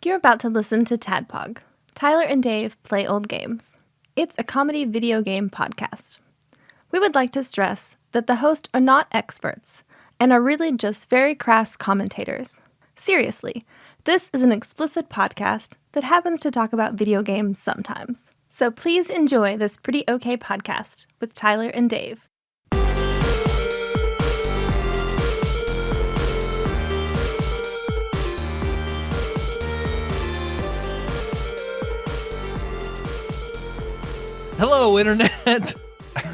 You're about to listen to TADPOG, Tyler and Dave Play Old Games. It's a comedy video game podcast. We would like to stress that the hosts are not experts and are really just very crass commentators. Seriously, this is an explicit podcast that happens to talk about video games sometimes. So please enjoy this pretty okay podcast with Tyler and Dave. Hello, Internet.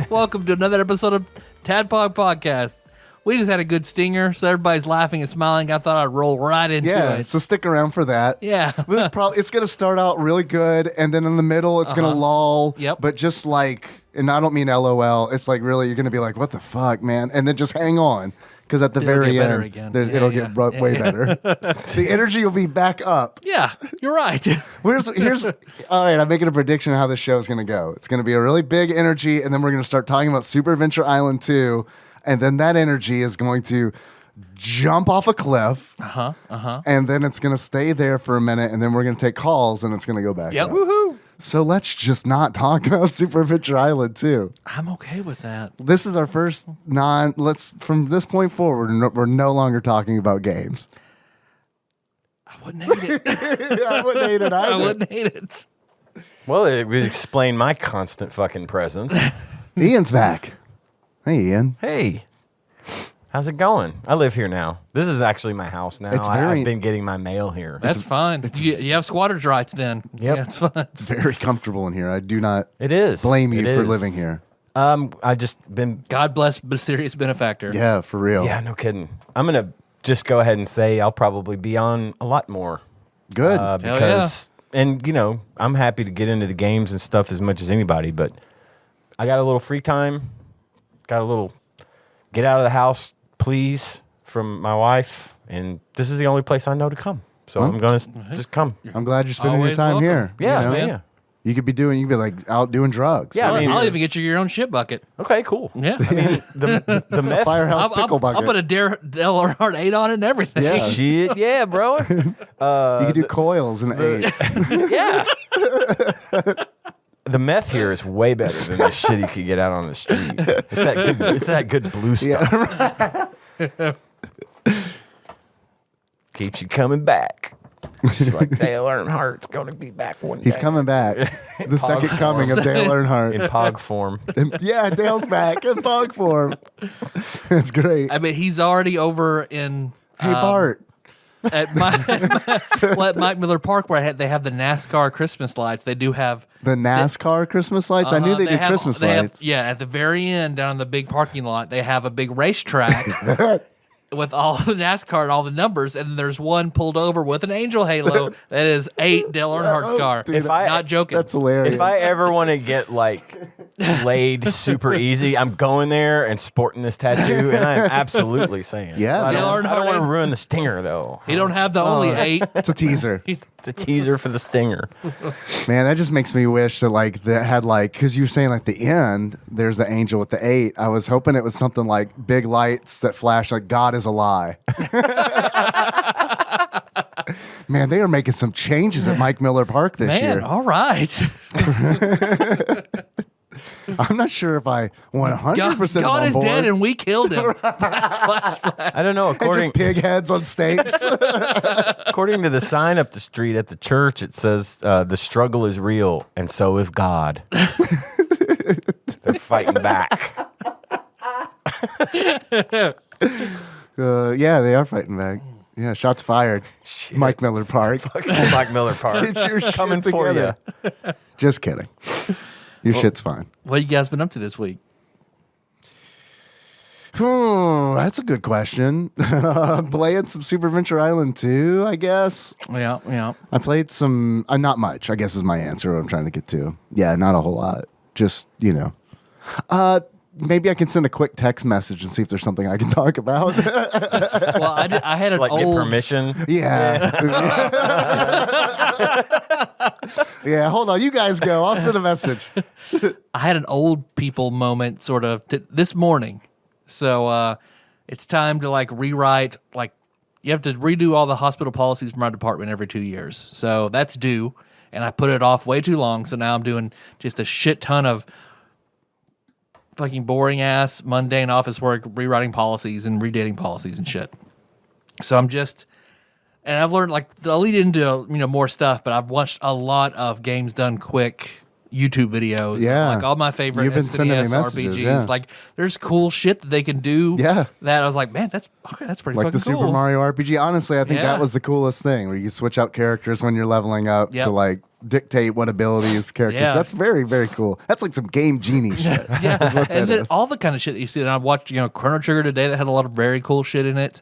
Welcome to another episode of TADPOG Podcast. We just had a good stinger, so everybody's laughing and smiling. I thought I'd roll right into it. So stick around for that. Yeah. It's going to start out really good, and then in the middle, it's going to lull. Yep. But just like, and I don't mean LOL, it's like really, you're going to be like, what the fuck, man? And then just hang on, because at the very end, it'll get way better. The energy will be back up. Yeah, you're right. Here's all right, I'm making a prediction of how this show is going to go. It's going to be a really big energy, and then we're going to start talking about Super Adventure Island 2, and then that energy is going to jump off a cliff. And then it's going to stay there for a minute, and then we're going to take calls, and it's going to go back up. Woohoo. So let's just not talk about Super Adventure Island 2. I'm okay with that. This is our first from this point forward, we're no longer talking about games. I wouldn't hate it. I wouldn't hate it either. I wouldn't hate it. Well, it would explain my constant fucking presence. Ian's back. Hey, Ian. Hey, how's it going? I live here now. This is actually my house now. I've been getting my mail here. That's fine. You have squatter's rights then. Yep. Yeah, it's fine. It's very comfortable in here. I do not blame you for living here. I just been... God bless mysterious benefactor. Yeah, for real. Yeah, no kidding. I'm going to just go ahead and say I'll probably be on a lot more. Good. Because, and you know, I'm happy to get into the games and stuff as much as anybody, but I got a little free time. Got a little get out of the house, please, from my wife, and this is the only place I know to come. So I'm going to just come. I'm glad you're spending your Always time welcome. here. Yeah, You know? man. Yeah. You could be like out doing drugs. Yeah, Well, I mean, I'll even get you your own shit bucket. okay, cool. Yeah. I mean, the meth. Firehouse pickle bucket. I'll put a Dale Earnhardt 8 on it and everything. Yeah. Shit, yeah, bro. You could do coils and eights. Yeah. The meth here is way better than the shit you could get out on the street. It's that good blue stuff. Yeah. Keeps you coming back. Just like Dale Earnhardt's going to be back one day. He's coming back. The second coming of Dale Earnhardt. in POG form. Yeah, Dale's back in pog form. That's great. I mean, he's already over in... Hey, Bart. At Mike Miller Park, where they have the NASCAR Christmas lights. They do have The NASCAR Christmas lights? I knew they did Christmas lights. At the very end, down in the big parking lot, they have a big racetrack with all the NASCAR and all the numbers, and there's one pulled over with an angel halo that is 8 Dale Earnhardt's car. dude, Not joking. That's hilarious. If I ever want to get like laid super easy, I'm going there and sporting this tattoo, and I'm absolutely saying, Yeah, I Dale don't Earnhardt want to ruin the stinger though. He don't have the only 8. It's a teaser. It's a teaser for the stinger. Man, that just makes me wish that like that had like, because you're saying like the end, there's the angel with the 8. I was hoping it was something like big lights that flash like God is a lie. Man, they are making some changes at Mike Miller Park this year. All right. I'm not sure if I 100% God on is board. dead and we killed him. I don't know. And just pig heads on stakes. According to the sign up the street at the church, it says the struggle is real and so is God. They're fighting back. Yeah, they are fighting back. Yeah, shots fired. Shit. Mike Miller Park. Mike Miller Park. Get your shit coming for you. together. Just kidding. Your shit's fine. What you guys been up to this week? That's a good question. Playing some Super Adventure Island 2, I guess. Yeah. I played some, not much, I guess is my answer, what I'm trying to get to. Yeah, not a whole lot. Just, maybe I can send a quick text message and see if there's something I can talk about. Well, I had an Like get old... permission. Yeah. Yeah, hold on. You guys go. I'll send a message. I had an old people moment sort of this morning. So it's time to like rewrite like you have to redo all the hospital policies for my department every 2 years. So that's due, and I put it off way too long. So now I'm doing just a shit ton of fucking boring ass, mundane office work, rewriting policies and redating policies and shit. So I'm just, and I've learned, like, I'll lead into more stuff, but I've watched a lot of games done quick YouTube videos. Yeah. Like all my favorite You've been sending me SNES messages, RPGs. yeah. Like there's cool shit that they can do. Yeah. That I was like, man, that's pretty Like fucking the cool. Super Mario RPG. Honestly, I think Yeah. that was the coolest thing, where you switch out characters when you're leveling up Yep. to like dictate what abilities characters. Yeah. That's very, very cool. That's like some Game Genie shit. Yeah, That's what and that then is. all the kind of shit that you see. And I watched, Chrono Trigger today that had a lot of very cool shit in it.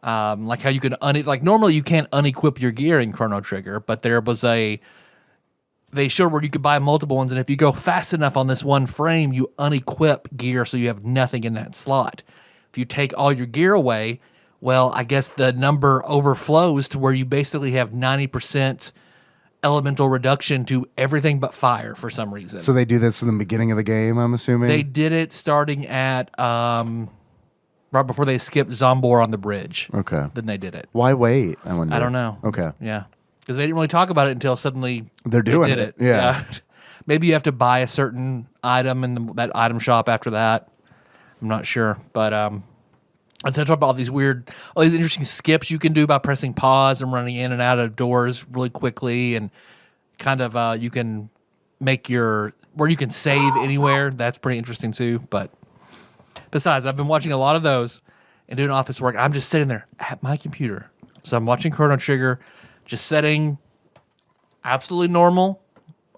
Like how you can like normally you can't unequip your gear in Chrono Trigger, but there was they showed where you could buy multiple ones, and if you go fast enough on this one frame, you unequip gear so you have nothing in that slot. If you take all your gear away, well, I guess the number overflows to where you basically have 90% elemental reduction to everything but fire for some reason. So they do this in the beginning of the game, I'm assuming? They did it starting at right before they skipped Zombor on the bridge. Okay. Then they did it. Why wait? I wonder. I don't know. Okay. Yeah. Because they didn't really talk about it until suddenly They're doing they did it. Yeah. Maybe you have to buy a certain item in that item shop after that. I'm not sure. But I talk about all these interesting skips you can do by pressing pause and running in and out of doors really quickly. And kind of you can make where you can save anywhere. That's pretty interesting too. But besides, I've been watching a lot of those and doing office work. I'm just sitting there at my computer. So I'm watching Chrono Trigger, just setting absolutely normal.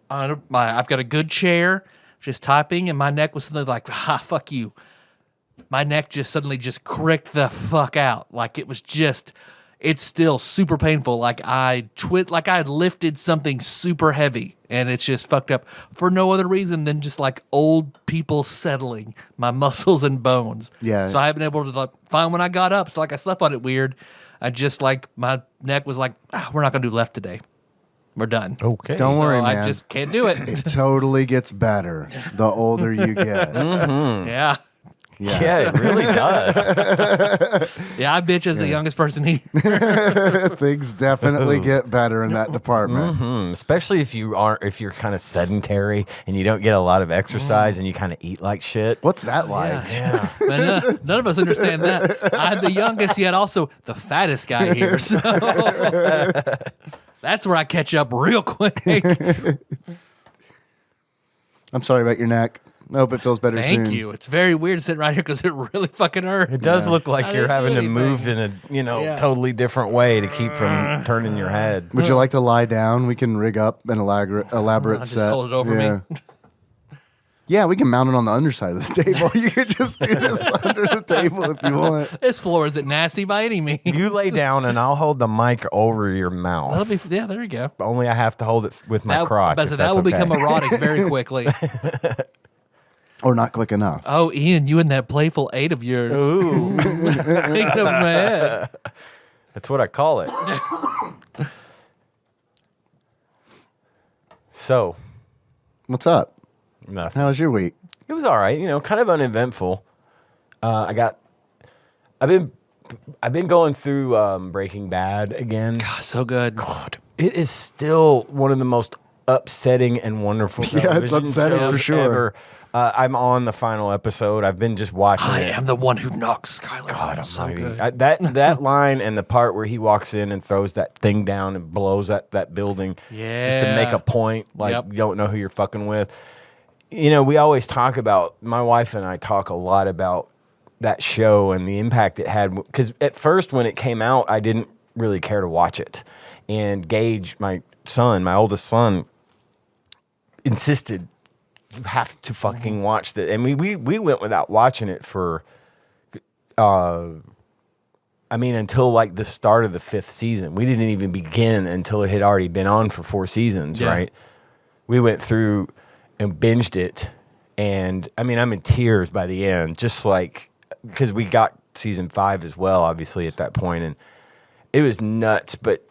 I've got a good chair, just typing, and my neck was suddenly like, fuck you. My neck just suddenly just cricked the fuck out. Like it's still super painful. Like I had lifted something super heavy, and it's just fucked up for no other reason than just like old people settling my muscles and bones. Yeah. So I haven't been able to find when I got up. So like I slept on it weird. I just my neck was like, we're not gonna do left today. We're done. Okay. Don't So worry, man. I just can't do it. It totally gets better the older you get. Yeah. Yeah, it really does. Yeah, I bitch as the youngest person here. Things definitely get better in that department. Especially if you're kind of sedentary and you don't get a lot of exercise and you kind of eat like shit. What's that like? Yeah. But none of us understand that. I'm the youngest, yet also the fattest guy here. So that's where I catch up real quick. I'm sorry about your neck. I hope it feels better soon. Thank you. It's very weird sitting right here because it really fucking hurts. It does look like I you're didn't do having to move anything. in a Yeah. totally different way to keep from turning your head. Would you like to lie down? We can rig up an elaborate Just set. hold it over me. Yeah, we can mount it on the underside of the table. You could just do this under the table if you want. This floor isn't nasty by any means. You lay down and I'll hold the mic over your mouth. There you go. Only I have to hold it with my crotch. That if that's will okay. become erotic very quickly. Or not quick enough. Oh, Ian, you and that playful 8 of yours. Ooh, Thinking of my head. that's what I call it. So, What's up? nothing. How was your week? It was all right, kind of uneventful. I've been going through Breaking Bad again. God, so good. It is still one of the most upsetting and wonderful Yeah, it's television upsetting shows for sure. ever. I'm on the final episode. I've been just watching I it. am the one who knocks Skylar out. God So almighty. good. That line and the part where he walks in and throws that thing down and blows that building just to make Yeah. a point, like Yep. you don't know who you're fucking with. We always talk about, my wife and I talk a lot about that show and the impact it had. Because at first when it came out, I didn't really care to watch it. And Gage, my oldest son, insisted, you have to fucking watch that. And we went without watching it for, until like the start of the 5th season. We didn't even begin until it had already been on for 4 seasons, Yeah. right? We went through and binged it. And I'm in tears by the end, just like, because we got season 5 as well, obviously, at that point. And it was nuts. But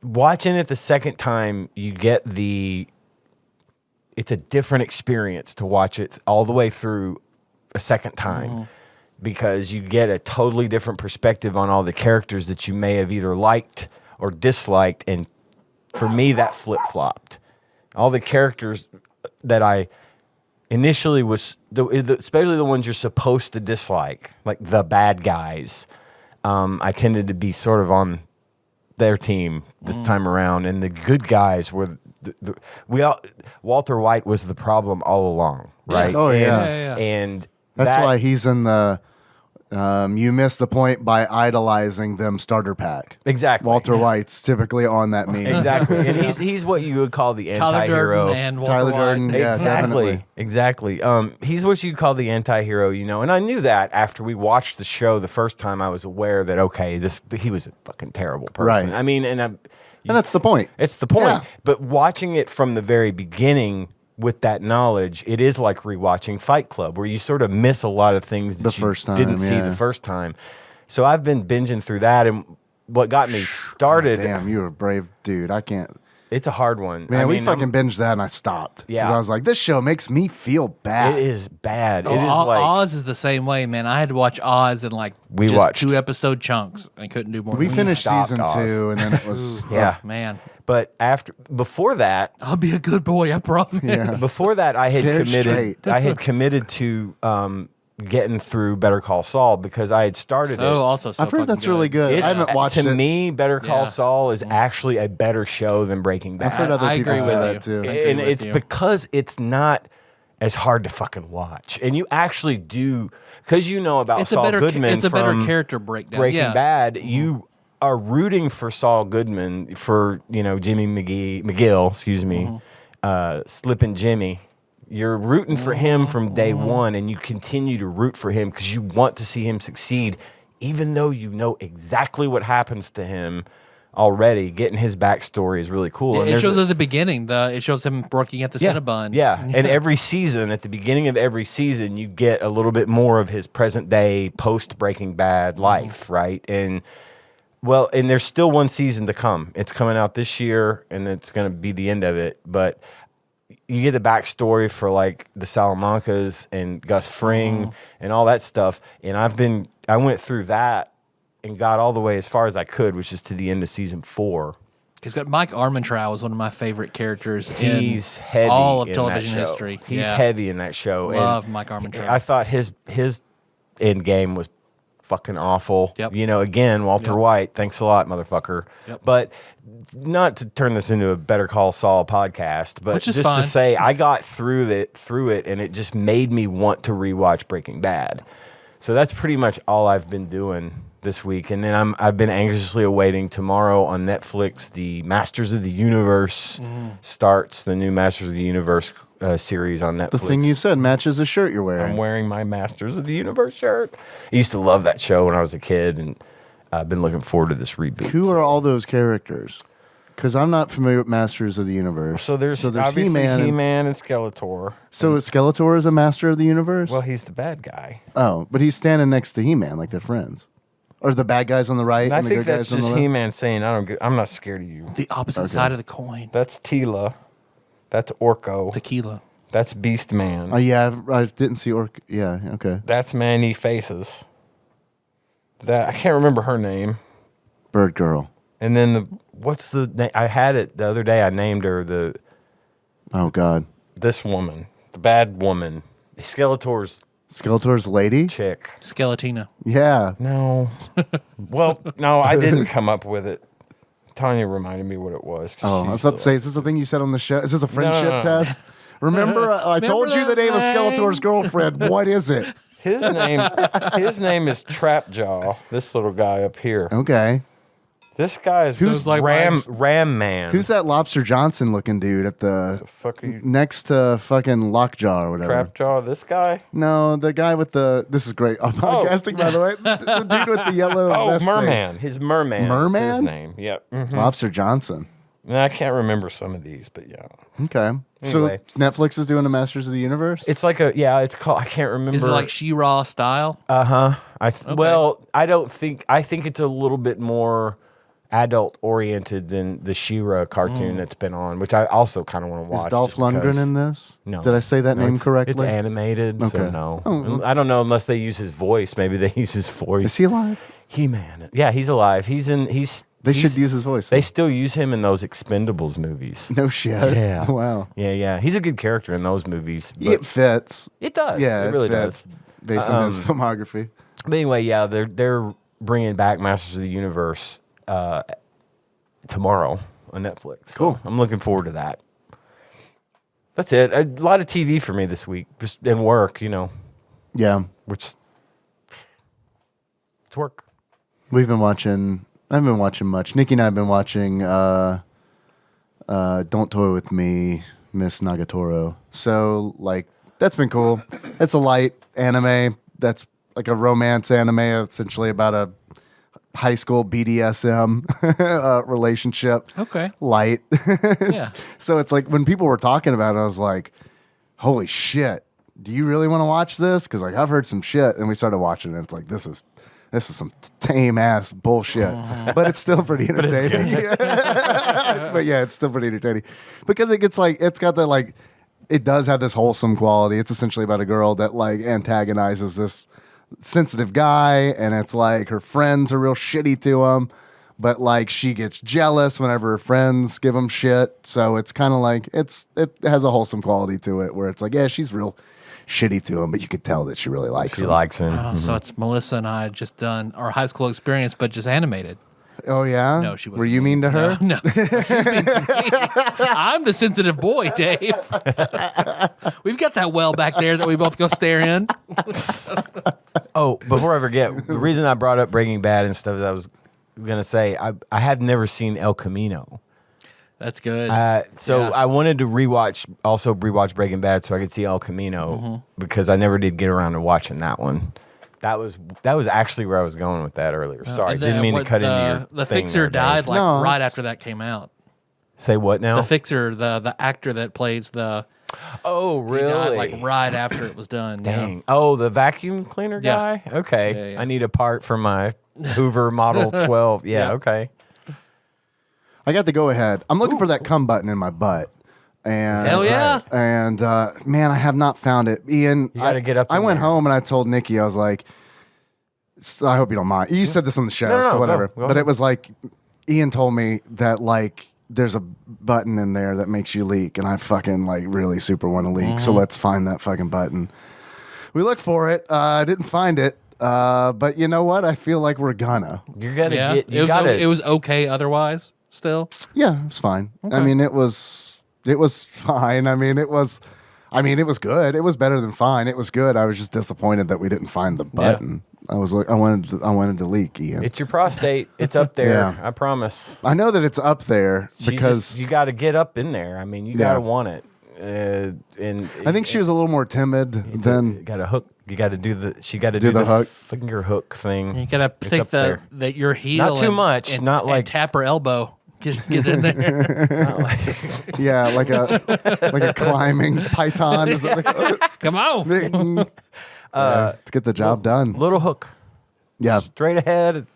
watching it the second time, you get it's a different experience to watch it all the way through a second time. because you get a totally different perspective on all the characters that you may have either liked or disliked. And for me, that flip-flopped. All the characters that I initially was, especially the ones you're supposed to dislike, like the bad guys, I tended to be sort of on their team this time around, and the good guys were Walter White was the problem all along, right? Oh, yeah. And That's why he's in the. You missed the point by idolizing them starter pack. Exactly. Walter White's typically on that meme. Exactly, and he's what you would call the Tyler anti-hero. Durden and Walter Tyler White. Durden, yeah, definitely. Exactly. He's what you call the anti-hero, and I knew that after we watched the show the first time. I was aware that he was a fucking terrible person. Right. I mean, And that's the point. it's the point. Yeah. But watching it from the very beginning with that knowledge, it is like rewatching Fight Club, where you sort of miss a lot of things that The you first time, didn't see yeah. the first time. So I've been binging through that, and what got me started. Damn, you're a brave dude. I can't. It's a hard one. Man, I we mean, fucking binged that and I stopped. Yeah. 'Cause I was like, this show makes me feel bad. It is bad. Oh, It is like Oz is the same way, man. I had to watch Oz in like We just watched- 2-episode chunks. I couldn't do more. We than finished stopped season Oz. 2 and then it was. yeah. man. But before that, I'll be a good boy, I promise. Yeah. before that, I had Scared committed. straight. I had committed to getting through Better Call Saul because I had started So it. also, so I've heard fucking that's really good. It's, I haven't watched to it. me, Better Call Yeah. Saul is actually a better show than Breaking Bad. I've heard other I people agree say with that you. too. I agree And with it's you. because it's not as hard to fucking watch, and you actually do because you know about It's a Saul better. Goodman. It's a better from character breakdown. Breaking yeah. Bad. You are rooting for Saul Goodman for Jimmy McGill, excuse me, Slippin' Jimmy. You're rooting for him from day one, and you continue to root for him because you want to see him succeed, even though you know exactly what happens to him already. Getting his backstory is really cool. And It there's shows a- at the beginning. It shows him working at the Cinnabon. yeah, and every season, at the beginning of every season, you get a little bit more of his present day, post Breaking Bad life, right? And there's still one season to come. It's coming out this year, and it's going to be the end of it. But you get the backstory for like the Salamancas and Gus Fring and all that stuff. And I went through that and got all the way as far as I could, which is to the end of season 4. Because Mike Armentrout was one of my favorite characters He's in heavy all of in television that show. history. He's Yeah. heavy in that show. Love And Mike Armentrout. I thought his end game was fucking awful. Yep. Again, Walter Yep. White, thanks a lot, motherfucker. Yep. But not to turn this into a Better Call Saul podcast, but Which is just fine. to say I got through it, and it just made me want to rewatch Breaking Bad. So that's pretty much all I've been doing this week, and then I've been anxiously awaiting tomorrow on Netflix. The Masters of the Universe starts, the new Masters of the Universe series on Netflix. The thing you said matches the shirt you're I'm wearing. wearing my Masters of the Universe shirt. I used to love that show when I was a kid, and I've been looking forward to this reboot. Who are all those characters? Because I'm not familiar with Masters of the Universe. So there's obviously He-Man. He-Man and Skeletor. So Skeletor is a Master of the Universe? Well, he's the bad guy. Oh, but he's standing next to He-Man like they're friends. Or the bad guys on the right And I and the think good that's guys on the just left? He-Man saying, I'm not scared of you. The opposite side of the coin. That's Tila. That's Orko. Tequila. That's Beast Man. Oh, yeah, I didn't see Yeah, okay. That's Manny Faces. I can't remember her name. Bird Girl. And then what's the name? I had it the other day. I named her Oh, God. this woman, the bad woman, Skeletor's Skeletor's lady? chick. Skeletina. Yeah. No. Well, no, I didn't come up with it. Tanya reminded me what it was. 'cause Oh, she I was used about to to say, is this the thing you said on the show? Is this a friendship no. test? Remember, I told you the name of Skeletor's girlfriend. What is it? His name is Trapjaw. This little guy up here. Okay. This guy is Who's like Ram Man. Who's that Lobster Johnson looking dude at the fuck are you? next to fucking Lockjaw or whatever? Trapjaw? This guy? No, the guy with the. This is great. I'm podcasting, by the way. The dude with the yellow. Oh, vest thing. Merman. His Merman. Is Merman? his name. Yep. Mhm. Lobster Johnson. I can't remember some of these, but yeah. Okay. Anyway. So Netflix is doing the Masters of the Universe? It's like it's called, I can't remember. Is it like She-Ra style? Well, I don't think, I think it's a little bit more adult oriented than the She-Ra cartoon that's been on, which I also kind of want to watch. Is Dolph Lundgren in this? No. Did I say that name It's correctly? animated, so Okay. no. Oh. I don't know unless they use his voice. Maybe they use his voice. Is he alive? He-Man. Yeah, he's alive. They should use his voice. They still use him in those Expendables movies. No shit. Yeah. Wow. Yeah. He's a good character in those movies. But It fits. it does. Yeah, it really fits does. based on his filmography. But anyway, yeah, they're bringing back Masters of the Universe tomorrow on Netflix. So Cool. I'm looking forward to that. That's it. A lot of TV for me this week, just in work, Yeah. which it's work. We've been watching. I've been watching much. Nikki and I have been watching Don't Toy With Me, Miss Nagatoro. So, like, that's been cool. It's a light anime that's like a romance anime, essentially about a high school BDSM relationship. Okay. Light. Yeah. So it's like when people were talking about it, I was like, holy shit, do you really want to watch this? Because like I've heard some shit, and we started watching it, and it's like, this is some tame ass bullshit, but it's still pretty entertaining. But yeah, it's still pretty entertaining because it gets like, it's got that like, it does have this wholesome quality. It's essentially about a girl that like antagonizes this sensitive guy, and it's like her friends are real shitty to him, but like she gets jealous whenever her friends give him shit. So it's kind of like it has a wholesome quality to it where it's like, yeah, she's real shitty to him, but you could tell that she really likes She him. likes him. Oh, so it's Melissa and I had just done our high school experience, but just animated. Oh yeah? No, she wasn't. Were you mean to her? No. She was mean to me. I'm the sensitive boy, Dave. We've got that well back there that we both go stare in. Oh, before I forget, the reason I brought up Breaking Bad and stuff is I was going to say I had never seen El Camino. That's good. So Yeah. I wanted to rewatch Breaking Bad so I could see El Camino because I never did get around to watching that one. That was actually where I was going with that earlier. Sorry, And didn't mean to what cut into your The thing Fixer there, died Dave. like No, right it's- after that came out. Say what now? The Fixer, the actor that plays the Oh, he died really? like right after it was done. Dang. Yeah. Oh, the vacuum cleaner Yeah. guy? Okay. Yeah, yeah. I need a part for my Hoover Model 12. Yeah, Yeah. okay. I got the go ahead. I'm looking for that come button in my butt. And Hell yeah. And man, I have not found it. Ian, You gotta get up I in went there. home and I told Nikki, I was like, I hope you don't mind. You said this on the show, No, so whatever. go But ahead. it was like Ian told me that like there's a button in there that makes you leak, and I fucking like really super want to leak. So let's find that fucking button. We looked for it. I didn't find it. But you know what? I feel like we're gonna. You got to Yeah. get you it got was okay otherwise still. Yeah, it was fine. I Okay. mean, it was fine. I mean, it was good. It was better than fine. It was good. I was just disappointed that we didn't find the button. I was like, I wanted to leak, Ian. It's your prostate. It's up there. Yeah. I promise. I know that it's up there because you got to get up in there. I mean, you got to want it. And I think she was a little more timid than. got a hook. You got to do the. She got to Do do the hook. finger hook thing. You gotta It's take up there. that your heel Not too much, not and like- tap her elbow. Get in there. Yeah, like a climbing python. Is it? Come on. Let's get the job done. Little hook. Yeah. Straight ahead.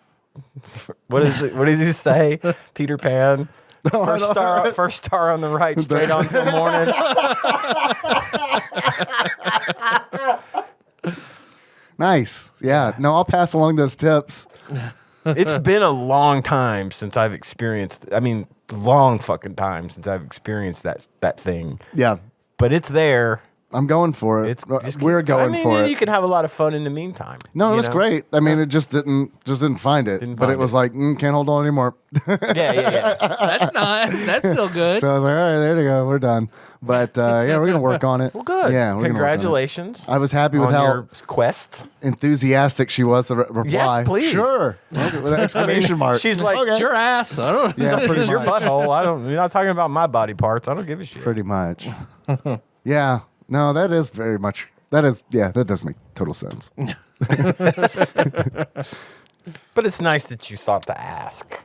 What is it? What does he say? Peter Pan. First star on the right, straight on till morning. Nice. Yeah. No, I'll pass along those tips. It's been a long time since I've experienced. I mean, long fucking time since I've experienced that thing. Yeah. But it's there. I'm going for it. It's just We're going I mean, for it. You can have a lot of fun in the meantime. No, it you was know? great. I mean, it just didn't find it. Didn't but it find was it. like, can't hold on anymore. Yeah. That's not. That's still good. So I was like, all right, there you go, we're done. But yeah, we're gonna work on it. Well, good. Yeah, we're gonna work on it. Congratulations. I was happy with on how your quest. enthusiastic she was to reply. Yes, please. Sure. Okay, with an exclamation mark. She's like, okay. It's your ass. I don't. Yeah, pretty It's your much. butthole. You're not talking about my body parts. I don't give a shit. Pretty much. Yeah. No, that is very much. That is. Yeah, that does make total sense. But it's nice that you thought to ask.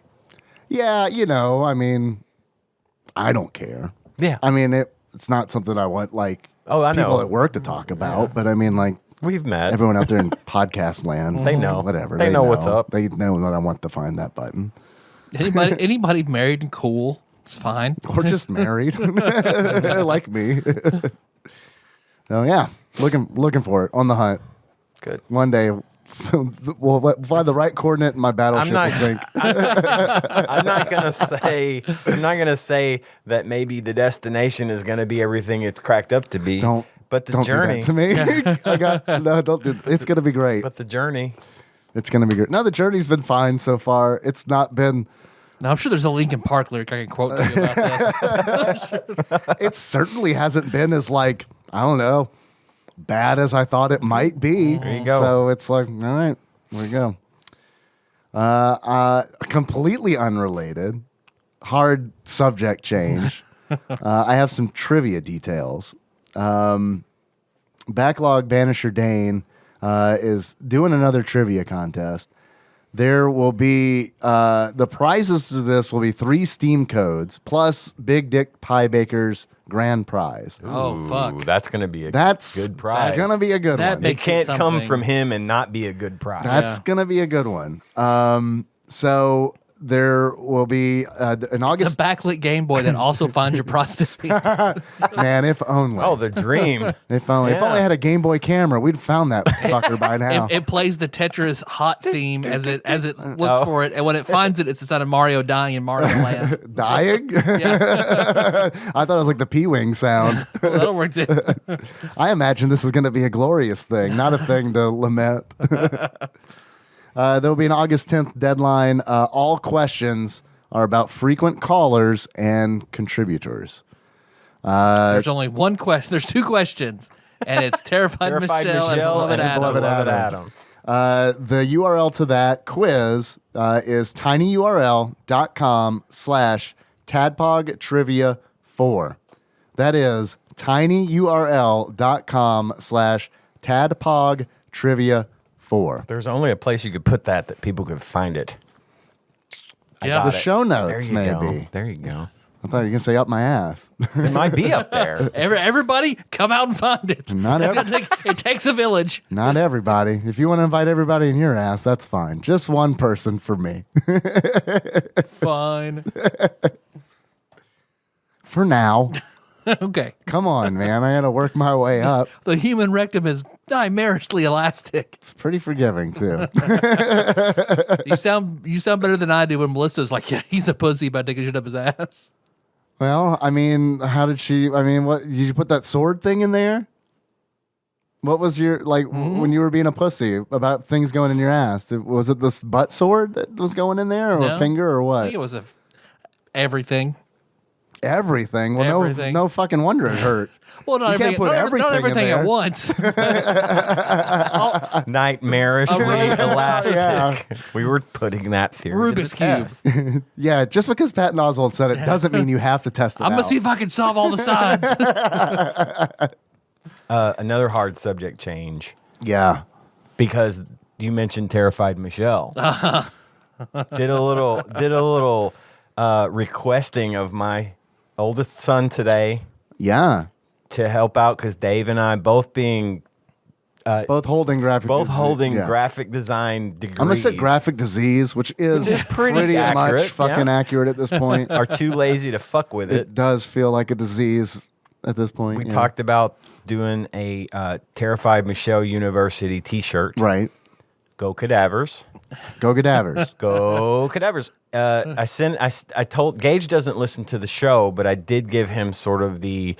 Yeah, I mean, I don't care. Yeah. I mean, it's not something I want like Oh, I people know. at work to talk about. But I mean, like We've met. everyone out there in podcast land, They know. whatever. They know what's up. They know that I want to find that button. Anybody married and cool, it's fine. Or just married, like me. So yeah, looking for it on the hunt. Good. One day, we'll find the right coordinate, and my battleship will sink. I'm not gonna say that maybe the destination is gonna be everything it's cracked up to be. But the journey do that to me. Don't do. It's gonna be great. But the journey. It's gonna be great. No, the journey's been fine so far. It's not been. Now, I'm sure there's a Linkin Park lyric I can quote to you about this. It certainly hasn't been as like, I don't know, bad as I thought it might be. There you go. So it's like, all right, there we go. Completely unrelated, hard subject change. I have some trivia details. Backlog Banisher Dane is doing another trivia contest. There will be the prizes to this will be 3 Steam codes plus Big Dick Pie Baker's grand prize. Oh, fuck. That's gonna be a That's good prize. gonna be a good That one. It makes can't it come something. from him and not be a good prize. That's gonna be a good one. So there will be an It's a August. backlit Game Boy that also finds your prostitute. Man, if only. Oh, the dream. If only. If Yeah. only I had a Game Boy camera, we'd found that fucker by now. It plays the Tetris hot theme as it looks for it, and when it finds it, it's the sound of Mario dying in Mario Land. Dying? Yeah, I thought it was like the P-Wing sound. well, that'll work too. I imagine this is going to be a glorious thing, not a thing to lament. There will be an August 10th deadline. All questions are about frequent callers and contributors. There's only one question. There's 2 questions, and it's Terrified Michelle and Beloved Adam. Beloved Adam. The URL to that quiz is tinyurl.com/tadpogtrivia4. That is tinyurl.com/tadpogtrivia4. There's only a place you could put that people could find it. I Yeah. got The it. show There notes, you go. maybe. There you go. I thought you were going to say up my ass. It might be up there. Everybody, come out and find it. Not It's every- gonna it takes a village. Not everybody. If you want to invite everybody in your ass, that's fine. Just one person for me. Fine. For now. Okay. Come on, man. I got to work my way up. The human rectum is chimerically elastic. It's pretty forgiving, too. You sound better than I do when Melissa's like, yeah, he's a pussy about taking shit up his ass. Well, I mean, how did she? I mean, what did you put that sword thing in there? What was your when you were being a pussy about things going in your ass? Was it this butt sword that was going in there, or No. a finger, or I what? think it was everything. Everything. Well, Everything. no fucking wonder it hurt. Well, not You can't everything, put not everything in at there. once. Nightmarishly elastic. Yeah. We were putting that theory. Rubik's to the Cube. test. Yeah, just because Patton Oswalt said it doesn't mean you have to test it I'm out. gonna see if I can solve all the sides. Another hard subject change Yeah. because you mentioned Terrified Michelle. Did a little requesting of my oldest son today Yeah. to help out because Dave and I both being Both holding graphic. yeah. graphic design degrees. I'm gonna say graphic disease, which is pretty accurate, much fucking yeah. accurate at this point. are too lazy to fuck with it. It does feel like a disease at this point. We yeah. talked about doing a Terrified Michelle University T-shirt. Right. Go Cadavers. Go Gadavers. Go Cadavers. I told Gage doesn't listen to the show, but I did give him sort of the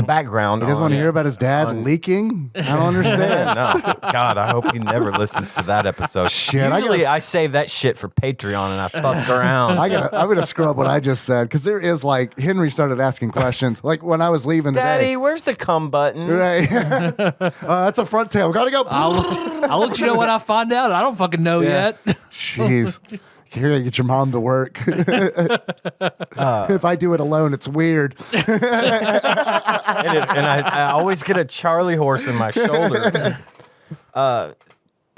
background. You guys want to hear about his dad leaking? I don't understand. No, God, I hope he never listens to that episode. Shit, Usually I save that shit for Patreon and I fuck around. I'm gonna scrub what I just said because there is like Henry started asking questions like when I was leaving Daddy, today. where's the cum button? Right. That's a front tail. Gotta go. I'll let you know when I find out. I don't fucking know Yeah. yet. Jeez. You gotta get your mom to work. If I do it alone, it's weird. And I always get a Charlie horse in my shoulder. I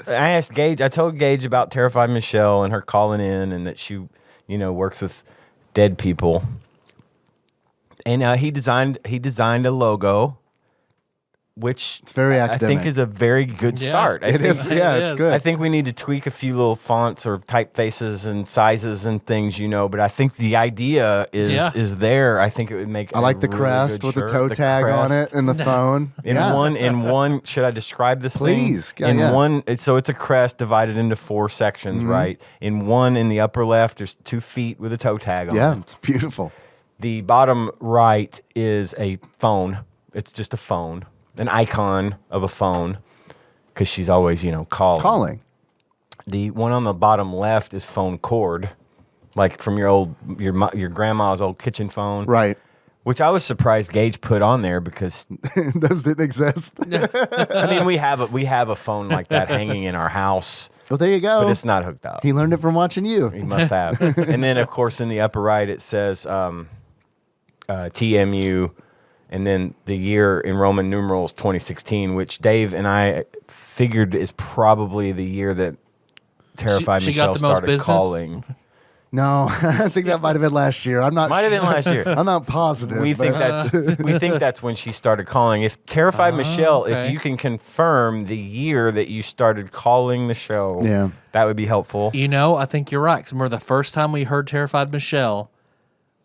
asked Gage. I told Gage about Terrified Michelle and her calling in, and that she, works with dead people. And he designed a logo which It's very I think academic. is a very good Yeah. start. It is. Yeah, it's is. good. I think we need to tweak a few little fonts or typefaces and sizes and things, but I think the idea is there. I think it would make I like the really crest good with the shirt. toe tag on it crest. and the phone. In one, should I describe this Please. thing? Yeah, yeah. One, it's a crest divided into 4 sections, right? In one, in the upper left, there's 2 feet with a toe tag on Yeah, it. it's beautiful. The bottom right is a phone. It's just a phone, an icon of a phone, because she's always, calling. The one on the bottom left is phone cord, like from your grandma's old kitchen phone, Right. which I was surprised Gage put on there because Those didn't exist. I mean we have a phone like that hanging in our house, Well, there you go. but it's not hooked up. He learned it from watching you. He must have. And then of course in the upper right it says TMU, and then the year in Roman numerals 2016, which Dave and I figured is probably the year that Terrified She got Michelle the most started business? calling. No, I think that might have been last year. I'm not. Might have been last year. I'm not positive. We think that's when she started calling. If Terrified Michelle, okay. if you can confirm the year that you started calling the show, Yeah. that would be helpful. I think you're right. 'Cause remember the first time we heard Terrified Michelle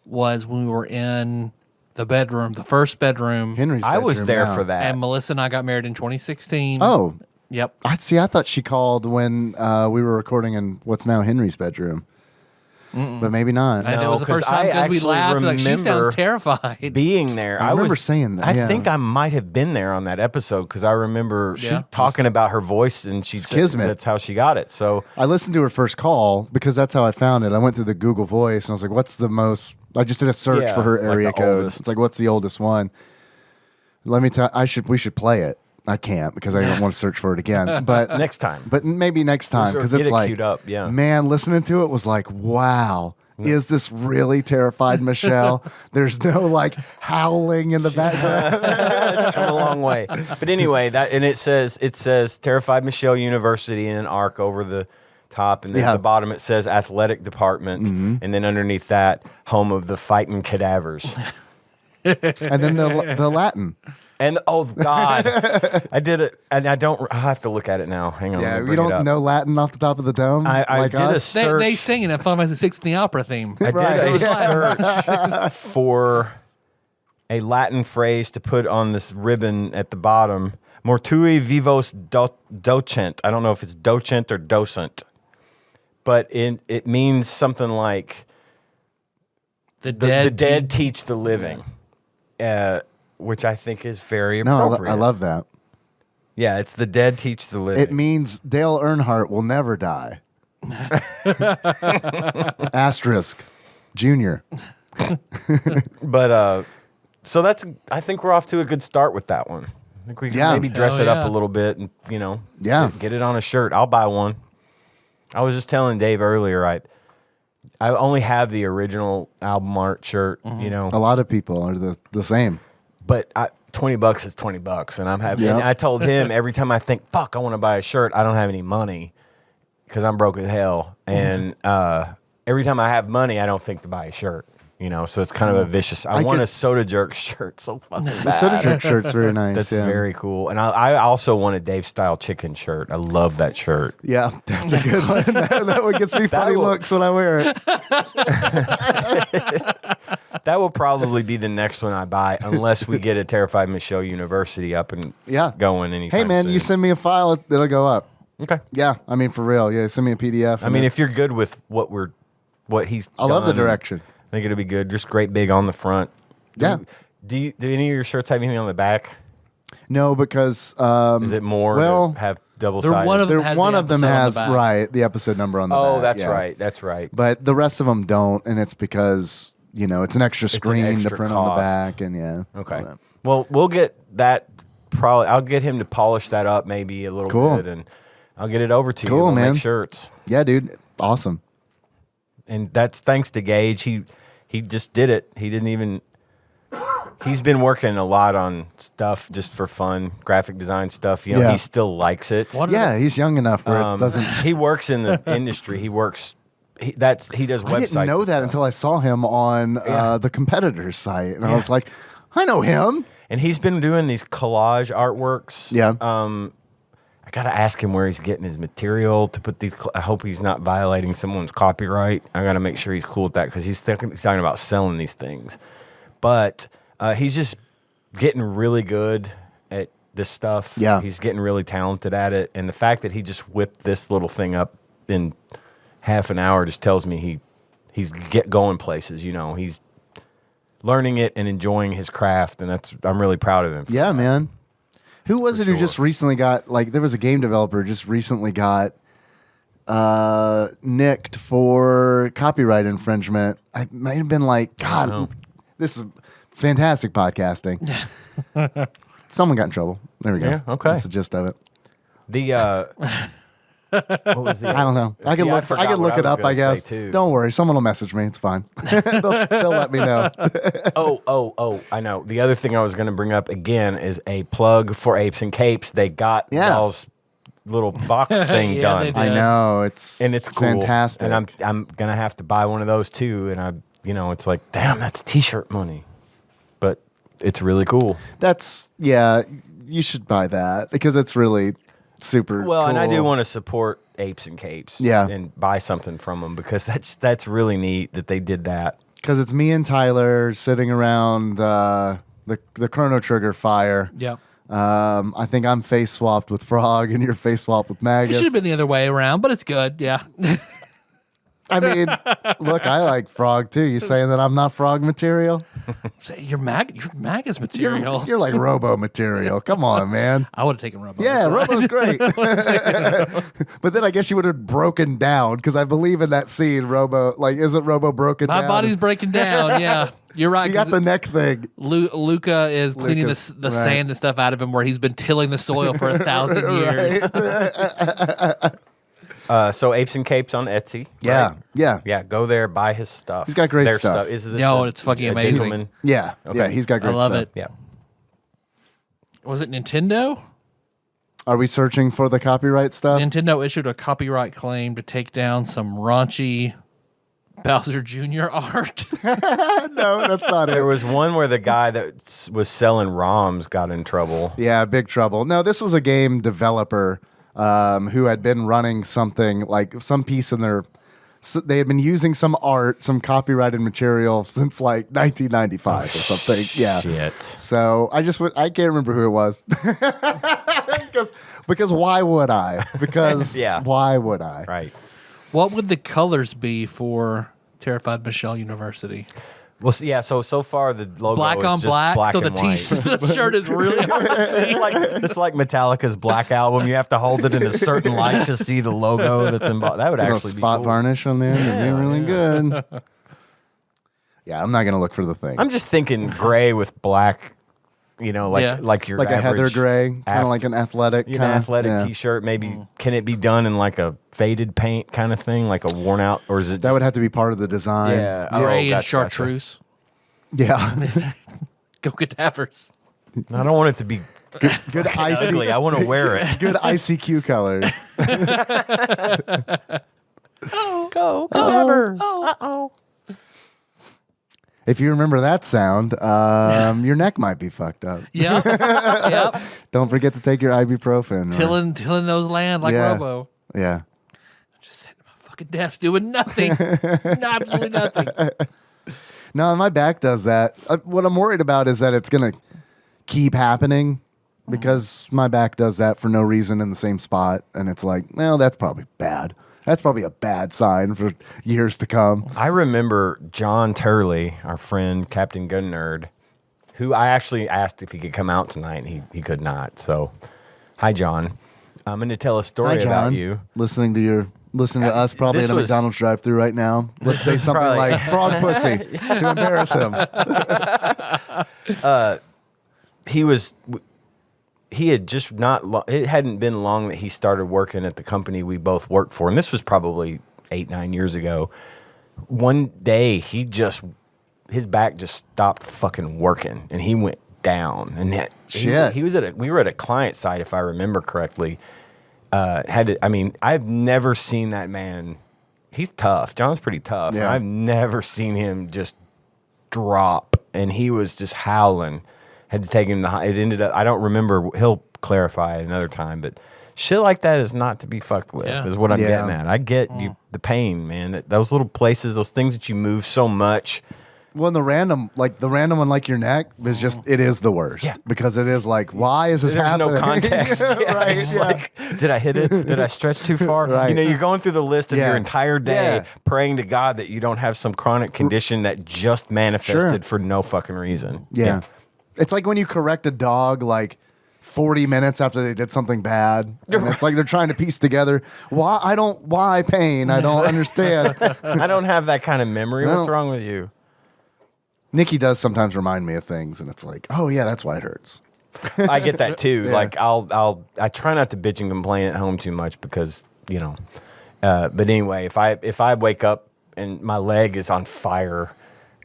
was when we were in the bedroom, the first bedroom. Henry's. I was bedroom, there yeah. for that. And Melissa and I got married in 2016. Oh, Yep. I see. I thought she called when we were recording in what's now Henry's bedroom, but maybe not. And it No, was the 'cause first time I because we actually laughed. Like, she remember sounds terrified. being there. I remember saying that, I yeah. think I might have been there on that episode because I remember Yeah. talking about her voice, and she said kismet. that's how she got it. So I listened to her first call because that's how I found it. I went through the Google Voice and I was like, "What's the most?" I just did a search Yeah, for her like area the code. oldest. It's like, "What's the oldest one?" Let me tell. We should play it. I can't because I don't want to search for it again. But next time, But maybe next time because Get it's it like, queued up, yeah. man, listening to it was like, wow. Is this really Terrified Michelle? There's no like howling in the background. it's come a long way. But anyway, it says Terrified Michelle University in an arc over the top, and then Yeah. at the bottom it says athletic department, and then underneath that, home of the fighting cadavers. And then the Latin. And oh God, I did it, and I'll have to look at it now. Hang on, Yeah, let me you bring it don't up. know Latin off the top of the dome. I like did a us. They search. sing it at Final Fantasy 6 in the opera theme. I did Right. a search for a Latin phrase to put on this ribbon at the bottom. Mortui vivos docent. I don't know if it's docent or docent, but it means something like The the dead. dead teach the living, which I think is very No, appropriate. I love that. Yeah, it's the dead teach the living. It means Dale Earnhardt will never die. Asterisk, Junior. But so I think we're off to a good start with that one. I think we can Yeah. maybe dress Hell it up yeah. a little bit and Yeah. get it on a shirt. I'll buy one. I was just telling Dave earlier, I only have the original album art shirt, A lot of people are the same. but $20 is $20, and I'm happy. Yep. And I told him every time I think, fuck, I want to buy a shirt, I don't have any money because I'm broke as hell. And every time I have money, I don't think to buy a shirt. So it's kind of a vicious. I want could- a Soda Jerk shirt so fucking bad. The Soda Jerk shirt's very nice. That's yeah. very cool. And I also want a Dave Style chicken shirt. I love that shirt. Yeah, that's a good one. that one gets me funny will- looks when I wear it. That will probably be the next one I buy, unless we get a Terrified Michelle University up and Yeah. going anytime Hey, man, soon. you send me a file, it'll go up. Okay. Yeah, I mean, for real. Yeah, send me a PDF. I mean, if you're good with what he's I love the done, direction. I think it'll be good. Just great big on the front. Yeah. Do any of your shirts have anything on the back? No, because Is it more well, to have double They're sided? one of them has one the of them episode on has the back. right the episode number on the back. Oh, that's yeah. right. That's right. But the rest of them don't, and it's because it's an extra an screen to extra print on the cost. back, and yeah. Okay. all that. Well, we'll get that. Probably, I'll get him to polish that up maybe a little Cool. bit, and I'll get it over to you. Cool, We'll man. Make shirts, Yeah, dude, awesome. and that's thanks to Gage. He just did it. He didn't even. He's been working a lot on stuff just for fun, graphic design stuff. Yeah. He still likes it. What are Yeah, he's young enough where it doesn't. He works in the industry. He works. He does websites. I didn't know and that stuff. until I saw him on the competitor's site, and I was like, I know him. And he's been doing these collage artworks. Yeah. I got to ask him where he's getting his material to put these. I hope he's not violating someone's copyright. I got to make sure he's cool with that because he's talking about selling these things. But he's just getting really good at this stuff. Yeah. He's getting really talented at it. And the fact that he just whipped this little thing up in half an hour just tells me he's going places. You know, he's learning it and enjoying his craft. And I'm really proud of him. Yeah, man. Who was it who sure. just recently got, like, there was a game developer just recently got nicked for copyright infringement. I might have been like, God, this is fantastic podcasting. Someone got in trouble. There we go. Yeah, okay. That's the gist of it. The what was the? I don't know. I can look it up, I guess. Don't worry. Someone will message me. It's fine. they'll let me know. Oh, I know. The other thing I was going to bring up again is a plug for Apes and Capes. They got y'all's little box thing Yeah, done. they did. I know. It's cool. fantastic. And I'm going to have to buy one of those too. And it's like, damn, that's t-shirt money. But it's really cool. You should buy that because it's really super Well, cool. and I do want to support Apes and Capes. Yeah. And buy something from them because that's really neat that they did that. Because it's me and Tyler sitting around the Chrono Trigger fire. Yep. I think I'm face swapped with Frog and you're face swapped with It Magus. should have been the other way around, but it's good. Yeah. I mean, look, I like Frog too. You saying that I'm not Frog material? You're Magus material. You're like Robo material. Come on, man. I would have taken Robo. Yeah, That's right. Robo's great. But then I guess you would have broken down because I believe in that scene, Robo. Like, isn't Robo broken down? My body's breaking down. Yeah. You're right. You got 'cause the neck thing. Luca is cleaning Lucas, the right. sand and stuff out of him where he's been tilling the soil for 1,000 years. So Apes and Capes on Etsy. Yeah, right? yeah. Yeah, go there, buy his stuff. He's got great Their stuff. Is this No, it's fucking a amazing. gentleman? Yeah, Okay. yeah, he's got great I love stuff. it. Yeah. Was it Nintendo? Are we searching for the copyright stuff? Nintendo issued a copyright claim to take down some raunchy Bowser Jr. art. No, that's not There it. was one where the guy that was selling ROMs got in trouble. Yeah, big trouble. No, this was a game developer who had been running something like some piece in their. So they had been using some art, some copyrighted material since like 1995 or something. Yeah. Shit. So I can't remember who it was. because why would I? Because Yeah. why would I? Right. What would the colors be for Terrified Michelle University? Well, so far the logo Black is on just black, so the and white. the shirt is really hard to see. it's like Metallica's Black Album. You have to hold it in a certain light to see the logo that's involved. That would Little actually be spot cool. varnish on there. It'd be really good. Yeah, I'm not gonna look for the thing. I'm just thinking gray with black. You know, like your like a heather average gray, kind of like an athletic, an athletic yeah. T-shirt. Maybe can it be done in like a faded paint kind of thing, like a worn out, or is it? That would have to be part of the design. Yeah. Gray and gotcha. chartreuse. Yeah. Go Cadavers. I don't want it to be Good icy. ugly. I want to wear it. Good ICQ colors. Go, Cadavers. If you remember that sound, your neck might be fucked up. Yep. Yep. Don't forget to take your ibuprofen. Tilling those land like Yeah. Robo. Yeah. Just sitting at my fucking desk doing nothing. Absolutely nothing. No, my back does that. What I'm worried about is that it's going to keep happening because my back does that for no reason in the same spot. And it's like, well, that's probably bad. That's probably a bad sign for years to come. I remember John Turley, our friend, Captain Gun Nerd, who I actually asked if he could come out tonight, and he could not. So, hi, John. I'm going to tell a story Hi, John. about you. Listening to us probably This in a was- McDonald's drive-through right now. Let's say something probably- like frog pussy to embarrass him. He had just it hadn't been long that he started working at the company we both worked for. And this was probably 8-9 years ago. One day his back just stopped fucking working and he went down. And Shit. we were at a client site, if I remember correctly. I've never seen that man. He's tough. John's pretty tough. Yeah. And I've never seen him just drop. And he was just howling. had to take him to it ended up, I don't remember, he'll clarify another time, but shit like that is not to be fucked with, is what I'm getting at. I get you the pain, man. Those little places, those things that you move so much. Well, the random one, like your neck, is just, it is the worst. Yeah. Because it is like, why is this happening? There's no context. Right. It's like, did I hit it? Did I stretch too far? Right. You know, you're going through the list of your entire day praying to God that you don't have some chronic condition that just manifested for no fucking reason. Yeah. It's like when you correct a dog, like, 40 minutes after they did something bad. And it's like they're trying to piece together, why pain? I don't understand. I don't have that kind of memory. No. What's wrong with you? Nikki does sometimes remind me of things, and it's like, oh yeah, that's why it hurts. I get that too. Like I try not to bitch and complain at home too much because, you know, but anyway, if I wake up and my leg is on fire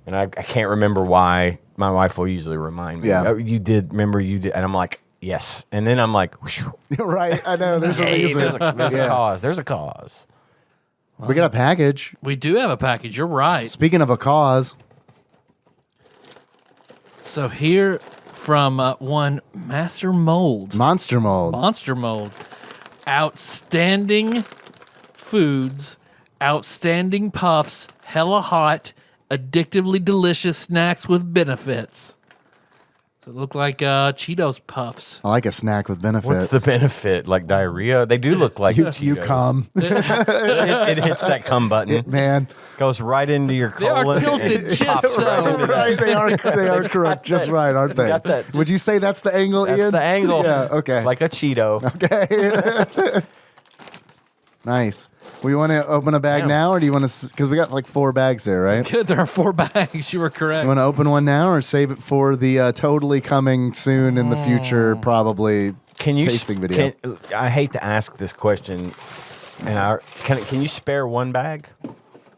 and I can't remember why, my wife will usually remind me. Yeah. Oh, you did, and I'm like, yes. And then I'm like, Right. I know. There's a reason. there's a cause. There's a cause. We got a package. We do have a package. You're right. Speaking of a cause. So here from one Master Mold. Monster Mold. Monster Mold. Outstanding foods, outstanding puffs, hella hot, addictively delicious snacks with benefits. So it look like Cheetos puffs. I like a snack with benefits. What's the benefit? Like diarrhea? They do look like you Cheetos. come. It hits that cum button. Man. Goes right into your They are colon. tilted It just pops so. into that. Right, they are correct, just right, aren't they? got that. Would you say that's the angle, That's Ian? the angle. Yeah, okay. Like a Cheeto. Okay. Nice. We want to open a bag now, or do you want to? Because we got like 4 bags there, right? Good, there are 4 bags. You were correct. You want to open one now, or save it for the totally coming soon in the future, probably Can you tasting video? I hate to ask this question, and can you spare one bag?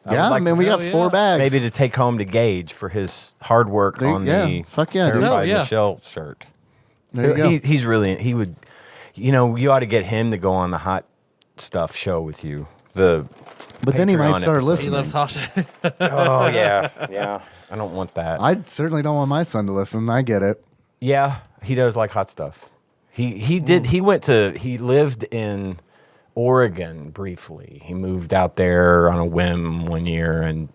Yeah, like man, we got Hell 4 yeah. bags. Maybe to take home to Gage for his hard work on the fuck yeah, dude. Terrified Oh, yeah. Michelle shirt. There you go. He's really, he would, you know, you ought to get him to go on the hot stuff show with you. But then he might start He listening. loves hot. Oh yeah. I don't want that. I certainly don't want my son to listen. I get it. Yeah, he does like hot stuff. He did. He lived in Oregon briefly. He moved out there on a whim one year, and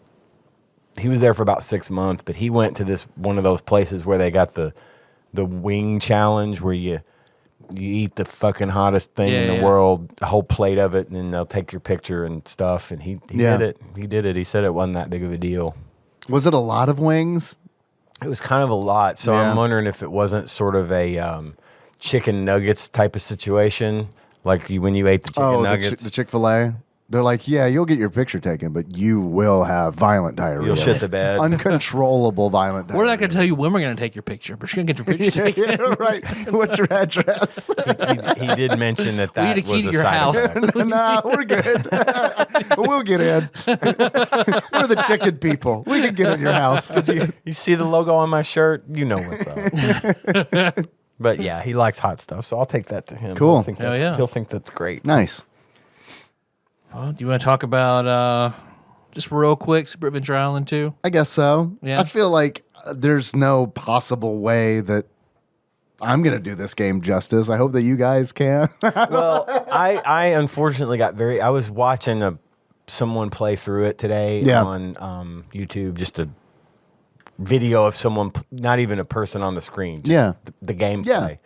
he was there for about 6 months. But he went to one of those places where they got the wing challenge, where you eat the fucking hottest thing in the world, a whole plate of it, and then they'll take your picture and stuff. And he did it. He did it. He said it wasn't that big of a deal. Was it a lot of wings? It was kind of a lot. So I'm wondering if it wasn't sort of a chicken nuggets type of situation, like when you ate the chicken nuggets. The Chick-fil-A. They're like, yeah, you'll get your picture taken, but you will have violent diarrhea. You'll shit the bed. Uncontrollable violent diarrhea. We're not going to tell you when we're going to take your picture, but you're going to get your picture taken. Yeah, right. What's your address? he did mention that We need a key was to a your side house. effect. Nah, we're good. We'll get in. We're the chicken people. We can get in your house. You see the logo on my shirt, you know what's up. But yeah, he likes hot stuff, so I'll take that to him. Cool. He'll think that's great. Nice. Well, do you want to talk about, just real quick, Super Adventure Island 2? I guess so. Yeah. I feel like there's no possible way that I'm going to do this game justice. I hope that you guys can. Well, I unfortunately I was watching someone play through it today on YouTube, just a video of someone, not even a person on the screen. Just the gameplay. Yeah.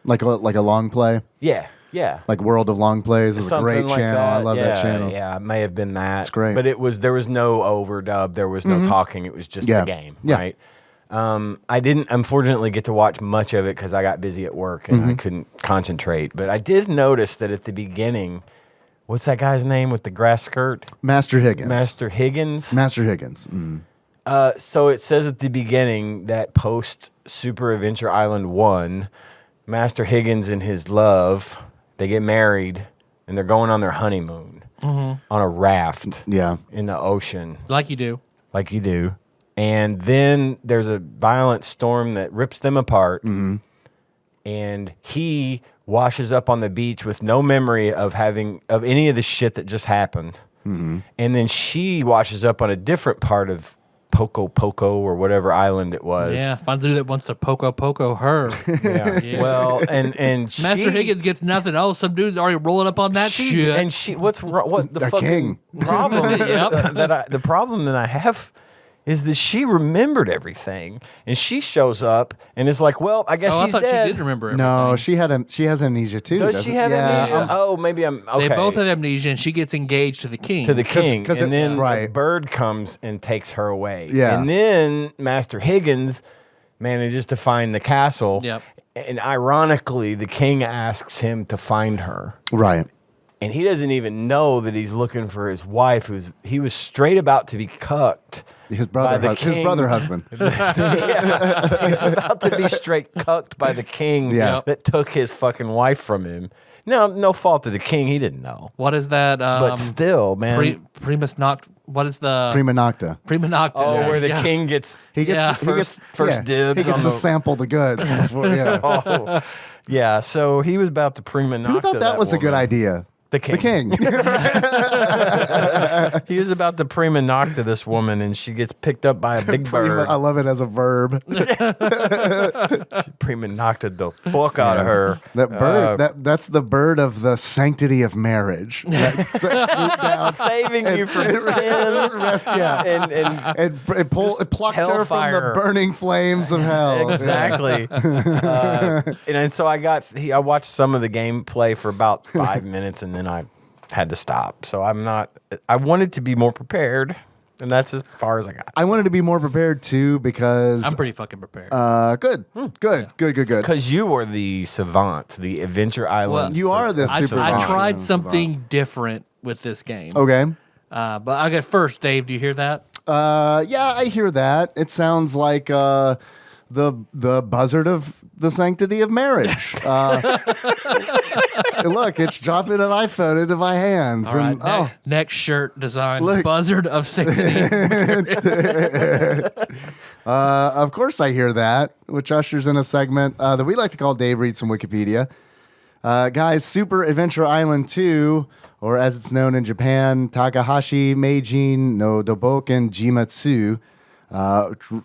Like a long play. Yeah. Yeah. Like World of Long Plays is a great like channel. that. I love that channel. Yeah, it may have been that. It's great. But there was no overdub. There was no talking. It was just the game, right? I didn't, unfortunately, get to watch much of it because I got busy at work and I couldn't concentrate. But I did notice that at the beginning, what's that guy's name with the grass skirt? Master Higgins. Master Higgins. Master Higgins. Mm. So it says at the beginning that post Super Adventure Island 1, Master Higgins and his love, they get married and they're going on their honeymoon on a raft in the ocean. Like you do. Like you do. And then there's a violent storm that rips them apart. And he washes up on the beach with no memory of any of the shit that just happened. And then she washes up on a different part of Poco Poco or whatever island it was. Yeah, find the dude that wants to poco her. Yeah. Well, and Master Higgins gets nothing. Oh, some dude's already rolling up on that shit. And she, what's the A fucking king. problem? Yep. The problem that I have is that she remembered everything, and she shows up and is like, "Well, I guess Oh, I she's thought dead." she did remember everything. No, she has amnesia too. Does doesn't she have yeah, amnesia? Oh, maybe I'm okay. They both have amnesia, and she gets engaged to the king. to the king, 'cause and it- then the right. bird comes and takes her away. Yeah. And then Master Higgins manages to find the castle. Yep. And ironically, the king asks him to find her. Right. And he doesn't even know that he's looking for his wife. He was straight about to be cucked. His by brother, the his king. brother husband. Yeah. He's about to be straight cucked by the king Yeah. that took his fucking wife from him. No fault of the king. He didn't know. What is that? But still, man. Primus Noct. What is the Prima nocta. Prima Nocta? Oh, where the Yeah. king gets He gets Yeah. first dibs He gets on to the sample the goods. Before, yeah. Oh, yeah. So he was about to prima nocta. Who thought that was a good woman. idea? The king. The king. He was about to prima nocta this woman, and she gets picked up by a big bird. I love it as a verb. Prima nocta the fuck out of her. That bird. that's the bird of the sanctity of marriage. That swooped down saving you from sin. yeah. And It plucked her from hellfire. the burning flames of hell. exactly. And so I watched some of the gameplay for about 5 minutes, and then I had to stop. So I wanted to be more prepared, and that's as far as I got. I wanted to be more prepared too because I'm pretty fucking prepared. good. Because you were the savant, the Adventure Island. Well, You are the I, super I boss. tried something different with this game. Okay. But I got first, Dave. Do you hear that? Yeah, I hear that. It sounds like the buzzard of the sanctity of marriage. Look, it's dropping an iPhone into my hands. All right. And, Next shirt design: Look. Buzzard of Sanctity. of course, I hear that, which ushers in a segment that we like to call Dave Reads from Wikipedia. Guys, Super Adventure Island 2, or as it's known in Japan, Takahashi Meijin no Doboken Jimatsu,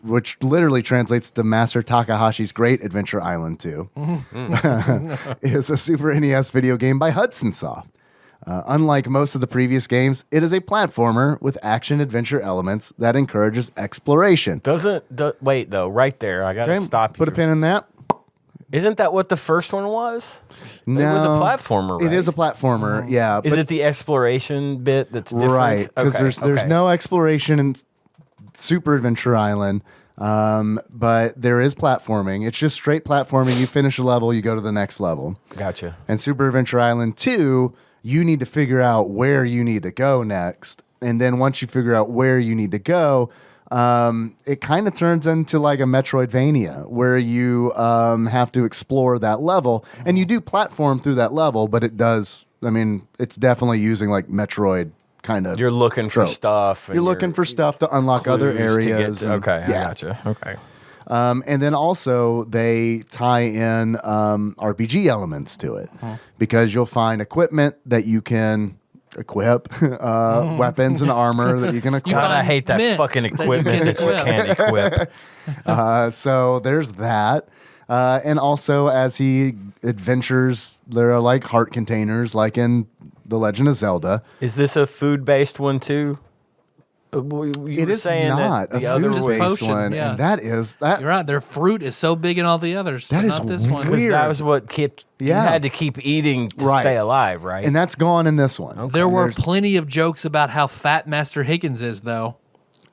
which literally translates to Master Takahashi's Great Adventure Island 2, is a Super NES video game by Hudson Soft. Unlike most of the previous games, it is a platformer with action-adventure elements that encourages exploration. Wait, though, right there. I got to stop you. Put a pin in that. Isn't that what the first one was? No, It was a platformer, right? It is a platformer, yeah. Is it the exploration bit that's different? right? Because Okay, there's okay. no exploration in Super Adventure Island, but there is platforming. It's just straight platforming. You finish a level, you go to the next level. Gotcha. And Super Adventure Island 2, you need to figure out where you need to go next. And then once you figure out where you need to go, it kind of turns into like a Metroidvania where you have to explore that level. And you do platform through that level, but it's definitely using like Metroid kind of. You're looking for tropes. stuff. You're looking for stuff to unlock other clues to get areas. to- okay, I yeah. gotcha. Okay. And then also they tie in RPG elements to it because you'll find equipment that you can equip, weapons and armor that you can equip. God, I find hate that mints fucking that you equipment can that you equip. can't equip. So there's that. And also as he adventures, there are like heart containers like in The Legend of Zelda. Is this a food-based one too? It is not a other was food-based potion, one. yeah. And that is that. You're right. Their fruit is so big in all the others. That but is not this one. Because weird. that was what kept. Yeah. You had to keep eating to Right. stay alive, right? And that's gone in this one. There were There's- plenty of jokes about how fat Master Higgins is, though.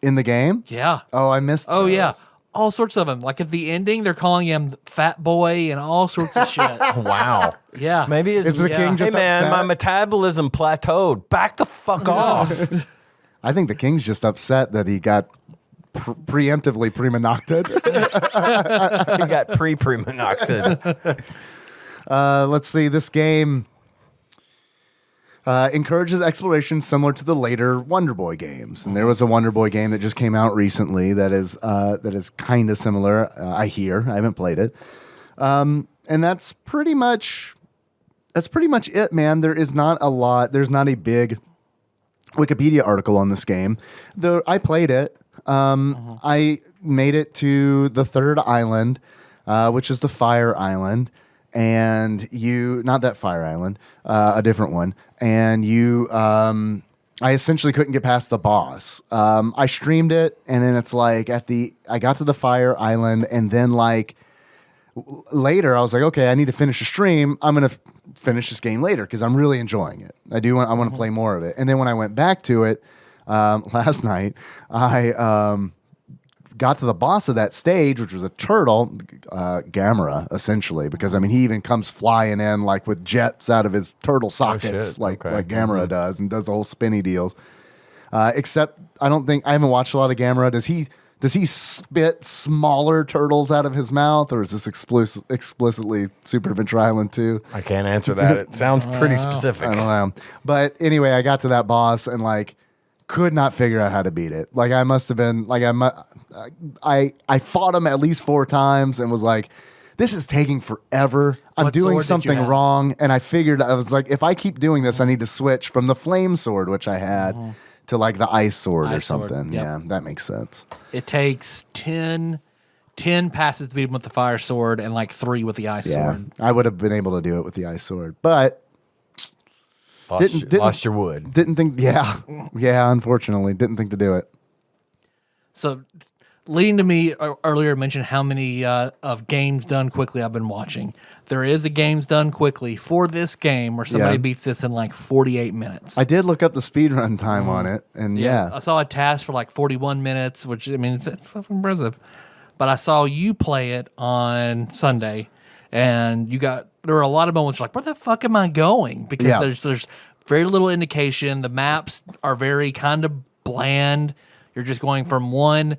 in the game. Yeah. Oh, I missed. Oh, those. yeah. All sorts of them. Like at the ending, they're calling him Fat Boy and all sorts of shit. Wow. Yeah. Maybe it's Is the Yeah. king Hey just man, upset? my metabolism plateaued. Back the fuck off. I think the king's just upset that he got preemptively prima nocted. He got prima nocted. Let's see. This game encourages exploration similar to the later Wonder Boy games, and there was a Wonder Boy game that just came out recently that is kind of similar. I hear. I haven't played it, and that's pretty much it, man. There is not a lot. There's not a big Wikipedia article on this game. Though I played it. I made it to the third island, which is the Fire Island. And not that Fire Island, a different one. And I essentially couldn't get past the boss. I streamed it, and then it's like I got to the Fire Island, and then like later I was like, okay, I need to finish the stream. I'm going to finish this game later because I'm really enjoying it. I want to play more of it. And then when I went back to it last night, I got to the boss of that stage, which was a turtle, Gamera, essentially, because I mean he even comes flying in like with jets out of his turtle sockets, like Gamera does, and does the whole spinny deals. Except I haven't watched a lot of Gamera. Does he spit smaller turtles out of his mouth, or is this explicitly Super Adventure Island 2? I can't answer that. It sounds pretty specific. I don't know. But anyway, I got to that boss and like could not figure out how to beat it. Like I must have been like I fought him at least 4 times and was like, this is taking forever. I'm doing something wrong. And I was like, if I keep doing this, I need to switch from the flame sword, which I had, to like the ice sword or something. Yep. Yeah, that makes sense. It takes 10 passes to beat him with the fire sword and like 3 with the ice sword. I would have been able to do it with the ice sword, but lost your wood. Didn't think. Yeah, unfortunately, didn't think to do it. So, leading to me earlier mentioned how many of games done quickly I've been watching. There is a games done quickly for this game where somebody beats this in like 48 minutes. I did look up the speedrun time on it, and I saw a task for like 41 minutes, which I mean, it's fucking impressive. But I saw you play it on Sunday, and there were a lot of moments like, where the fuck am I going? Because there's very little indication. The maps are very kind of bland. You're just going from one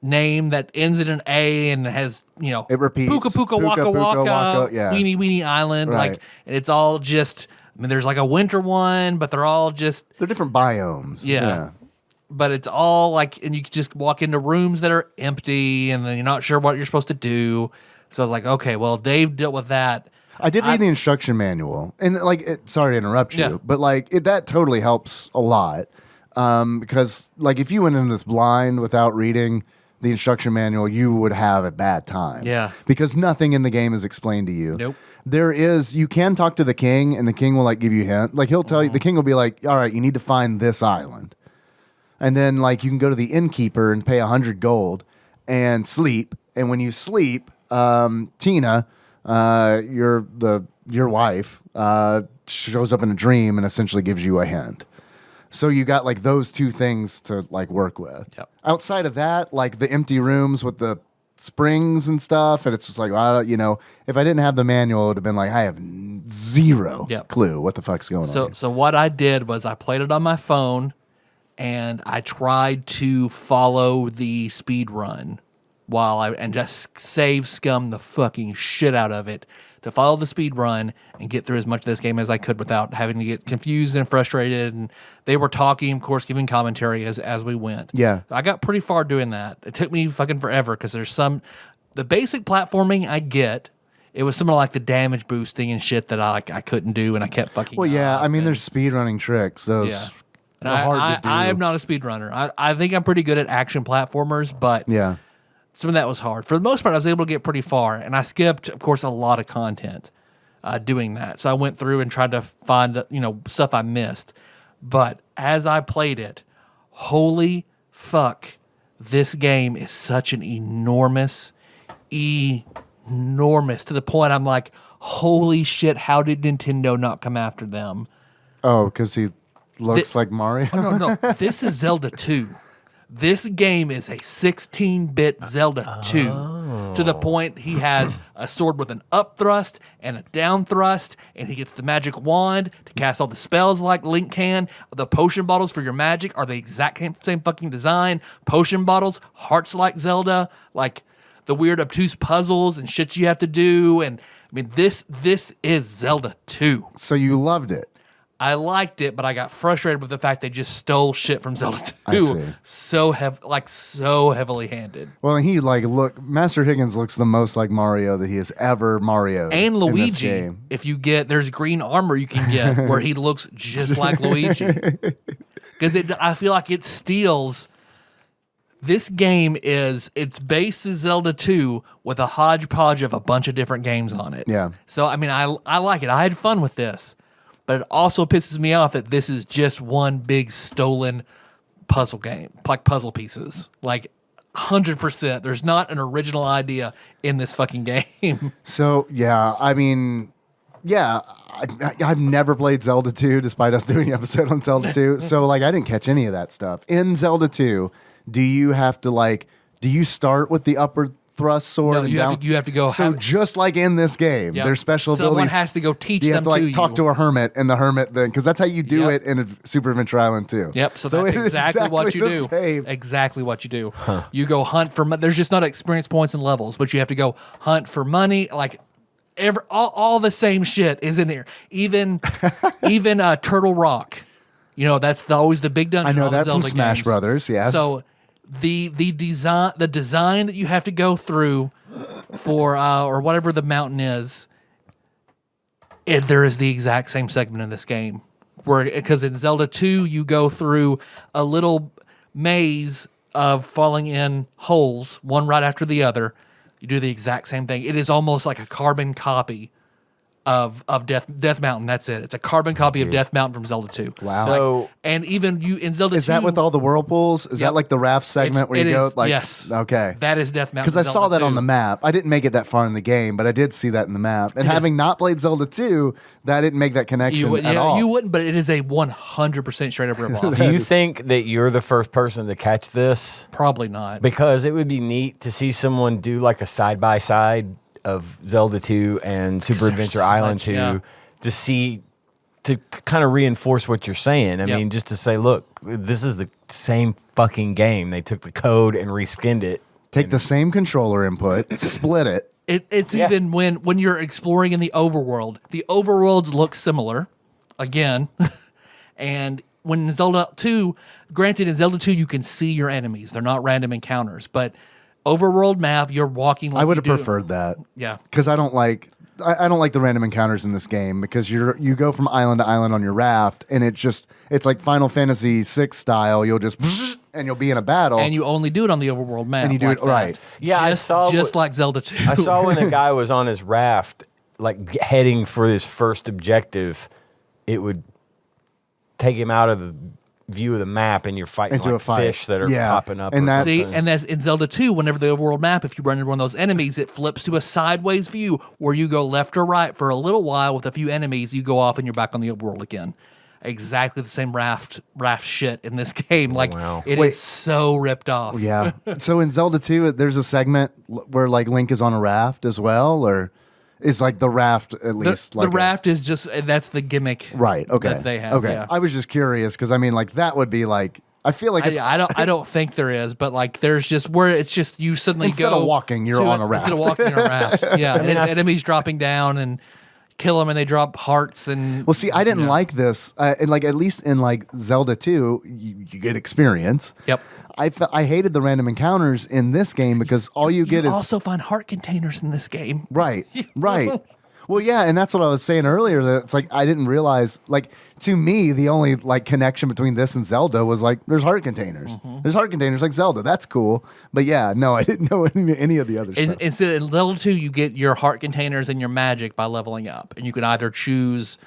name that ends in an A and has, it repeats. Puka Waka Waka, Weenie Weenie Island. Right. Like, and it's all just, I mean, there's like a winter one, but they're all just. They're different biomes. Yeah. But it's all like, and you can just walk into rooms that are empty and then you're not sure what you're supposed to do. So I was like, okay, well, Dave dealt with that. I did read the instruction manual, and sorry to interrupt you, but that totally helps a lot. Because like if you went into this blind without reading the instruction manual, you would have a bad time. Yeah. Because nothing in the game is explained to you. Nope. You can talk to the king, and the king will like give you a hint. Like he'll tell you, the king will be like, all right, you need to find this island. And then like you can go to the innkeeper and pay 100 gold and sleep. And when you sleep, Tina, your wife, shows up in a dream and essentially gives you a hint. So you got like those 2 things to like work with. Yep. Outside of that, like the empty rooms with the springs and stuff, and it's just like, if I didn't have the manual, it would have been like, I have zero clue what the fuck's going on here. So what I did was I played it on my phone, and I tried to follow the speed run and just scum the fucking shit out of it to follow the speed run and get through as much of this game as I could without having to get confused and frustrated. And they were talking, of course, giving commentary as we went. Yeah. I got pretty far doing that. It took me fucking forever because the basic platforming I get. It was some of like the damage boosting and shit that I couldn't do, and I kept fucking. Well, yeah, I mean, there's speed running tricks. Those are hard to do. I am not a speedrunner. I think I'm pretty good at action platformers, but some of that was hard. For the most part, I was able to get pretty far, and I skipped, of course, a lot of content doing that. So I went through and tried to find, stuff I missed. But as I played it, holy fuck, this game is such an enormous to the point I'm like, holy shit, how did Nintendo not come after them? Oh, because he looks like Mario? No. This is Zelda 2. This game is a 16-bit Zelda 2 to the point he has a sword with an up thrust and a down thrust, and he gets the magic wand to cast all the spells like Link can. The potion bottles for your magic are the exact same fucking design. Potion bottles, hearts like Zelda, like the weird obtuse puzzles and shit you have to do. And I mean, this is Zelda 2. So you loved it. I liked it, but I got frustrated with the fact they just stole shit from Zelda 2. I see. So heavily handed. Well, Master Higgins looks the most like Mario that he has ever Mario'd. And Luigi. In this game. If you there's green armor you can get where he looks just like Luigi. Because I feel like it steals This game it's based as Zelda 2 with a hodgepodge of a bunch of different games on it. Yeah. So, I mean, I like it. I had fun with this. But it also pisses me off that this is just one big stolen puzzle game, like puzzle pieces. Like, 100%. There's not an original idea in this fucking game. So, yeah, I mean, yeah, I've never played Zelda 2 despite us doing an episode on Zelda 2. So, like, I didn't catch any of that stuff. In Zelda 2, do you have to, like, do you start with the upper thrust sword? No, and you have to go. So, just like in this game, Yep. there's special Someone abilities. has to go teach you them have to, like, talk you. to a hermit, and the hermit then, because that's how you do Yep. it in a Super Adventure Island 2. Yep, so that's it is exactly what you the do. same. Exactly what you do. You go hunt for there's just not experience points and levels, but you have to go hunt for money. Like all the same shit is in here. Even Turtle Rock. You know, that's always the big dungeon. I in know all the that from Zelda Smash games. Brothers, yes. So the design that you have to go through for or whatever the mountain is, there is the exact same segment in this game. Because in Zelda 2 you go through a little maze of falling in holes, one right after the other. You do the exact same thing. It is almost like a carbon copy of Death Mountain. That's it. It's a carbon copy of Death Mountain from Zelda 2. Wow. So And even you in Zelda 2, Is that with all the whirlpools? Is Yep. that like the raft segment where it you go? is, Like, yes. Okay. that is Death Mountain. Because I saw Zelda that on 2. the map. I didn't make it that far in the game, but I did see that in the map. And It having is. not played Zelda 2, that didn't make that connection at all. You wouldn't, but it is a 100% straight up ripoff. do you think that you're the first person to catch this? Probably not. Because it would be neat to see someone do like a side by side of Zelda 2 and Super there's Adventure so Island much, 2 yeah. to kind of reinforce what you're saying. I Yep. mean, just to say, look, this is the same fucking game. They took the code and reskinned it. Take the same controller input, split it. It's Yeah. even when you're exploring in the overworld. The overworlds look similar, again, and when in Zelda 2, granted in Zelda 2 you can see your enemies. They're not random encounters, but overworld map you're walking. Like I would have you do. preferred that. Yeah. Because I don't like the random encounters in this game because you go from island to island on your raft and it's like Final Fantasy VI style. You'll just and you'll be in a battle And you only do it on the overworld map. and you do like it that. right. Yeah, I saw just what- like Zelda 2. I saw when the guy was on his raft, like heading for his first objective, it would take him out of the view of the map, and you're fighting Into like a fight. fish that are Yeah, popping up. and or that's- See, something. and that's in Zelda 2, whenever the overworld map, if you run into one of those enemies, it flips to a sideways view where you go left or right for a little while with a few enemies, you go off and you're back on the overworld again. Exactly the same raft shit in this game. Like, wow. it is Wait. so ripped off. Yeah. So in Zelda 2, there's a segment where like Link is on a raft as well, or is like the raft at The, least the like raft is just, that's the gimmick. right? Okay. that they have, Okay. yeah. I was just curious because I mean, like that would be like I feel like it's I don't think there is, but like there's just where it's just you suddenly Instead go of walking, you're to on it- a raft. Instead of walking on a raft, yeah, and it's I- enemies dropping down and kill them, and they drop hearts and. Well, see, I didn't Yeah. like this. And like at least in like Zelda 2, you get experience. Yep. I hated the random encounters in this game because all you get is also find heart containers in this game. right, right. Well, yeah, and that's what I was saying earlier. That it's like I didn't realize. Like to me, the only like connection between this and Zelda was like there's heart containers. There's heart containers like Zelda. That's cool. But yeah, no, I didn't know any of the other stuff. Instead, in level 2, you get your heart containers and your magic by leveling up, and you can either choose,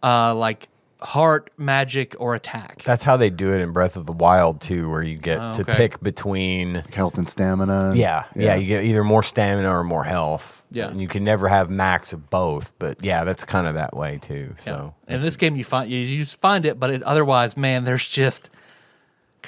like heart, magic, or attack. That's how they do it in Breath of the Wild too, where you get to okay. pick between. Health and stamina. Yeah, you get either more stamina or more health. Yeah. and you can never have max of both. But yeah, that's kind of that way too. So in this game, you just find it, but otherwise, man, there's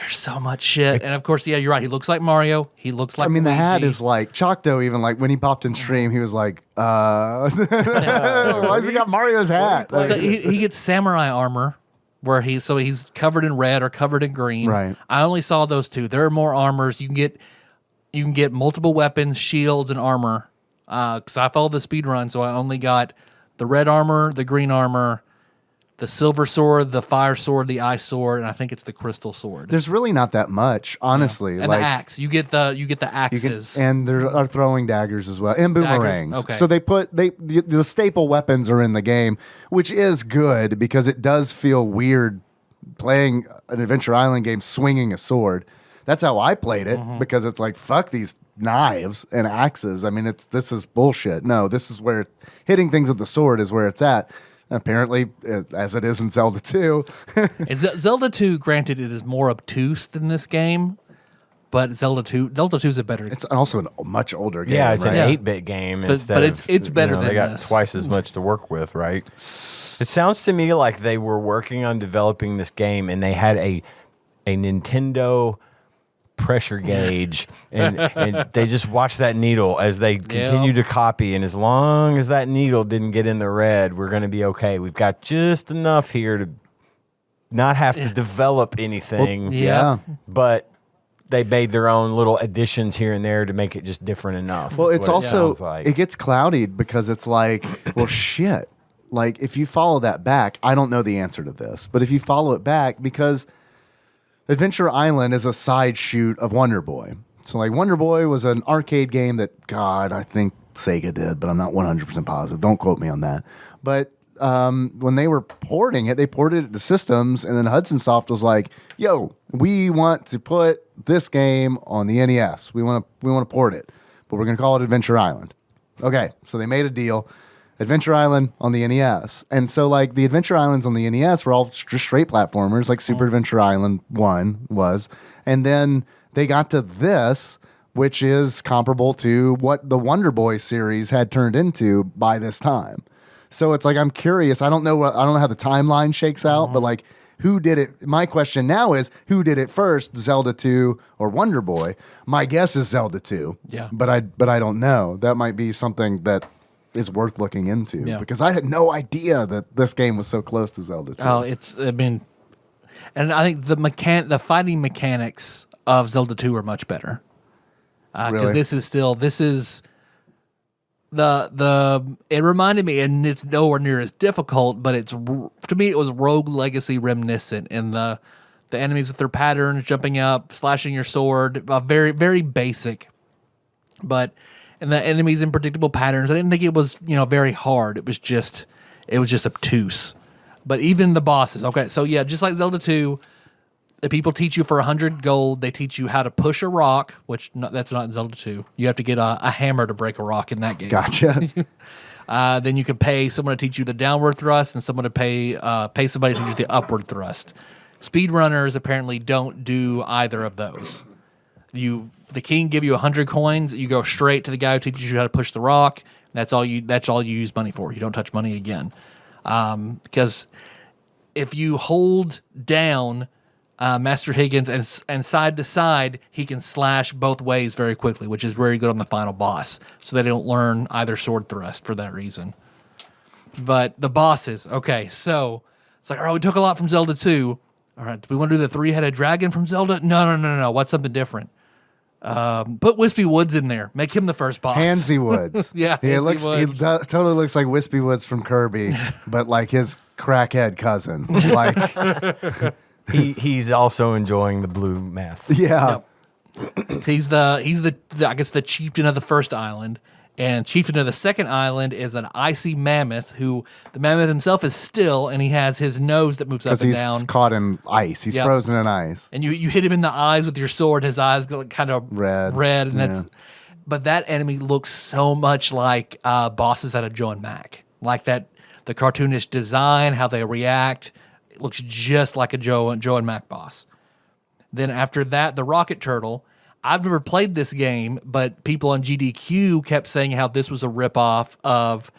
so much shit. And of course, yeah, you're right. He looks like Mario. He looks like I mean, the hat Luigi. is like Chocto. Even like when he popped in stream, he was like, "Why has he got Mario's hat?" So Like, he gets samurai armor, where he's covered in red or covered in green. Right. I only saw those two. There are more armors. You can get multiple weapons, shields, and armor. Because I followed the speed run, so I only got the red armor, the green armor, the silver sword, the fire sword, the ice sword, and I think it's the crystal sword. there's really not that much, honestly. And like the axe. You get the you can, axes. and there are throwing daggers as well, and boomerangs. Okay. So the staple weapons are in the game, which is good because it does feel weird playing an Adventure Island game swinging a sword. That's how I played it because it's like, fuck these knives and axes. I mean, this is bullshit. No, this is where hitting things with the sword is where it's at. Apparently, as it is in Zelda 2. Zelda 2, granted, it is more obtuse than this game, but Zelda 2 is a better. It's also a much older game. Yeah, it's right? an 8-bit game. But it's better than they got this. twice as much to work with, right? It sounds to me like they were working on developing this game, and they had a Nintendo pressure gauge, and they just watched that needle as they continue to copy. And as long as that needle didn't get in the red, we're going to be okay. We've got just enough here to not have to develop anything. Yeah. But they made their own little additions here and there to make it just different enough. Well, is it's what also, sounds like. it gets clouded because it's like, well, shit. Like, if you follow that back, I don't know the answer to this, but if you follow it back, because Adventure Island is a side shoot of Wonder Boy. So, like, Wonder Boy was an arcade game that, God, I think Sega did, but I'm not 100% positive. Don't quote me on that. But when they were porting it, they ported it to systems, and then Hudson Soft was like, yo, we want to put this game on the NES. We want to port it, but we're going to call it Adventure Island. Okay, so they made a deal. Adventure Island on the NES. And so, like, the Adventure Islands on the NES were all just straight platformers, like Super Adventure Island 1 was. And then they got to this, which is comparable to what the Wonder Boy series had turned into by this time. So it's like, I'm curious. I don't know how the timeline shakes out, but, like, who did it? My question now is, who did it first, Zelda 2 or Wonder Boy? My guess is Zelda 2. Yeah. But I don't know. That might be something that is worth looking into because I had no idea that this game was so close to Zelda 2. Oh, and I think the fighting mechanics of Zelda 2 are much better. Because Really? this is it reminded me, and it's nowhere near as difficult, but to me it was Rogue Legacy reminiscent in the enemies with their patterns, jumping up, slashing your sword, very, very basic, but and the enemies in predictable patterns. I didn't think it was, very hard. It was just obtuse. But even the bosses, okay, so yeah, just like Zelda 2, the people teach you for 100 gold. They teach you how to push a rock, that's not in Zelda 2. You have to get a hammer to break a rock in that game. Gotcha. Then you can pay someone to teach you the downward thrust, and someone to pay somebody to teach you the upward thrust. Speedrunners apparently don't do either of those. The king give you 100 coins. You go straight to the guy who teaches you how to push the rock. That's all you use money for. You don't touch money again, because if you hold down Master Higgins and side to side, he can slash both ways very quickly, which is very good on the final boss. So they don't learn either sword thrust for that reason. But the bosses, okay, so it's like, all right, we took a lot from Zelda 2. All right, do we want to do the 3-headed dragon from Zelda? No. What's something different? Put Wispy Woods in there. Make him the first boss. Hansy Woods. Yeah, he Hansy Woods. Totally looks like Wispy Woods from Kirby, but like his crackhead cousin. Like he's also enjoying the blue meth. yeah. Yep. He's the I guess the chieftain of the first island, and chieftain of the second island is an icy mammoth. Who the mammoth himself is still, and he has his nose that moves up and Because down. he's caught in ice. He's frozen in ice. And you hit him in the eyes with your sword. His eyes go kind of red, and that's. But that enemy looks so much like bosses out of Joe and Mac, like that the cartoonish design, how they react. It looks just like a Joe and Mac boss. Then after that, the Rocket Turtle. I've never played this game, but people on GDQ kept saying how this was a ripoff of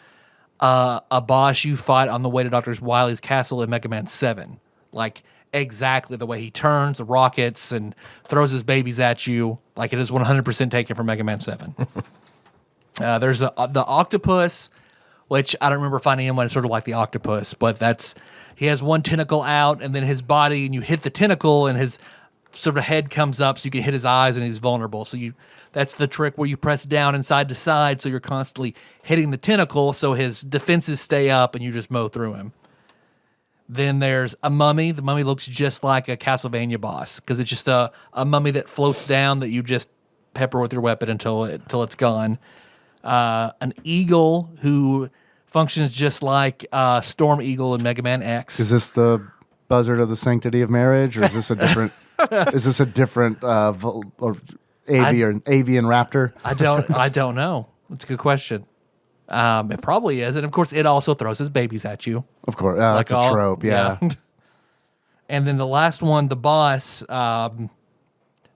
a boss you fight on the way to Dr. Wily's castle in Mega Man 7. Like, exactly the way he turns the rockets and throws his babies at you. Like, it is 100% taken from Mega Man 7. There's the octopus, which I don't remember finding him when it's sort of like the octopus, but he has one tentacle out, and then his body, and you hit the tentacle, and his sort of head comes up so you can hit his eyes and he's vulnerable. So that's the trick where you press down and side to side so you're constantly hitting the tentacle so his defenses stay up and you just mow through him. Then there's a mummy. The mummy looks just like a Castlevania boss because it's just a mummy that floats down that you just pepper with your weapon until it's gone. An eagle who functions just like Storm Eagle in Mega Man X. Is this the Buzzard of the Sanctity of Marriage, or is this a different Is this a different avian raptor? I don't know. It's a good question. It probably is, and of course, it also throws his babies at you. Of course, that's a trope. Yeah. And then the last one, the boss.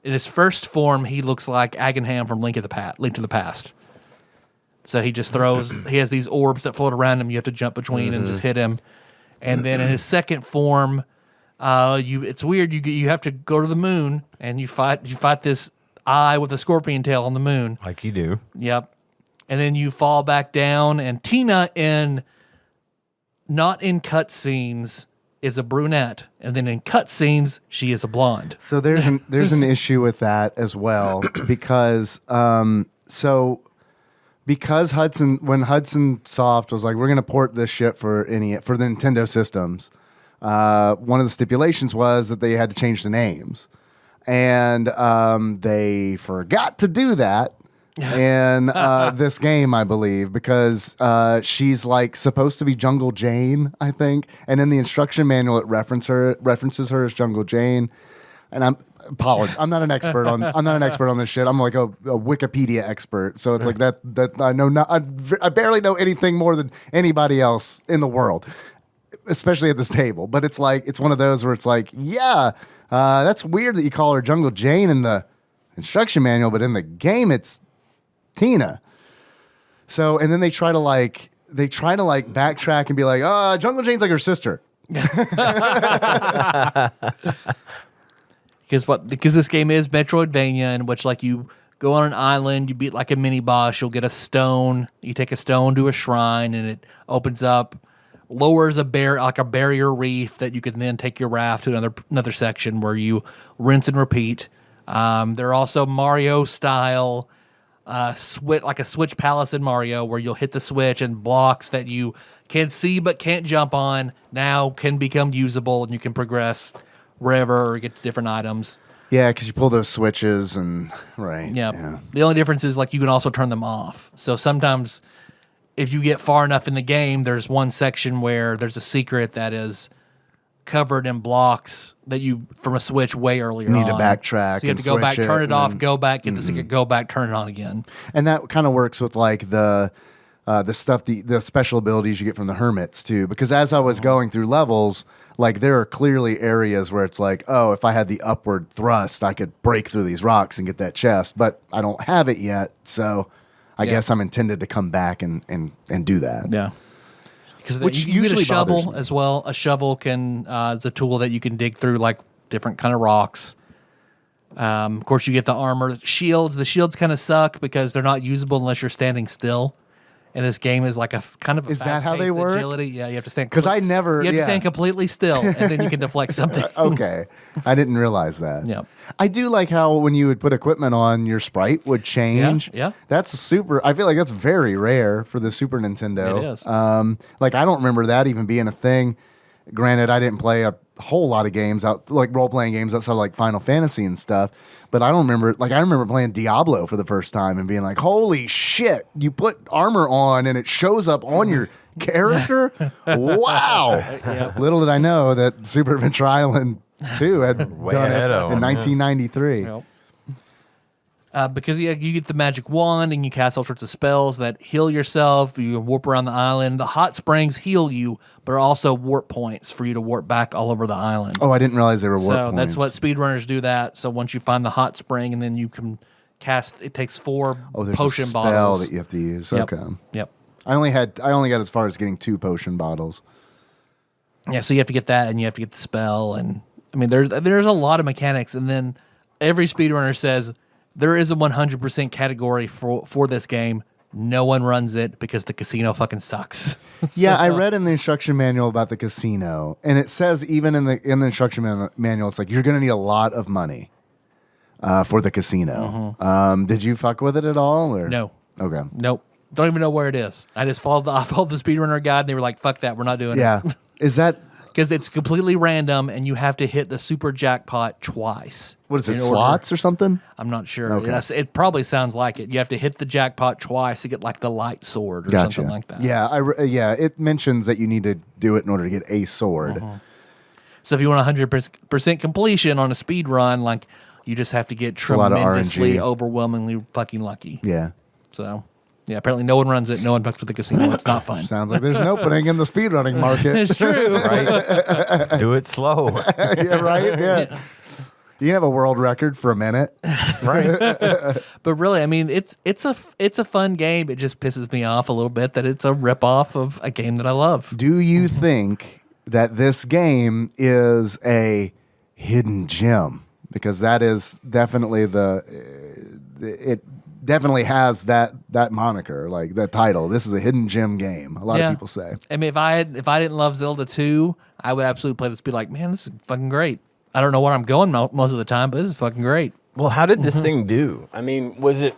In his first form, he looks like Agenham from Link to the Past. So he just throws. He has these orbs that float around him. You have to jump between and just hit him. And then in his second form, it's weird. You have to go to the moon and you fight this eye with a scorpion tail on the moon. Like you do. Yep. And then you fall back down, and Tina not in cutscenes is a brunette, and then in cutscenes she is a blonde. So there's an issue with that as well because when Hudson Soft was like, we're gonna port this shit for the Nintendo systems, one of the stipulations was that they had to change the names, and they forgot to do that in this game, I believe, because she's like supposed to be Jungle Jane, I think, and in the instruction manual it references her as Jungle Jane, and I'm not an expert on this shit. I'm like a Wikipedia expert, so it's like that I barely know anything more than anybody else in the world, especially at this table. But it's like it's one of those where it's like, yeah, that's weird that you call her Jungle Jane in the instruction manual, but in the game it's Tina. So, and then they try to backtrack and be like, Jungle Jane's like her sister. Because this game is Metroidvania, in which like you go on an island, you beat like a mini boss, you'll get a stone, you take a stone to a shrine, and it opens up, lowers a barrier reef that you can then take your raft to another section where you rinse and repeat. There are also Mario style like a switch palace in Mario, where you'll hit the switch and blocks that you can see but can't jump on now can become usable, and you can progress wherever or get to different items. Yeah, because you pull those switches and right. Yep. Yeah. The only difference is like you can also turn them off. So sometimes if you get far enough in the game, there's one section where there's a secret that is covered in blocks that you from a switch way earlier on. You need to backtrack. So you have to go back, turn it off, go back, get the secret, go back, turn it on again. And that kind of works with like the stuff, the special abilities you get from the hermits too. Because as I was going through levels, like there are clearly areas where it's like, oh, if I had the upward thrust, I could break through these rocks and get that chest, but I don't have it yet. So I guess I'm intended to come back and do that. Yeah. Because Which you get a usually shovel bothers me. as well. A shovel is a tool that you can dig through like different kind of rocks. Of course, you get the armor. Shields. The shields kind of suck because they're not usable unless you're standing still. And this game is like a kind of a Is that how they fast-paced work? agility. Yeah, you have to stand. Because I never. You have to yeah. stand completely still, and then you can deflect something. Okay. I didn't realize that. Yep. I do like how when you would put equipment on, your sprite would change. Yeah. That's super. I feel like that's very rare for the Super Nintendo. It is. Like, I don't remember that even being a thing. Granted, I didn't play a whole lot of games like role-playing games outside of like Final Fantasy and stuff, but I don't remember. Like, I remember playing Diablo for the first time and being like, holy shit, you put armor on and it shows up on your character? Wow. Yep. Little did I know that Super Adventure Island 2 had done ahead it of in them, yeah. 1993. Yep. Because you get the magic wand and you cast all sorts of spells that heal yourself. You warp around the island. The hot springs heal you, but are also warp points for you to warp back all over the island. Oh, I didn't realize they were warp So points. that's what speedrunners do that. So once you find the hot spring, and then you can cast. It takes 4 there's potion a spell bottles that you have to use. Yep. Okay. Yep. I only got as far as getting 2 potion bottles. Yeah. So you have to get that, and you have to get the spell, and I mean, there's a lot of mechanics, and then every speedrunner says there is a 100% category for this game. No one runs it because the casino fucking sucks. Yeah, I read in the instruction manual about the casino, and it says even in the instruction manual, it's like you're going to need a lot of money for the casino. Did you fuck with it at all? Or? No. Okay. Nope. Don't even know where it is. I followed the speedrunner guide, and they were like, "Fuck that, we're not doing Yeah. it." Is that Because it's completely random, and you have to hit the super jackpot twice. what is it? in order- Slots or something? I'm not sure. Okay. Yes, it probably sounds like it. You have to hit the jackpot twice to get like the light sword or Gotcha. something like that. Yeah, it mentions that you need to do it in order to get a sword. So if you want 100% completion on a speed run, like you just have to get a lot of tremendously, RNG. overwhelmingly fucking lucky. Yeah. So yeah, apparently no one runs it. No one fucks with the casino. It's not fun. Sounds like there's an opening in the speedrunning market. It's true. Right? Do it slow. Yeah, right? Yeah. You can have a world record for a minute. Right. But really, I mean, it's a fun game. It just pisses me off a little bit that it's a ripoff of a game that I love. Do you think that this game is a hidden gem? Because that is definitely it definitely has that moniker, like that title. This is a hidden gem game. A lot of people say. I mean, if I didn't love Zelda 2, I would absolutely play this. Be like, man, this is fucking great. I don't know where I'm going most of the time, but this is fucking great. Well, how did this thing do? I mean, was it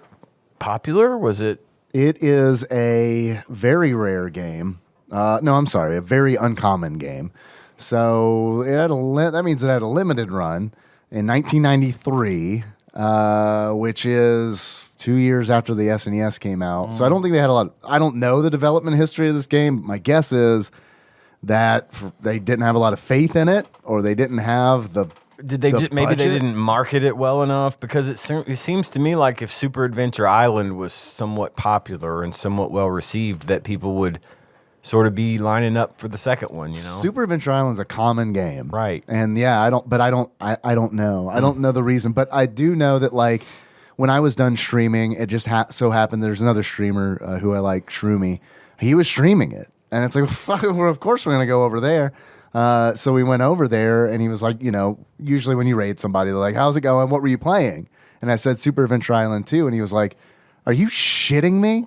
popular? Was it? It is a very rare game. No, I'm sorry, a very uncommon game. So it had that means it had a limited run in 1993, which is 2 years after the SNES came out. So I don't think they had a lot. I don't know the development history of this game. My guess is that they didn't have a lot of faith in it, or they didn't have the. Did they maybe budget? they didn't market it well enough? Because it seems to me like if Super Adventure Island was somewhat popular and somewhat well received, that people would sort of be lining up for the second one. You know, Super Adventure Island's a common game, right? And yeah, I don't know. I don't know the reason, but I do know that like when I was done streaming, it just so happened there's another streamer who I like, Shroomy. He was streaming it, and it's like, fuck, well, of course we're gonna go over there. So we went over there, and he was like, usually when you raid somebody, they're like, how's it going? What were you playing? And I said Super Adventure Island 2, and he was like, are you shitting me?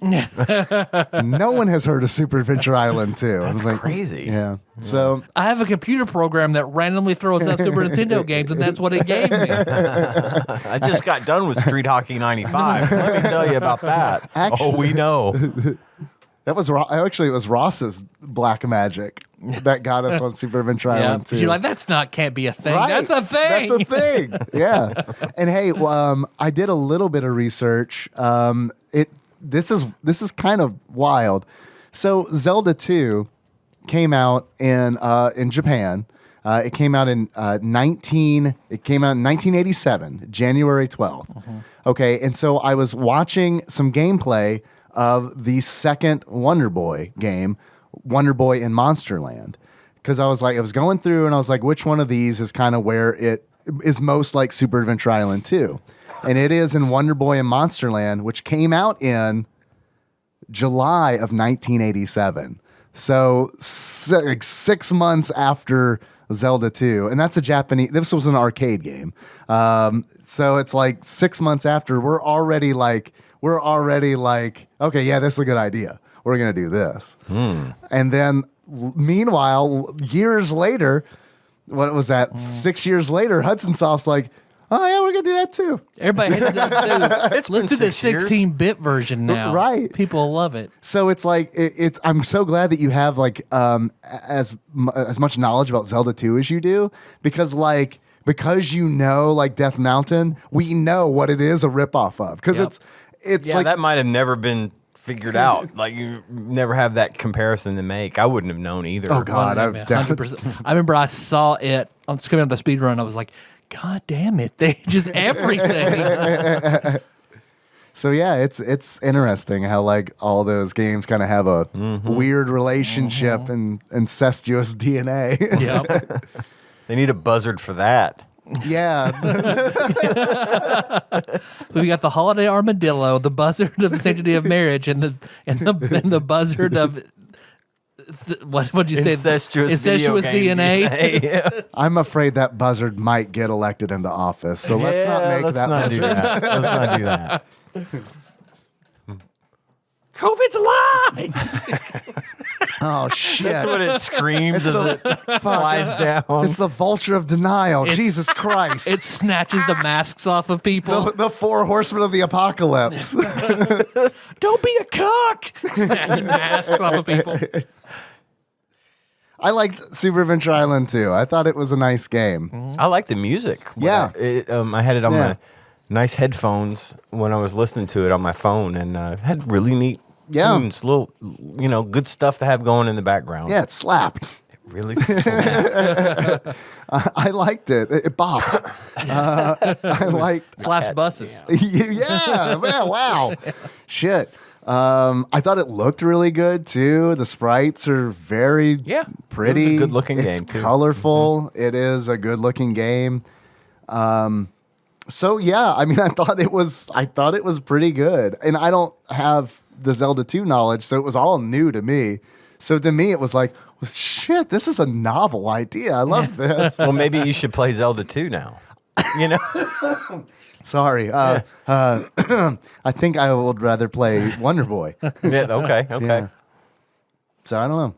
No one has heard of Super Adventure Island 2. I was like, crazy. Yeah. So I have a computer program that randomly throws out Super Nintendo games, and that's what it gave me. I just got done with Street Hockey 95. Let me tell you about that. Actually- we know. that was actually it was Ross's black magic that got us on Super Adventure Yeah, Island 2. you're like, can't be a thing. Right. That's a thing. That's a thing. Yeah. And hey, I did a little bit of research. This is kind of wild. So Zelda 2 came out in Japan. It came out in 1987, January 12th. Okay, and so I was watching some gameplay of the second Wonder Boy game, Wonder Boy in Monsterland, because I was going through and I was like, which one of these is kind of where it is most like Super Adventure Island 2? And it is in Wonder Boy in Monsterland, which came out in July of 1987. So 6 months after Zelda 2. And that's this was an arcade game. So it's like 6 months after, we're already like, okay, yeah, this is a good idea. We're going to do this. And then meanwhile, years later, what was that? 6 years later, Hudson Soft's like, oh yeah, we're going to do that too. Everybody hates that too. Let's do the 16-bit version now. Right. People love it. So it's like I'm so glad that you have like as much knowledge about Zelda 2 as you do, because like Death Mountain, we know what it is a ripoff of, because it's like that might have never been figured out. Like you never have that comparison to make. I wouldn't have known either. Oh God, I've 100%. I remember I saw it on coming on the speed run. I was like, God damn it! They just everything. So yeah, it's interesting how like all those games kind of have a weird relationship and incestuous DNA. Yep. They need a buzzard for that. Yeah. We got the holiday armadillo, the buzzard of the sanctity of marriage, and the buzzard of what'd you say? Incestuous video game DNA. I'm afraid that buzzard might get elected into office. So let's not make that do buzzard. that. Let's not do that. COVID's a lie. Oh shit. That's what it screams as it flies down. It's the vulture of denial. Jesus Christ. It snatches the masks off of people. the four horsemen of the apocalypse. Don't be a cock. Snatch masks off of people. I liked Super Adventure Island too. I thought it was a nice game. I like the music. Yeah. I had it on my nice headphones when I was listening to it on my phone, and it had really neat tunes, little, good stuff to have going in the background. Yeah, it slapped. really slow. I liked it. It bopped. I liked. Slaps buses. Yeah, man, wow. Shit. I thought it looked really good too. The sprites are very pretty. It was a good-looking it's game, too. colorful. It is a good-looking game. So yeah, I mean, I thought it was pretty good. And I don't have the Zelda 2 knowledge, so it was all new to me. So to me, it was like, well, shit, this is a novel idea. I love this. Well, maybe you should play Zelda 2 now. You know? Sorry. I think I would rather play Wonder Boy. Yeah, okay. Yeah. So I don't know.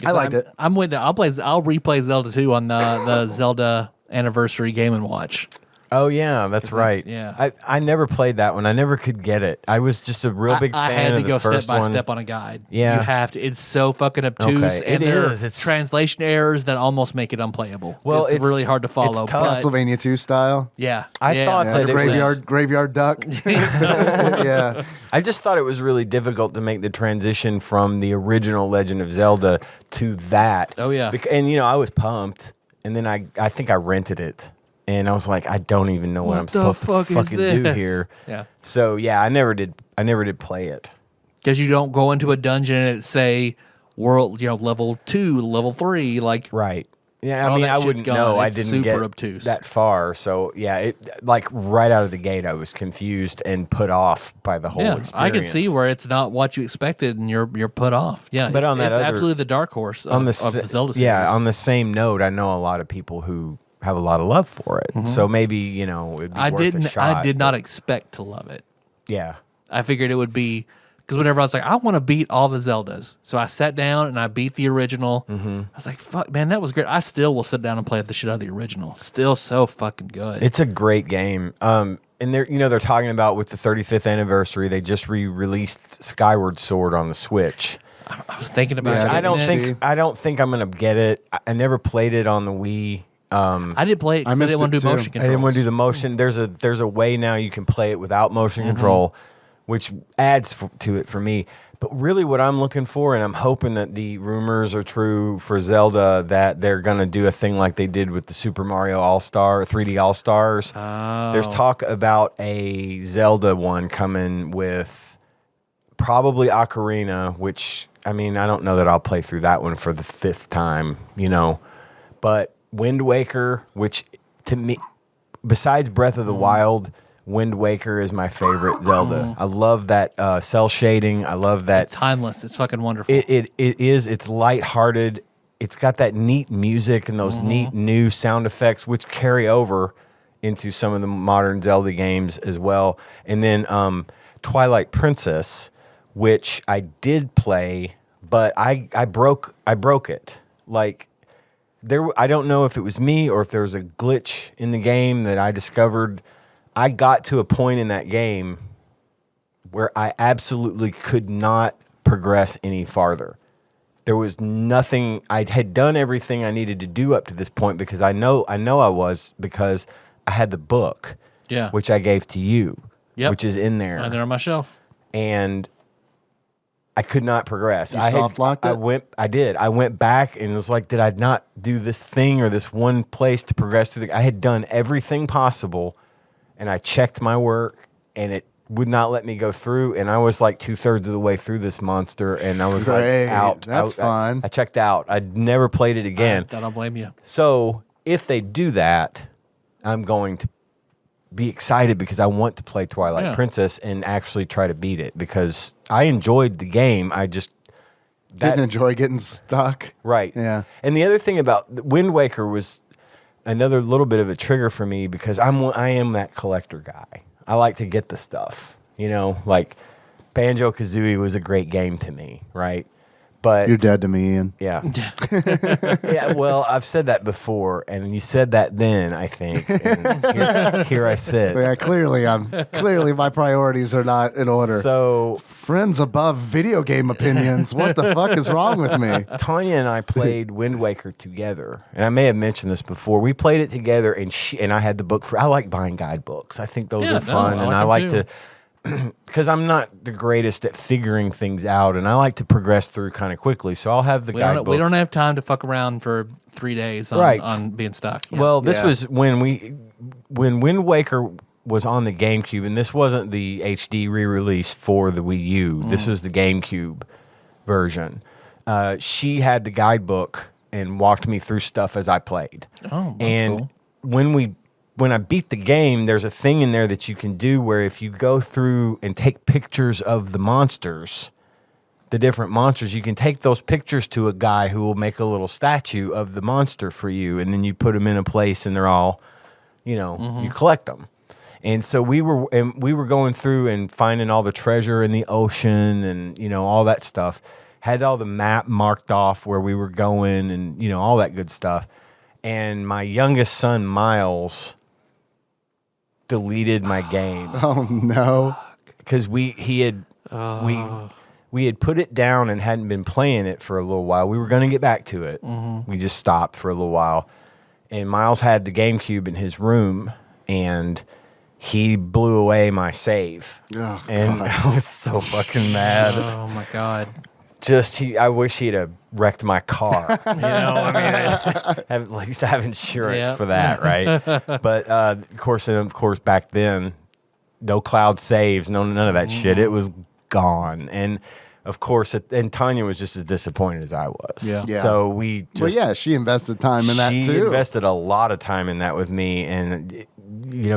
I liked it. I'm with it. I'll replay Zelda 2 on the Zelda Anniversary Game & Watch. Oh, yeah, that's right. yeah. I never played that one. I never could get it. I was just a real big fan I had to of the go first step by one. step on a guide. Yeah. You have to. It's so fucking obtuse. Okay, And it there is. are It's- translation errors that almost make it unplayable. Well, it's really hard to follow. it's tough. But Castlevania 2 style. yeah. I thought Yeah, that the it was- graveyard duck. Yeah. I just thought it was really difficult to make the transition from the original Legend of Zelda to that. Oh, yeah. And, you know, I was pumped. And then I think I rented it. And I was like, I don't even know what I'm the supposed to fuck is fucking do this? here. Yeah. So, yeah, I never did play it. Because you don't go into a dungeon and it say world, level 2, level 3, like Right. Yeah, I All mean, that I shit's wouldn't gone. know. I It's didn't super get obtuse. that far. So, yeah, it like right out of the gate, I was confused and put off by the whole experience. I can see where it's not what you expected and you're put off. Yeah, But on that it's other- absolutely the dark horse of the Zelda series. Yeah, on the same note, I know a lot of people who have a lot of love for it. So maybe, it'd be worth a shot. I did not expect to love it. Yeah. I figured it would be because whenever I was like, I want to beat all the Zeldas, so I sat down and I beat the original. I was like, fuck, man, that was great. I still will sit down and play the shit out of the original. Still so fucking good. It's a great game. And they're talking about with the 35th anniversary, they just re-released Skyward Sword on the Switch. I was thinking about. Yeah, getting it. I don't think I'm gonna get it. I never played it on the Wii. I didn't play it because I missed didn't want to it do too. motion I controls. didn't want to do the motion. There's a way now you can play it without motion control, which adds to it for me. But really, what I'm looking for, and I'm hoping that the rumors are true for Zelda, that they're gonna do a thing like they did with the Super Mario 3D All Stars. There's talk about a Zelda one coming with probably Ocarina, which I mean, I don't know that I'll play through that one for the 5th time, but Wind Waker, which to me, besides Breath of the Wild, Wind Waker is my favorite Zelda. I love that cell shading. I love that. It's timeless. It's fucking wonderful. It is. It's lighthearted. It's got that neat music and those neat new sound effects, which carry over into some of the modern Zelda games as well. And then Twilight Princess, which I did play, but I broke it. Like I don't know if it was me or if there was a glitch in the game that I discovered. I got to a point in that game where I absolutely could not progress any farther. There was nothing. I had done everything I needed to do up to this point because I know I was because I had the book, which I gave to you, which is in there. Right there on my shelf. And I could not progress. You soft locked it? I did. I went back and was like, did I not do this thing or this one place to progress through I had done everything possible, and I checked my work, and it would not let me go through. And I was like 2/3 of the way through this monster, and I was Great. like out. That's fun. I checked out. I'd never played it again. I don't blame you. So if they do that, I'm going to be excited because I want to play Twilight Princess and actually try to beat it because I enjoyed the game. I just Didn't enjoy getting stuck. right. Yeah. And the other thing about Wind Waker was another little bit of a trigger for me because I am that collector guy. I like to get the stuff, like Banjo-Kazooie was a great game to me, right? But You're dead to me, Ian. Yeah. Yeah, well, I've said that before, and you said that then, I think. And here I sit. Yeah, clearly my priorities are not in order. So Friends above video game opinions. What the fuck is wrong with me? Tanya and I played Wind Waker together, and I may have mentioned this before. We played it together, and I had the book I like buying guidebooks. I think those Yeah, are fun, no, I and I like like them to because I'm not the greatest at figuring things out, and I like to progress through kind of quickly. So I'll have the guidebook. We don't have time to fuck around for 3 days on being stuck. Yeah. Well, this was when Wind Waker was on the GameCube, and this wasn't the HD re-release for the Wii U. This was the GameCube version. She had the guidebook and walked me through stuff as I played. Oh, that's and cool. when I beat the game, there's a thing in there that you can do where if you go through and take pictures of the monsters, the different monsters, you can take those pictures to a guy who will make a little statue of the monster for you, and then you put them in a place, and they're all, you collect them. And so we were going through and finding all the treasure in the ocean and all that stuff. Had all the map marked off where we were going and all that good stuff. And my youngest son Miles deleted my game. Oh no! Because we had put it down and hadn't been playing it for a little while. We were going to get back to it. We just stopped for a little while. And Miles had the GameCube in his room, and he blew away my save. Oh, and God. I was so fucking mad. Oh my God. I wish he'd have wrecked my car. I at least I have insurance for that, right? But of course, back then, no cloud saves, none of that shit. It was gone, and of course, and Tanya was just as disappointed as I was. Yeah. So we just. She invested time in that too. She invested a lot of time in that with me, and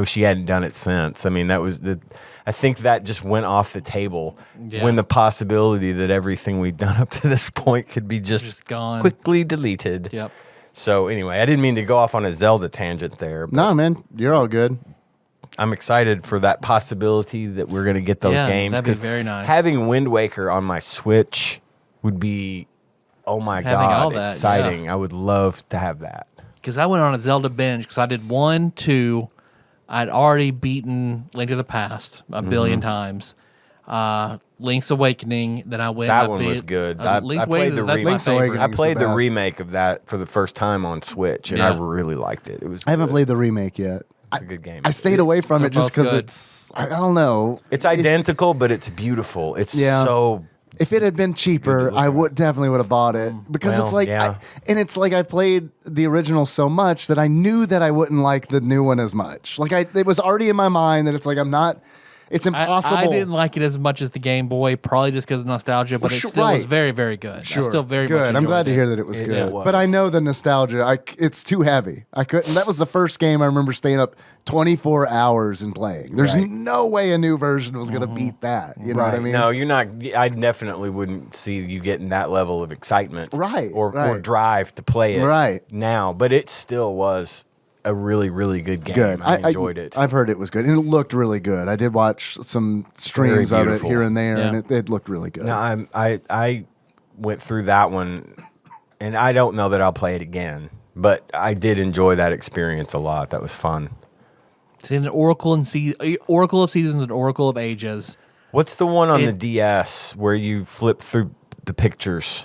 she hadn't done it since. I mean, I think that just went off the table when the possibility that everything we've done up to this point could be just gone, quickly deleted. Yep. So anyway, I didn't mean to go off on a Zelda tangent there. But No, man, you're all good. I'm excited for that possibility that we're going to get those games. That'd be very nice. Having Wind Waker on my Switch would be, oh my God, exciting. Yeah. I would love to have that. Because I went on a Zelda binge because I did 1, 2. I'd already beaten Link to the Past a billion times. Link's Awakening. Then I went. That one was good. I played the remake. I played the remake of that for the first time on Switch, and I really liked it. It was. I haven't played the remake yet. It's a good game. I stayed away from it just because it's. I don't know. It's identical, but it's beautiful. It's so. If it had been cheaper, I definitely would have bought it because it's like, I played the original so much that I knew that I wouldn't like the new one as much. Like it was already in my mind that it's like it's impossible. I didn't like it as much as the Game Boy, probably just because of nostalgia, but it still was very, very good. Sure. I still very good. much I'm glad to it. hear that it was good. It was. But I know the nostalgia. It's too heavy. I couldn't. That was the first game I remember staying up 24 hours and playing. There's no way a new version was going to beat that. You know what I mean? No, you're not. I definitely wouldn't see you getting that level of excitement, or drive to play it now. But it still was a really, really good game. Good. I enjoyed it. I've heard it was good, and it looked really good. I did watch some streams of it here and there, and it looked really good. No, I went through that one, and I don't know that I'll play it again, but I did enjoy that experience a lot. That was fun. Seeing an Oracle of Seasons and Oracle of Ages. What's the one on the DS where you flip through the pictures,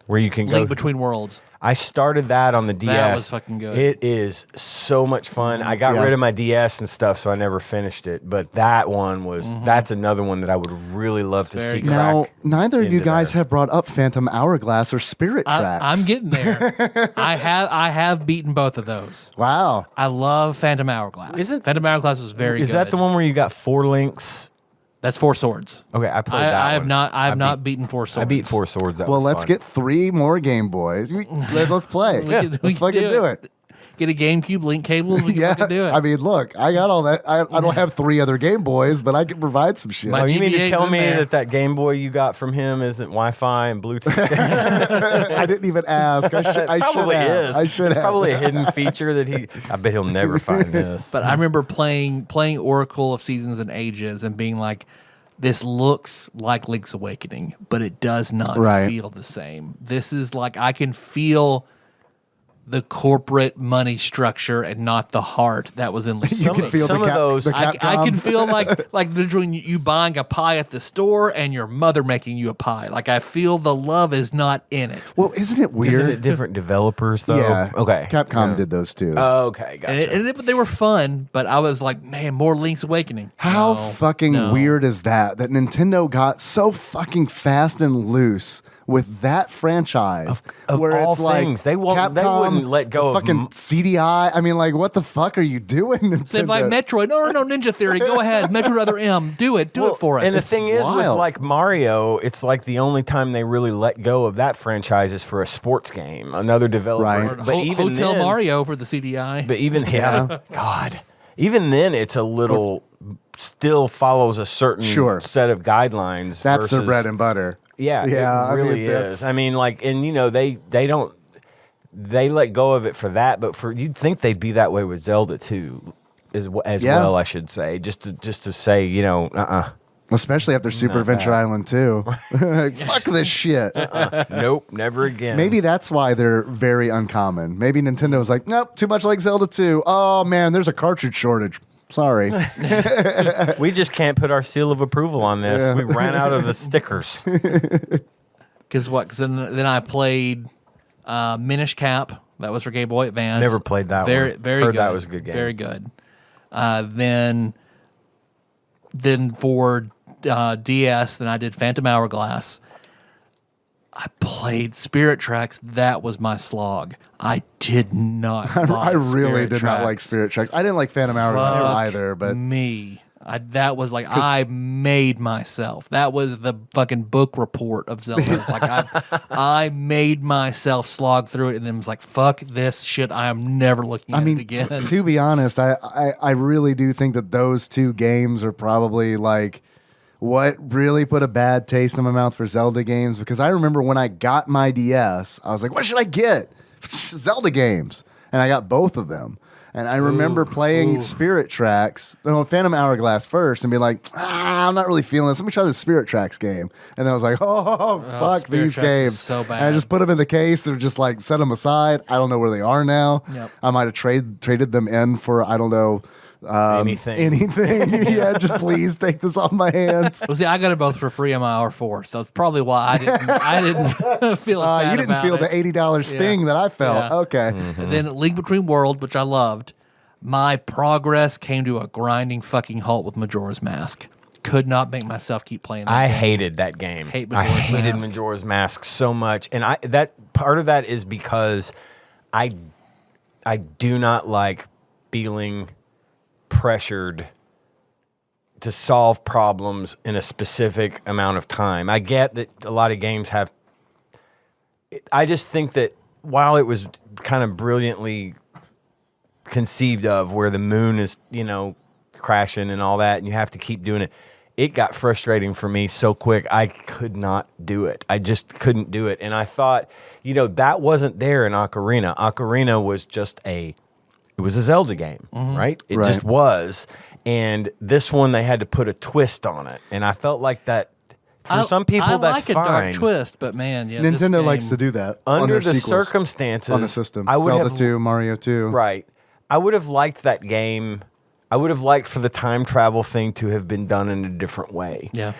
where you can Link Between Worlds? I started that on the DS. That was fucking good. It is so much fun. I got rid of my DS and stuff, so I never finished it. But that one was, that's another one that I would really love to see. Now, neither of you guys have brought up Phantom Hourglass or Spirit Tracks. I'm getting there. I have beaten both of those. Wow. I love Phantom Hourglass. Phantom Hourglass was very good. Is that the one where you got 4 links? That's 4 Swords. Okay, I played that one. I have not beaten 4 Swords. I beat 4 Swords. That was let's fun. get 3 more Game Boys. Let's play. Let's fucking do it. Get a GameCube link cable. We can fucking do it. I mean, look, I got all that. I don't have 3 other Game Boys, but I can provide some shit. You mean to tell me that Game Boy you got from him isn't Wi-Fi and Bluetooth? I didn't even ask. I probably is. I should. It's probably a hidden feature that I bet he'll never find this. But I remember playing Oracle of Seasons and Ages and being like, this looks like Link's Awakening, but it does not feel the same. This is like I can feel the corporate money structure and not the heart that was in You can feel some the of those- the I Capcom. can feel like between you buying a pie at the store and your mother making you a pie. Like I feel the love is not in it. Well, isn't it weird? Isn't it different developers though? Yeah. Okay. Capcom Yeah. did those too. Okay, gotcha. And they were fun, but I was like, man, more Link's Awakening. How No, fucking no. weird is that Nintendo got so fucking fast and loose with that franchise, Of where all it's like things, they Capcom, wouldn't let go the of fucking CDI. I mean, like, what the fuck are you doing? Nintendo? Same like Metroid. No, Ninja Theory. Go ahead. Metroid Other M. Do it Well, for us. And the thing is, with wild. like Mario, it's like the only time they really let go of that franchise is for a sports game. Another developer, Right. but even Hotel then, Mario for the CDI. But even God, even then, it's a little still follows a certain Sure. set of guidelines. That's their versus- bread and butter. Yeah, Yeah, it I really mean, is. that's- I mean, like, and you know, they don't they let go of it for that, but for you'd think they'd be that way with Zelda too, as Yeah. well. I should say, just to say, you know, Especially after Super Adventure Island 2. Fuck this shit. nope, never again. Maybe that's why they're very uncommon. Maybe Nintendo was like, nope, too much like Zelda 2. Oh man, there's a cartridge shortage. Sorry. we just can't put our seal of approval on this. Yeah. We ran out of the stickers. Because then I played Minish Cap. That was for Game Boy Advance. Never played that very, one. Very Heard good. that was a good game. Very good. Then for DS, then I did Phantom Hourglass. I played Spirit Tracks. That was my slog. I did not. I like really Spirit did not like Tracks. Spirit Tracks. I didn't like Phantom Hourglass Fuck either, but me. That was like I made myself. That was the fucking book report of Zelda. It's like I made myself slog through it, and then was like, "Fuck this shit! I am never looking at it again." to be honest, I really do think that those two games are probably like what really put a bad taste in my mouth for Zelda games, because I remember when I got my DS, I was like, what should I get? Zelda games. And I got both of them. And I remember playing Spirit Tracks, Phantom Hourglass first, and be like, I'm not really feeling this. Let me try the Spirit Tracks game. And then I was like, fuck Spirit these Tracks is games. so bad. And I just put them in the case and just like set them aside. I don't know where they are now. Yep. I might have traded them in for, I don't know, anything. Yeah, just please take this off my hands. Well, see, I got it both for free on my R4, so it's probably why I didn't feel as bad You didn't about feel it. the $80 sting that I felt. Yeah. Okay. And then Link Between Worlds, which I loved, my progress came to a grinding fucking halt with Majora's Mask. Could not make myself keep playing that I game. hated that game. Hate I Majora's hated Mask. Majora's Mask so much, and that part of that is because I do not like feeling pressured to solve problems in a specific amount of time. I get that a lot of games have. I just think that while it was kind of brilliantly conceived of, where the moon is, crashing and all that, and you have to keep doing it, it got frustrating for me so quick. I could not do it. I just couldn't do it. And I thought, that wasn't there in Ocarina. Ocarina was just it was a Zelda game, right? It Right. just was. And this one, they had to put a twist on it. And I felt like that, for some people, I that's like a dark fine. twist, but man, yeah, this Nintendo likes game- to do that on Under their the sequels, circumstances, on the system. I would Zelda have 2, Mario 2. Right. I would have liked that game. I would have liked for the time travel thing to have been done in a different way. Yeah.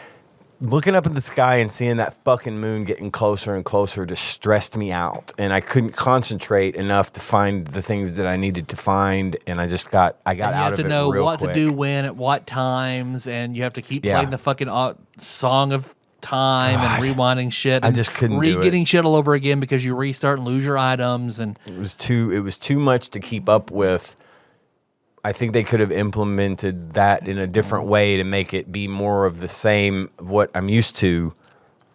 Looking up at the sky and seeing that fucking moon getting closer and closer just stressed me out. And I couldn't concentrate enough to find the things that I needed to find. And I just got And you out have of to it know real what quick. to do when at what times, and you have to keep Yeah. playing the fucking Song of Time and rewinding shit. I And just couldn't do it. getting shit all over again because you restart and lose your items. And It was too much to keep up with. I think they could have implemented that in a different way to make it be more of the same of what I'm used to,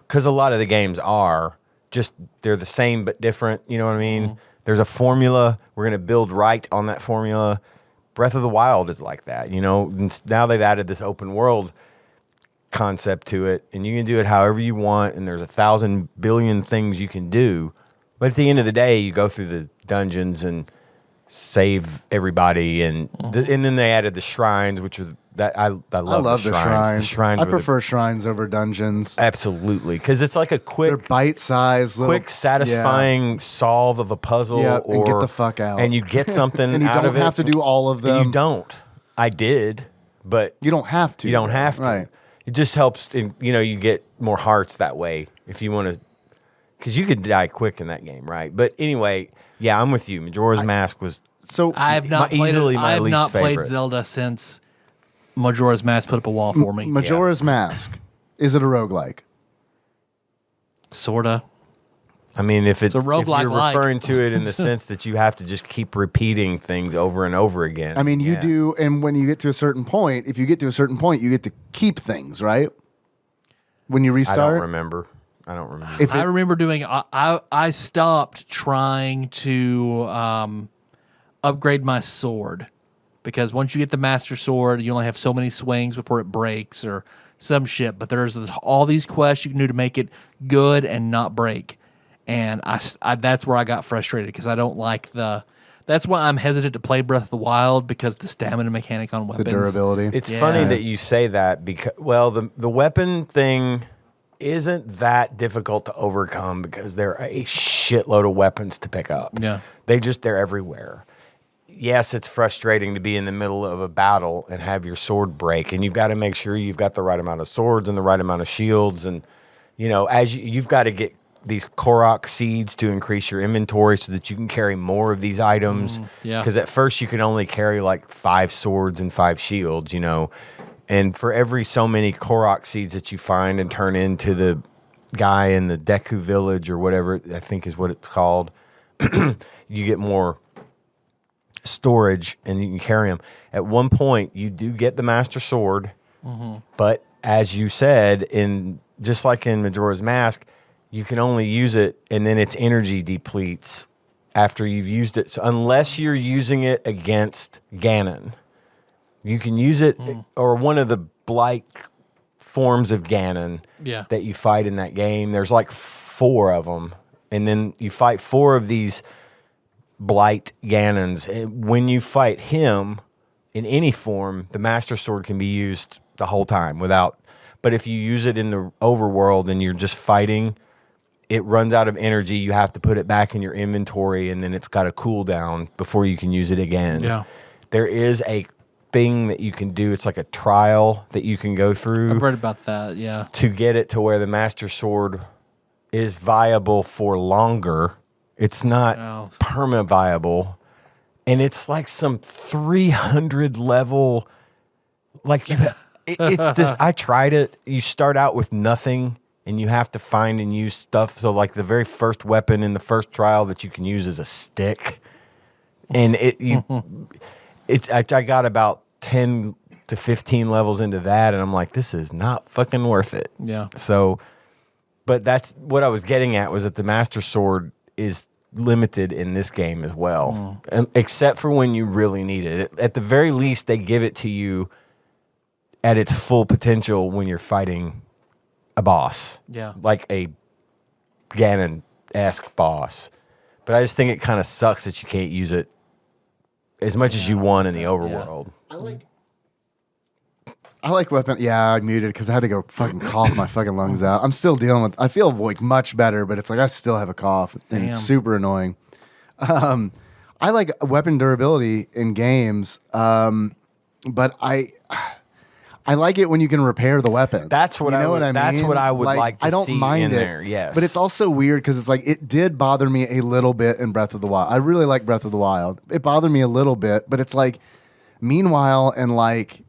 because a lot of the games are just, they're the same but different. You know what I mean? There's a formula. We're going to build right on that formula. Breath of the Wild is like that. And now they've added this open world concept to it, and you can do it however you want, and there's 1,000 billion things you can do. But at the end of the day, you go through the dungeons and save everybody, and then they added the shrines, which are I love the shrines. The shrines I were prefer shrines over dungeons. absolutely, because it's like a They're quick, bite-sized, quick, satisfying solve of a puzzle. Yeah, or and get the fuck out. and you get something and you out don't of it. have to do all of them. You don't. I did, but You don't have to. you don't though. have to. Right. It just helps. You get more hearts that way if you want to, because you could die quick in that game, right? But anyway, yeah, I'm with you. Majora's Mask was So I have not played easily it. my I have least not played favorite. Zelda since Majora's Mask put up a wall for me. Majora's Mask, is it a roguelike? Sorta. I mean, if a roguelike if you're like. referring to it in the sense that you have to just keep repeating things over and over again. I mean, you yeah. do, and when you get to a certain point, if you get to a certain point, you get to keep things, right? When you I restart? don't remember. If I it- remember doing. I stopped trying to upgrade my sword because once you get the Master Sword, you only have so many swings before it breaks or some shit. But there's all these quests you can do to make it good and not break. And I that's where I got frustrated because I don't like the. That's why I'm hesitant to play Breath of the Wild because the stamina mechanic on weapons. the durability. It's Yeah. funny that you say that because, well, the weapon thing isn't that difficult to overcome because there are a shitload of weapons to pick up. Yeah. They're everywhere. Yes, it's frustrating to be in the middle of a battle and have your sword break, and you've got to make sure you've got the right amount of swords and the right amount of shields, and as you've got to get these Korok seeds to increase your inventory so that you can carry more of these items. yeah. Because at first you can only carry like 5 swords and 5 shields, And for every so many Korok seeds that you find and turn into the guy in the Deku village or whatever I think is what it's called, you get more storage and you can carry them. At one point, you do get the Master Sword, but as you said, just like in Majora's Mask, you can only use it and then its energy depletes after you've used it. So unless you're using it against Ganon, you can use it or one of the blight forms of Ganon Yeah. that you fight in that game. There's like 4 of them, and then you fight 4 of these blight Ganons. And when you fight him in any form, the Master Sword can be used the whole time without. But if you use it in the overworld and you're just fighting, it runs out of energy. You have to put it back in your inventory, and then it's got a cooldown before you can use it again. Yeah. There is a thing that you can do. It's like a trial that you can go through I've read about that. Yeah. to get it to where the Master Sword is viable for longer. It's not Oh. perma viable, and it's like some 300 level. Like it's this. I tried it. You start out with nothing, and you have to find and use stuff. So like the very first weapon in the first trial that you can use is a stick, and I got about 10 to 15 levels into that, and I'm like, this is not fucking worth it. Yeah. So, but that's what I was getting at, was that the Master Sword is limited in this game as well, and except for when you really need it. At the very least, they give it to you at its full potential when you're fighting a boss. Yeah. Like a Ganon-esque boss. But I just think it kind of sucks that you can't use it as much as you want in the overworld. I like weapon. Yeah, I muted because I had to go fucking cough my fucking lungs out. I'm still dealing with. I feel like much better, but it's like I still have a cough, and it's Damn. super annoying. I like weapon durability in games, but I like it when you can repair the weapon. That's what you I know would- what I mean. that's what I would like to I don't see mind in it, there, yes. but it's also weird because it's like it did bother me a little bit in Breath of the Wild. I really like Breath of the Wild. It bothered me a little bit, but it's like meanwhile and like.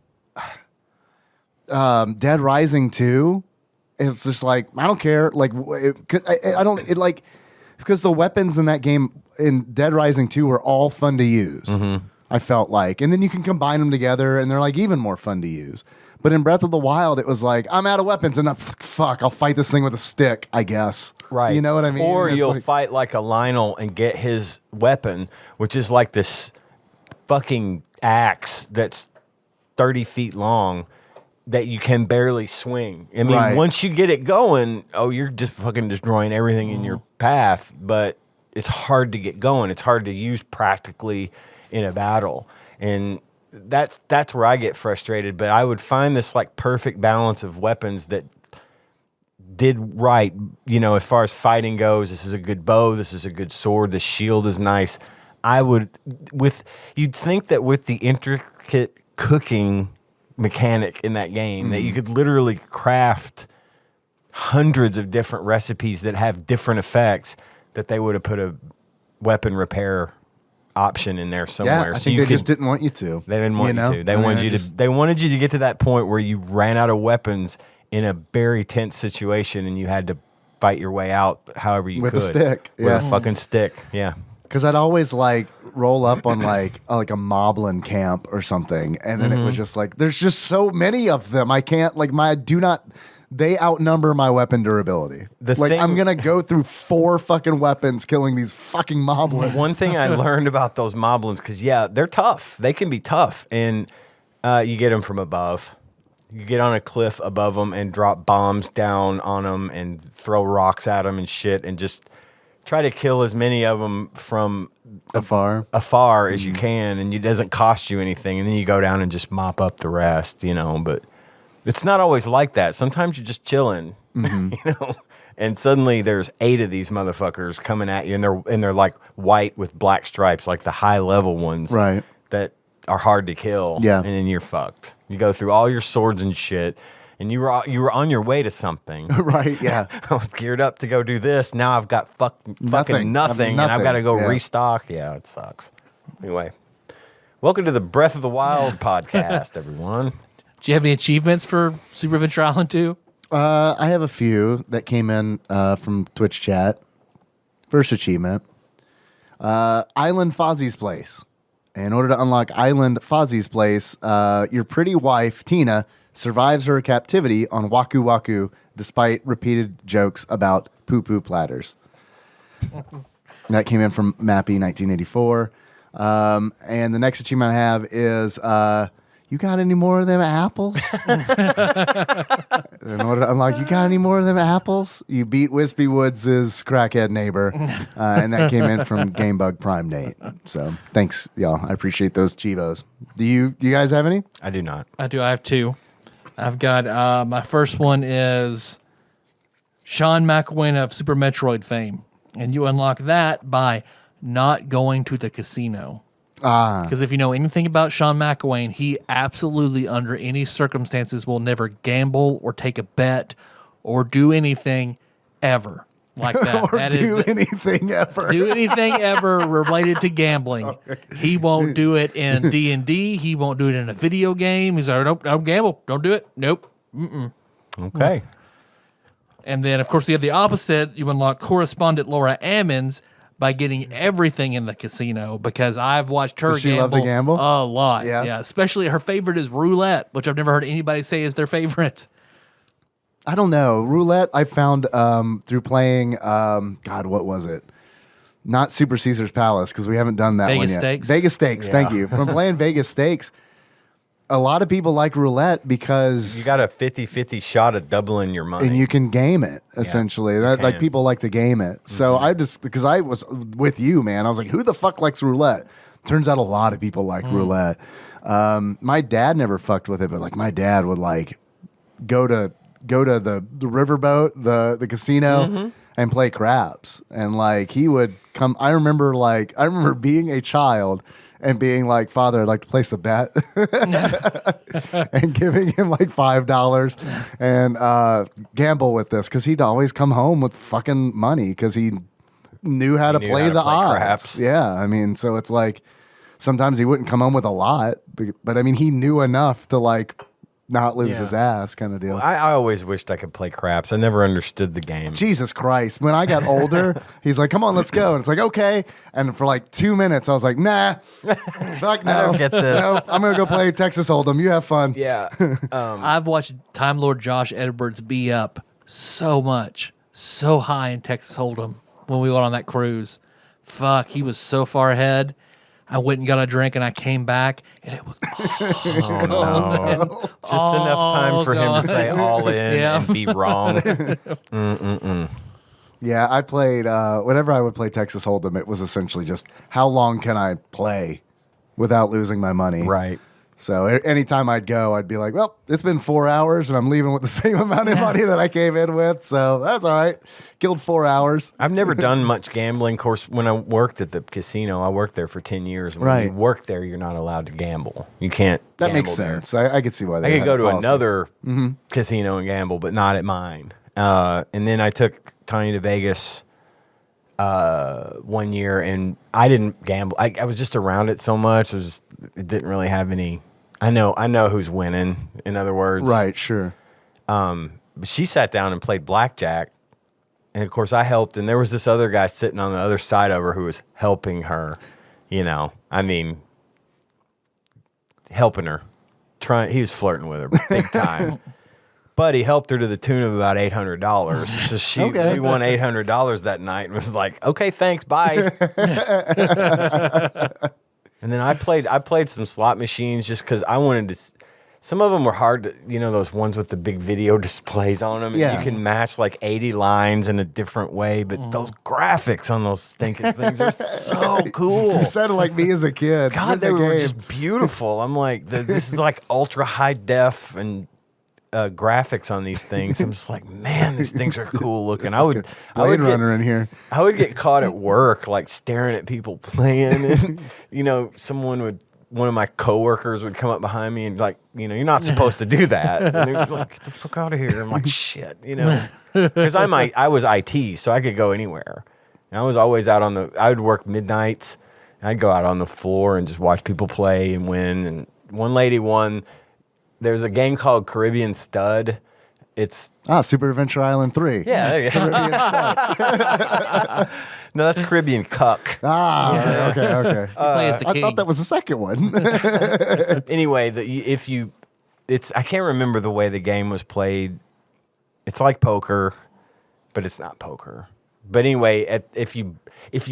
Dead Rising 2, it's just like I don't care. Like I don't. It like because the weapons in that game in Dead Rising 2 were all fun to use. I felt like, and then you can combine them together, and they're like even more fun to use. But in Breath of the Wild, it was like I'm out of weapons, and fuck, I'll fight this thing with a stick, I guess. Right. You know what I mean? Or It's you'll like- fight like a Lionel and get his weapon, which is like this fucking axe that's 30 feet long that you can barely swing. I mean, Right. once you get it going, you're just fucking destroying everything in your path, but it's hard to get going. It's hard to use practically in a battle. And that's where I get frustrated. But I would find this like perfect balance of weapons that did right, as far as fighting goes. This is a good bow. This is a good sword. The shield is nice. You'd think that with the intricate cooking mechanic in that game, that you could literally craft hundreds of different recipes that have different effects, that they would have put a weapon repair option in there somewhere. Yeah, I think they just didn't want you to. They didn't want you to. They wanted you to. They wanted you to get to that point where you ran out of weapons in a very tense situation, and you had to fight your way out however you with could. a stick. With a fucking stick. Yeah. Because I'd always like roll up on like a moblin camp or something, and then it was just like there's just so many of them. I can't They outnumber my weapon durability. I'm gonna go through 4 fucking weapons killing these fucking moblins. One thing I learned about those moblins, because they're tough. They can be tough, and you get them from above. You get on a cliff above them and drop bombs down on them and throw rocks at them and shit, and just try to kill as many of them from afar as you can, and it doesn't cost you anything. And then you go down and just mop up the rest, But it's not always like that. Sometimes you're just chilling, and suddenly there's 8 of these motherfuckers coming at you, and they're like white with black stripes, like the high level ones, right? That are hard to kill. Yeah, and then you're fucked. You go through all your swords and shit, and you were on your way to something, right? Yeah, I was geared up to go do this. Now I've got fucking nothing, and I've got to go restock. Yeah, it sucks. Anyway, welcome to the Breath of the Wild podcast, everyone. Do you have any achievements for Super Adventure Island 2? I have a few that came in from Twitch chat. First achievement, Island Fozzie's Place. In order to unlock Island Fozzie's Place, your pretty wife, Tina, survives her captivity on Waku Waku despite repeated jokes about poo-poo platters. That came in from Mappy 1984. And the next achievement I have is... you got any more of them apples? In order to unlock, you got any more of them apples? You beat Wispy Woods' crackhead neighbor, and that came in from Gamebug Prime Date. So thanks, y'all. I appreciate those Chivos. Do you guys have any? I do not. I do. I have 2. I've got my first one is Sean McElwain of Super Metroid fame, and you unlock that by not going to the casino. Because if you know anything about Sean McElwain, he absolutely, under any circumstances, will never gamble or take a bet or do anything ever like that. Anything ever. Do anything ever related to gambling. Okay. He won't do it in D&D. He won't do it in a video game. He's like, nope, don't gamble. Don't do it. Nope. Mm-mm. Okay. And then, of course, you have the opposite. You unlock correspondent Laura Ammons by getting everything in the casino, because I've watched her Does she love to gamble? A lot. Yeah. Especially her favorite is roulette, which I've never heard anybody say is their favorite. I don't know. Roulette I found through playing, God, what was it? Not Super Caesar's Palace, because we haven't done that Vegas one yet. Stakes? Vegas Stakes, Yeah. thank you. From playing Vegas Stakes, a lot of people like roulette because... You got a 50-50 shot at doubling your money. And you can game it, essentially. Like, people like to game it. So because I was with you, man, I was like, who the fuck likes roulette? Turns out a lot of people like roulette. My dad never fucked with it, but like my dad would like go to the riverboat, the casino, and play craps. And like he would come. I remember being a child and being like, Father, I'd like to place a bet, and giving him like $5 and gamble with this, because he'd always come home with fucking money because he knew how to play the odds. Craps. Yeah, I mean, so it's like sometimes he wouldn't come home with a lot, but I mean, he knew enough to like not lose his ass, kind of deal. Well, I always wished I could play craps. I never understood the game. Jesus Christ. When I got older, he's like, come on, let's go. And it's like, okay. And for like 2 minutes, I was like, nah, fuck no. I don't get this. No, I'm going to go play Texas Hold'em. You have fun. Yeah. I've watched Time Lord Josh Edwards be up so much, so high in Texas Hold'em when we went on that cruise. Fuck, he was so far ahead. I went and got a drink, and I came back, and it was oh no! Just enough time for him to say all in and be wrong. Yeah, I played, whenever I would play Texas Hold'em, it was essentially just, how long can I play without losing my money? Right. So anytime I'd go, I'd be like, well, it's been 4 hours and I'm leaving with the same amount of money that I came in with. So that's all right. Killed 4 hours. I've never done much gambling. Of course, when I worked at the casino, I worked there for 10 years. When you work there, you're not allowed to gamble. You can't That makes there. sense. I could see why they I could go to policy. another casino and gamble, but not at mine. And then I took Tanya to Vegas 1 year, and I didn't gamble. I was just around it so much. It didn't really have any. I know who's winning. In other words, Right, sure. But she sat down and played blackjack, and of course I helped. And there was this other guy sitting on the other side of her who was helping her. Helping her. He was flirting with her big time. But he helped her to the tune of about $800. So we won $800 that night and was like, okay, thanks, bye. And then I played some slot machines just because I wanted to. Some of them were hard to, those ones with the big video displays on them. Yeah. And you can match like 80 lines in a different way, but those graphics on those stinking things are so cool. You sounded like me as a kid. God, they were just beautiful. I'm like, this is like ultra high def and graphics on these things. I'm just like, man, these things are cool looking. Blade Runner in here. I would get caught at work, like staring at people playing, and one of my coworkers would come up behind me and like, you're not supposed to do that. And they would like, get the fuck out of here. I'm like, shit, because I was IT, so I could go anywhere. And I was always out I would work midnights. I'd go out on the floor and just watch people play and win. And one lady won. There's a game called Caribbean Stud. It's Super Adventure Island 3. Yeah, there you go. Caribbean Stud. No, that's Caribbean Cuck. Okay. He plays the I king. thought that was the second one. Anyway, I can't remember the way the game was played. It's like poker, but it's not poker. But anyway, if you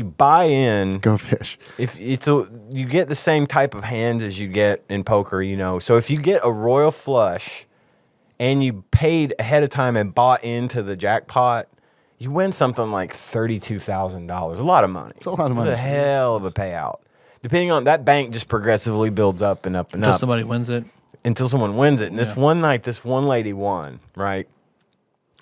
buy in, Go fish. you get the same type of hands as you get in poker, So if you get a royal flush and you paid ahead of time and bought into the jackpot, you win something like $32,000. A lot of money. It's a lot of money. It's a hell of a payout. Depending on that bank just progressively builds up and up and Until up. somebody wins it. Until someone wins it. And this one night, this one lady won, right?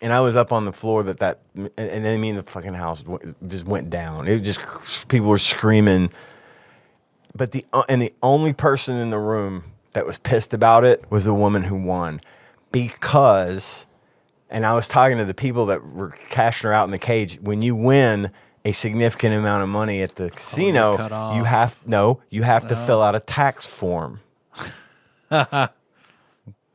And I was up on the floor and then the fucking house just went down. It was just, people were screaming. But the only person in the room that was pissed about it was the woman who won. Because, and I was talking to the people that were cashing her out in the cage, when you win a significant amount of money at the casino, cut off. you have to fill out a tax form.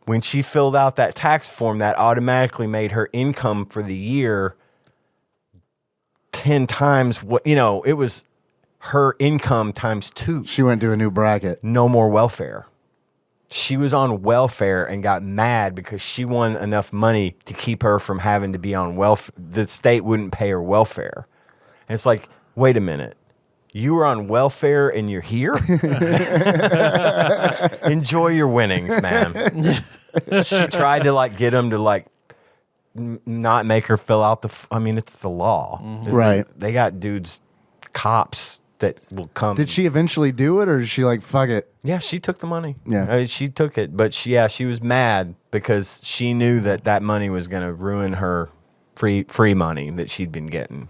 When she filled out that tax form, that automatically made her income for the year 10 times what, it was her income times 2. She went to a new bracket. No more welfare. She was on welfare and got mad because she won enough money to keep her from having to be on welfare. The state wouldn't pay her welfare. And it's like, wait a minute. You were on welfare and you're here? Enjoy your winnings, man. She tried to get him to not make her fill out it's the law. Right. They got cops that will come. Did she eventually do it, or did she fuck it? Yeah, she took the money. Yeah. She took it, but she was mad because she knew that money was going to ruin her free money that she'd been getting.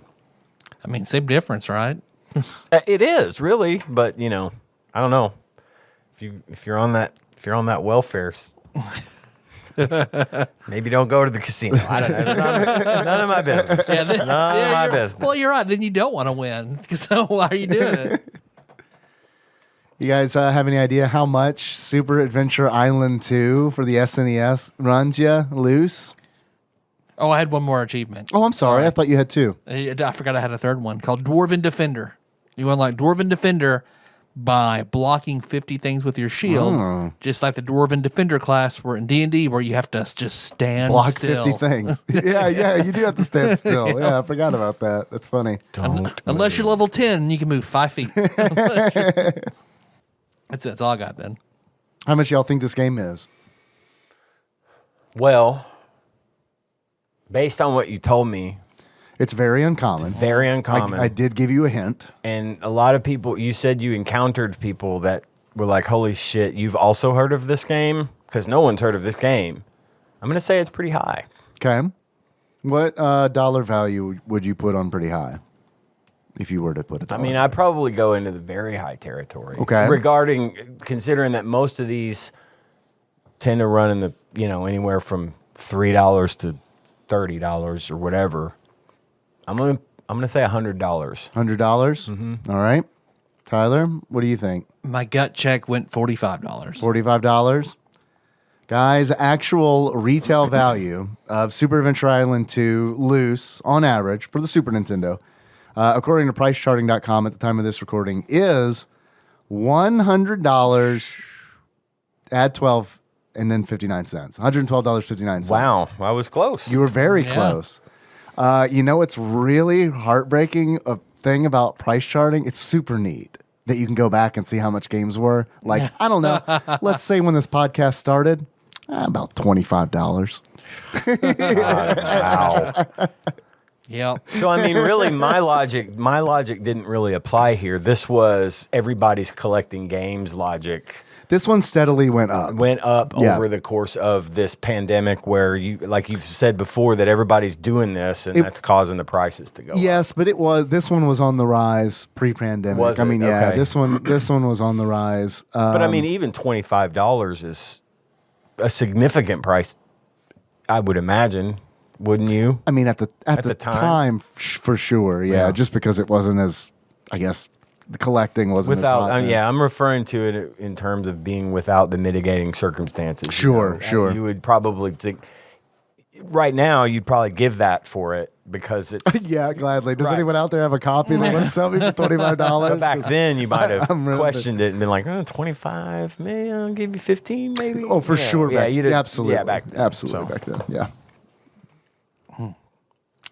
Same difference, right? It is really, but I don't know. If you're on that welfare, maybe don't go to the casino. I don't know. None of my business. Yeah, None of my business. Well, you're right. Then you don't want to win. So why are you doing it? You guys have any idea how much Super Adventure Island 2 for the SNES runs you loose? Oh, I had one more achievement. Oh, I'm sorry. I thought you had 2. I forgot I had a third one called Dwarven Defender. You unlock Dwarven Defender by blocking 50 things with your shield, just like the Dwarven Defender class were in D&D, where you have to just stand Block still. 50 things. Yeah, you do have to stand still. Yeah, I forgot about that. That's funny. Unless you're level 10, you can move 5 feet. That's all I got then. How much y'all think this game is? Well, based on what you told me, It's very uncommon. very uncommon. I did give you a hint. And a lot of people, you said you encountered people that were like, holy shit, you've also heard of this game? Because no one's heard of this game. I'm going to say it's pretty high. Okay. What dollar value would you put on pretty high? If you were to put it, I mean, I'd probably go into the very high territory. Okay. Considering that most of these tend to run in the, anywhere from $3 to $30 or whatever. I'm gonna say $100. $100. Mm-hmm. All right, Tyler, what do you think? My gut check went $45. $45. Guys, actual retail value of Super Adventure Island 2 loose on average for the Super Nintendo, according to PriceCharting.com at the time of this recording, is $100. Add 12 and then 59 cents. $112.59. Wow, I was close. You were very close. It's really heartbreaking a thing about price charting. It's super neat that you can go back and see how much games were. Like, I don't know. Let's say when this podcast started, about $25. Wow. Yep. So I mean, really, my logic didn't really apply here. This was everybody's collecting games logic. This one steadily went up. Over the course of this pandemic, where like you've said before, that everybody's doing this, and that's causing the prices to go up. Yes, but this one was on the rise pre-pandemic. Was it? I mean, yeah, Okay. this one was on the rise. But I mean, even $25 is a significant price, I would imagine. Wouldn't you? I mean, at the the time, for sure, yeah, just because it wasn't as, I guess, the collecting wasn't Without, as hot then. I'm referring to it in terms of being without the mitigating circumstances. Sure. You would probably think, right now, you'd probably give that for it because it's. Yeah, gladly. Does Right. anyone out there have a copy that would sell me for $25? But back then, you might have I'm really- questioned it and been like, 25, maybe I'll give you 15, maybe. Oh, for sure. Absolutely. Yeah, back then. Absolutely So, back then. Yeah.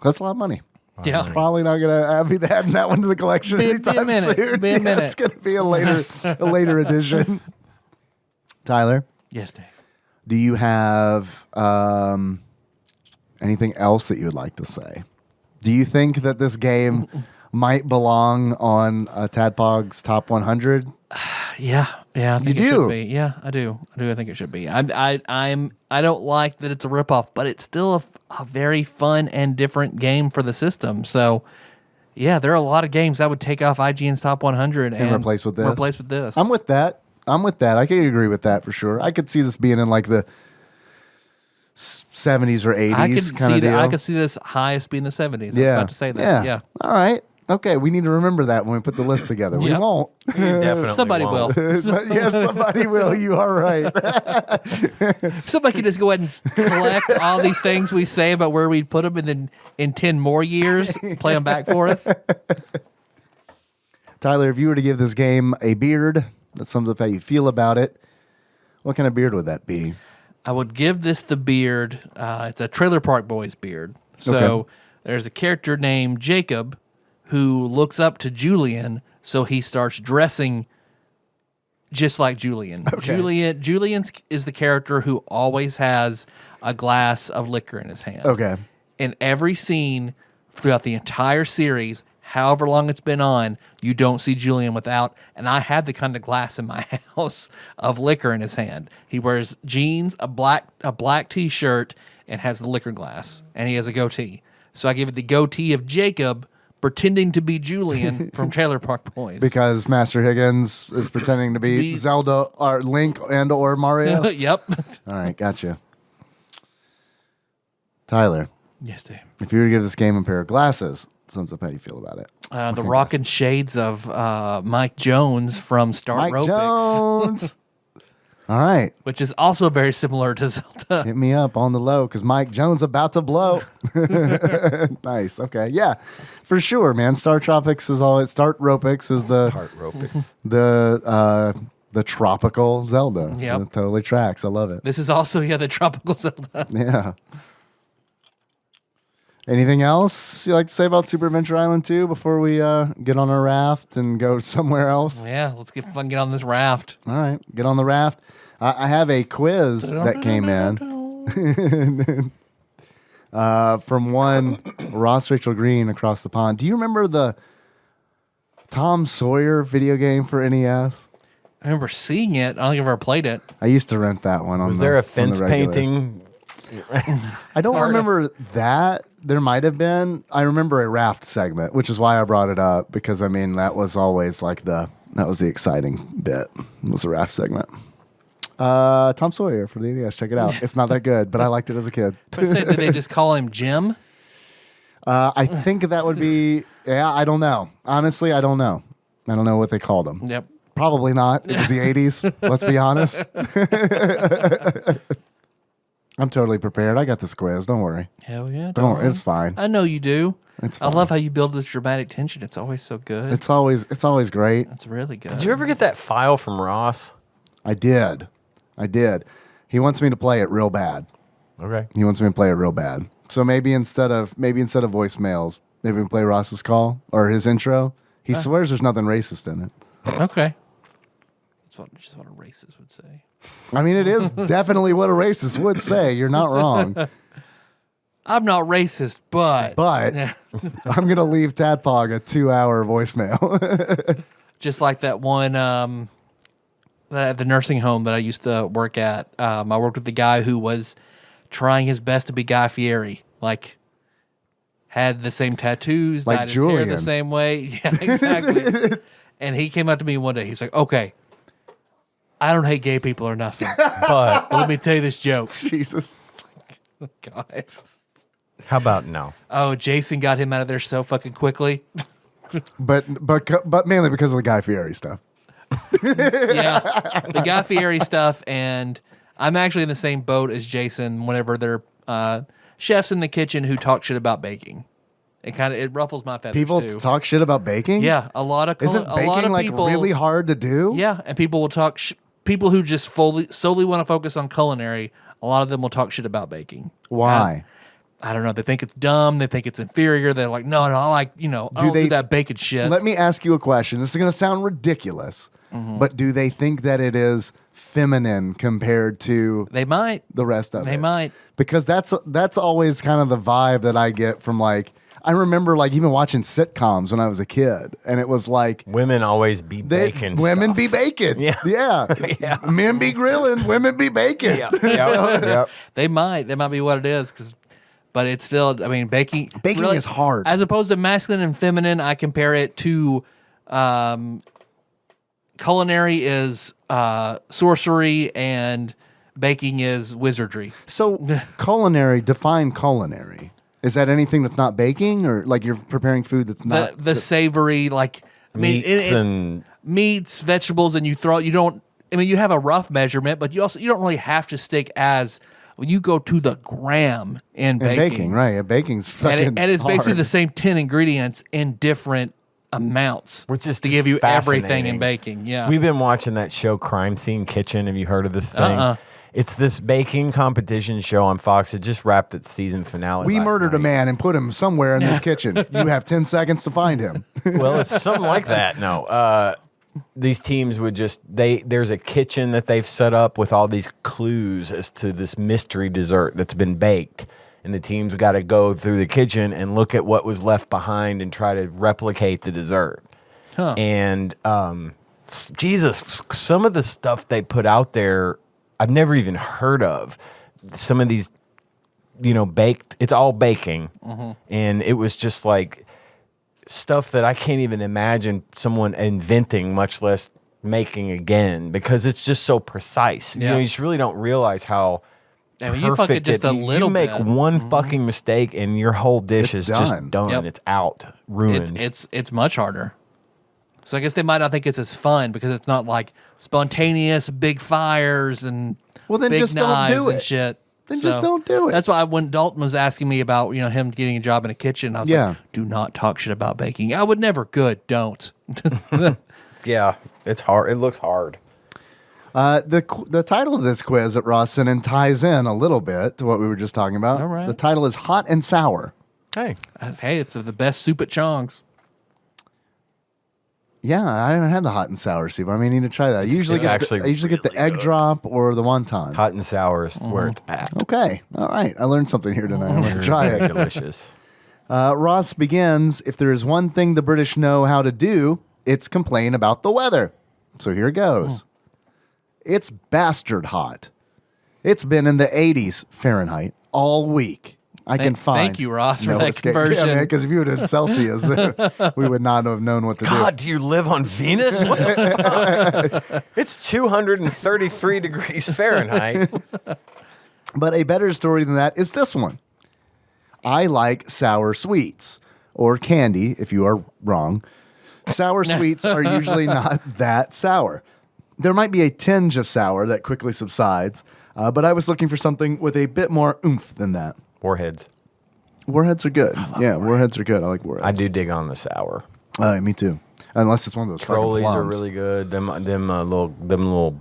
That's a lot of money. Yeah. Probably not gonna be adding that one to the collection Be a anytime minute. soon. Be a minute. It's gonna be a later edition. Tyler, Yes, Dave. do you have anything else that you would like to say? Do you think that this game might belong on TADPOG's top 100? Yeah, I think You it do? should be. Yeah, I do. I think it should be. I don't like that it's a ripoff, but it's still a very fun and different game for the system. So, yeah, there are a lot of games that would take off IGN's top 100 and replace with this? Replace with this. I'm with that. I can agree with that for sure. I could see this being in like the 70s or 80s kind of deal. I could see this highest being the 70s. I was Yeah. about to say that. Yeah. All right. Okay. We need to remember that when we put the list together. We Yeah. won't. you definitely Somebody won't. will. Yes, somebody will. You are right. Somebody could just go ahead and collect all these things we say about where we'd put them, and then in 10 more years, play them back for us. Tyler, if you were to give this game a beard that sums up how you feel about it, what kind of beard would that be? I would give this the beard. It's a Trailer Park Boys beard. So Okay. there's a character named Jacob who looks up to Julian, so he starts dressing just like Julian. Julian is the character who always has a glass of liquor in his hand. Okay. In every scene throughout the entire series, however long it's been on, you don't see Julian without. And I had the kind of glass in my house of liquor in his hand. He wears jeans, a black t-shirt, and has the liquor glass. And he has a goatee. So I give it the goatee of Jacob pretending to be Julian from Trailer Park Boys. Because Master Higgins is pretending to be Zelda or Link and or Mario. Yep. All right, gotcha. Tyler, Yes, Dave. if you were to give this game a pair of glasses, sums up how you feel about it. The rockin' shades of Mike Jones from Start Mike Ropics, Jones. All right. which is also very similar to Zelda. Hit me up on the low because Mike Jones about to blow. Nice. Okay. Yeah, for sure, man. Start Tropics is always Start Ropics is the the tropical Zelda. Yep. So it totally tracks. I love it. This is also the tropical Zelda. Yeah. Anything else you like to say about Super Adventure Island 2 before we get on our raft and go somewhere else? Yeah, let's get on this raft. All right, get on the raft. I have a quiz that came in from one Ross Rachel Green across the pond. Do you remember the Tom Sawyer video game for NES? I remember seeing it. I don't think I've ever played it. I used to rent that one. Was there a fence painting? I don't remember that. There might have been. I remember a raft segment, which is why I brought it up, because I mean that was always like that was the exciting bit. Was the raft segment. Tom Sawyer for the NES. Check it out. It's not that good, but I liked it as a kid. Did they just call him Jim? I think that would be. Yeah, I don't know. Honestly, I don't know. I don't know what they called him. Yep. Probably not. It was the 80s. Let's be honest. I'm totally prepared. I got this quiz. Don't worry. Hell yeah. Don't worry. It's fine. I know you do. It's I fine. love how you build this dramatic tension. It's always so good. It's always great. It's really good. Did you ever get that file from Ross? I did. He wants me to play it real bad. Okay. He wants me to play it real bad. So maybe instead of voicemails, maybe we can play Ross's call or his intro. He swears there's nothing racist in it. Okay. That's just what a racist would say. I mean, it is definitely what a racist would say. You're not wrong. I'm not racist, but I'm going to leave TADPOG a 2-hour voicemail. just like that one at the nursing home that I used to work at. I worked with the guy who was trying his best to be Guy Fieri, like had the same tattoos, Like dyed his Julian. hair the same way. Yeah, exactly. And he came up to me one day. He's like, "Okay, I don't hate gay people or nothing, But but let me tell you this joke, Jesus. guys." how about no? Oh, Jason got him out of there so fucking quickly. But mainly because of the Guy Fieri stuff. Yeah, the Guy Fieri stuff, and I'm actually in the same boat as Jason whenever they're chefs in the kitchen who talk shit about baking. It ruffles my feathers People too. talk shit about baking? Yeah, a lot of Isn't a baking lot of like people, really hard to do? Yeah, and people will talk. People who just solely want to focus on culinary. A lot of them will talk shit about baking. Why? I don't know. They think it's dumb. They think it's inferior. They're like, no, I like I don't do that bacon shit. Let me ask you a question. This is going to sound ridiculous, but do they think that it is feminine compared to They might. the rest of it? They might. Because that's always kind of the vibe that I get from like, I remember like even watching sitcoms when I was a kid, and it was like Women always be baking. women stuff. be baking. Yeah. Yeah. Men be grilling, women be baking. Yep. They might. That might be what it is. But it's still. I mean, baking. Baking is hard. As opposed to masculine and feminine, I compare it to culinary is sorcery and baking is wizardry. So define culinary. Is that anything that's not baking, or like you're preparing food that's not The savory, like Meats and meats, vegetables, and you don't. I mean, you have a rough measurement, but you don't really have to stick as when you go to the gram in baking. right? Yeah, baking's fucking and it's basically hard. the same 10 ingredients in different amounts, which is to just give you everything fascinating. in baking. Yeah, We've been watching that show Crime Scene Kitchen. Have you heard of this thing? It's this baking competition show on Fox. It just wrapped its season finale. We last murdered a night. man and put him somewhere in this kitchen. You have 10 seconds to find him. Well, it's something like that. No, these teams would there's a kitchen that they've set up with all these clues as to this mystery dessert that's been baked, and the teams got to go through the kitchen and look at what was left behind and try to replicate the dessert. Huh. And Jesus, some of the stuff they put out there, I've never even heard of. Some of these, baked. It's all baking, and it was just like stuff that I can't even imagine someone inventing, much less making again, because it's just so precise. Yeah. You just really don't realize how I mean, you fuck it perfect just a little You make bit. one fucking mistake, and your whole dish It's is done. just done. Yep. It's out, ruined. It's much harder. So I guess they might not think it's as fun because it's not like spontaneous big fires and Well, then big just don't knives do and it. shit. Then just don't do it. That's why when Dalton was asking me about him getting a job in a kitchen, I was Yeah. like, "Do not talk shit about baking." I would never. Good, don't. Yeah, it's hard. It looks hard. The title of this quiz at Rawson and ties in a little bit to what we were just talking about. All right. The title is Hot and Sour. Hey, Hey, it's the best soup at Chong's. Yeah, I haven't had the hot and sour soup. I may need to try that. I usually it's get actually I usually get the really egg good. drop or the wonton. hot and sour is where it's at. Okay, all right. I learned something here tonight. I'm going to try Very it. delicious. Ross begins, if there is one thing the British know how to do, it's complain about the weather. So here it goes. It's bastard hot. It's been in the 80s Fahrenheit all week. I can find. Thank you, Ross, for no that escape. conversion. Yeah, man, because if you would have Celsius, we would not have known what to God, do you live on Venus? What the fuck? It's 233 degrees Fahrenheit. do. But a better story than that is this one. I like sour sweets, or candy, if you are wrong. Sour sweets are usually not that sour. There might be a tinge of sour that quickly subsides, but I was looking for something with a bit more oomph than that. Warheads. Warheads are good. Yeah, warheads are good. I like warheads. I do dig on the sour. Me too. Unless it's one of those fucking Trolleys are plums. really good. Them little.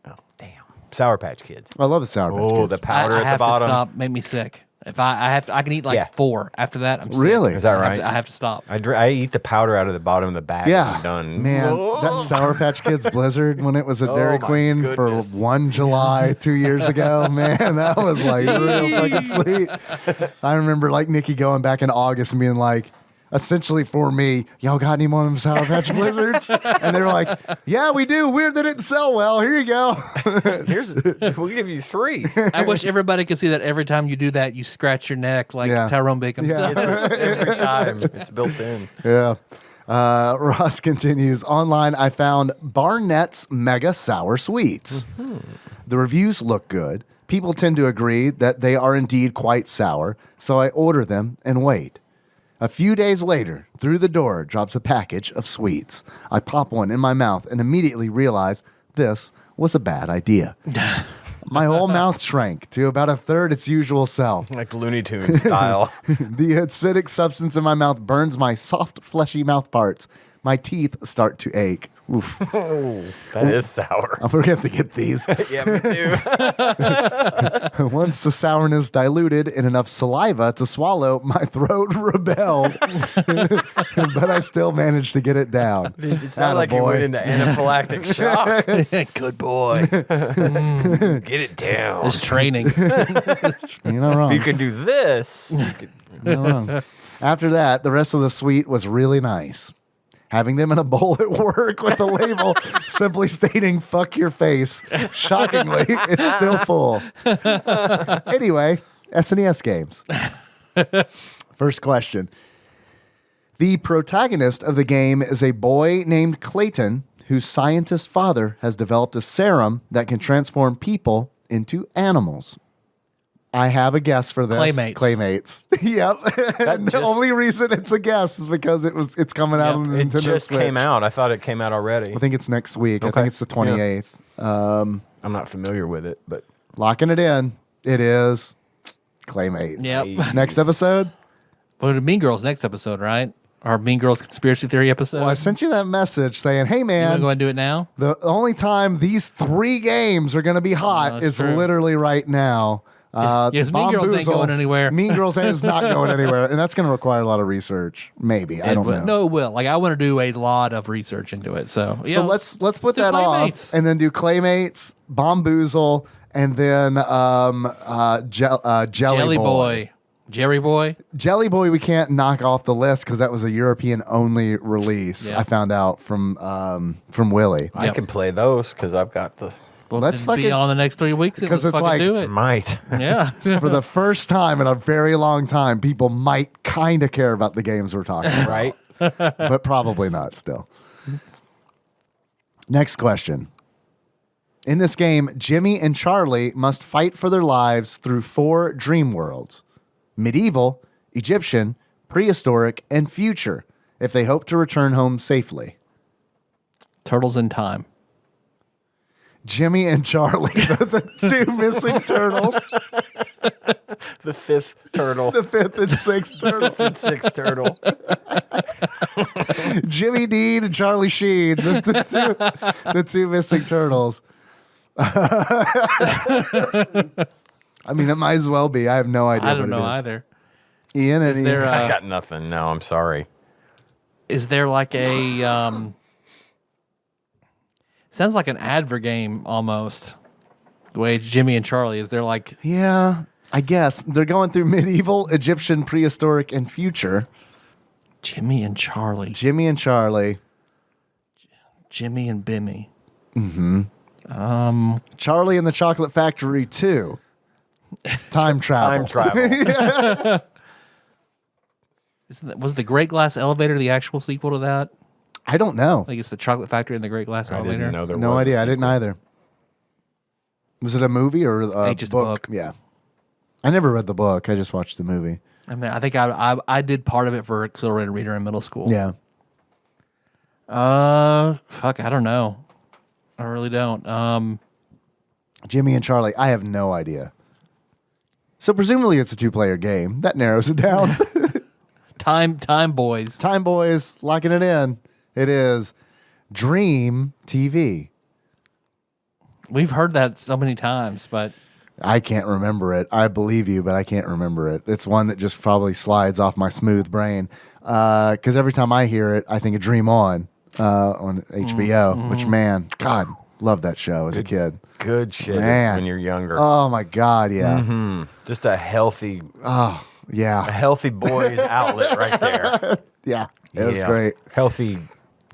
Oh damn! Sour Patch Kids. I love the sour patch Oh, kids. the powder I at the have bottom. to stop. Make me sick. If I can eat like Yeah. 4. After that, I'm sick. Really? Is that I have right? to- I have to stop. I eat the powder out of the bottom of the bag. when Yeah, I'm done. man, Whoa. that Sour Patch Kids Blizzard when it was at Oh, Dairy my Queen goodness. for 1 July 2 years ago, man, that was like real fucking sweet. I remember like Nikki going back in August and being like, essentially for me, y'all got any more of them Sour Patch Blizzards? And they were like, yeah, we do. Weird that it didn't sell well. Here you go. We'll give you 3. I wish everybody could see that every time you do that, you scratch your neck like Yeah. Tyrone Bacon Yeah. stuff. Every time. It's built in. Yeah. Ross continues, online, I found Barnett's Mega Sour Sweets. The reviews look good. People tend to agree that they are indeed quite sour, so I order them and wait. A few days later, through the door drops a package of sweets. I pop one in my mouth and immediately realize this was a bad idea. My whole mouth shrank to about a third its usual self. Like Looney Tunes style. The acidic substance in my mouth burns my soft, fleshy mouth parts. My teeth start to ache. Oof. That is sour. I forget to get these. Yeah, me too. Once the sourness diluted in enough saliva to swallow, my throat rebelled. But I still managed to get it down. It sounded like you went into anaphylactic shock. Good boy. Get it down. It's training. You're not wrong. If you can do this. You're not wrong. After that, the rest of the sweet was really nice. Having them in a bowl at work with a label simply stating "fuck your face." Shockingly, it's still full. Anyway, SNES games. First question. The protagonist of the game is a boy named Clayton, whose scientist father has developed a serum that can transform people into animals. I have a guess for this. Claymates. Yep. The only reason it's a guess is because it's coming out on the It Nintendo just Switch. came out. I thought it came out already. I think it's next week. I Okay. think it's the 28th. I'm not familiar with it, but Locking it in. It is Claymates. Yep. Next episode? Well, Mean Girls next episode, right? Our Mean Girls conspiracy theory episode. Well, I sent you that message saying, hey, you want to man, go and do it now? the only time these 3 games are going to be hot that's is true. literally right now. Yes, Mean Girls ain't Bomboozle- going anywhere. Mean Girls is not going anywhere, and that's going to require a lot of research. Maybe. I don't know. No, it will. Like, I want to do a lot of research into it. So, yeah, So let's put do that Playmates. off and then do Claymates, Bomboozle, and then Jelly Boy. Jerry Boy. Jelly Boy we can't knock off the list because that was a European only release. Yeah. I found out from Willie. I Yep. can play those because I've got the Well, Let's let's be fucking- on the next 3 weeks. because Let's it's fucking like- do it. might. Yeah. For the first time in a very long time, people might kind of care about the games we're talking about, Right? but probably not still. Next question. In this game, Jimmy and Charlie must fight for their lives through 4 dream worlds: medieval, Egyptian, prehistoric, and future, if they hope to return home safely. Turtles in Time. Jimmy and Charlie, the 2 missing turtles, The 5th turtle. the 5th and 6th turtle. 5th, 6th turtle. Jimmy Dean and Charlie Sheen, the two missing turtles. I mean, it might as well be. I have no idea I what don't it know is. either. Ian, Is there I got nothing. No, I'm sorry. Is there like a sounds like an advert game almost? The way Jimmy and Charlie, is there like yeah, I guess they're going through medieval, Egyptian, prehistoric, and future. Jimmy and Charlie, Jimmy and Charlie. Jimmy and Bimmy? Charlie and the Chocolate Factory 2. Time travel. Time travel. Was the Great Glass Elevator the actual sequel to that? I don't know. I think it's the Chocolate Factory and the Great Glass I Elevator. didn't know there No was a idea. I didn't sequel. either. Was it a movie or a Just a book? book. Yeah. I never read the book. I just watched the movie. I mean, I think I did part of it for Accelerated Reader in middle school. Yeah. Fuck, I don't know. I really don't. Jimmy and Charlie, I have no idea. So presumably it's a 2-player game. That narrows it down. Time Boys. Time Boys, locking it in. It is Dream TV. We've heard that so many times, but I can't remember it. I believe you, but I can't remember it. It's one that just probably slides off my smooth brain. Because every time I hear it, I think of Dream On HBO, which, man, God, loved that show as a kid. Good shit Man. when you're younger. Oh, my God, yeah. Just a healthy Yeah. boys outlet right there. Yeah. It was Yeah. great. Healthy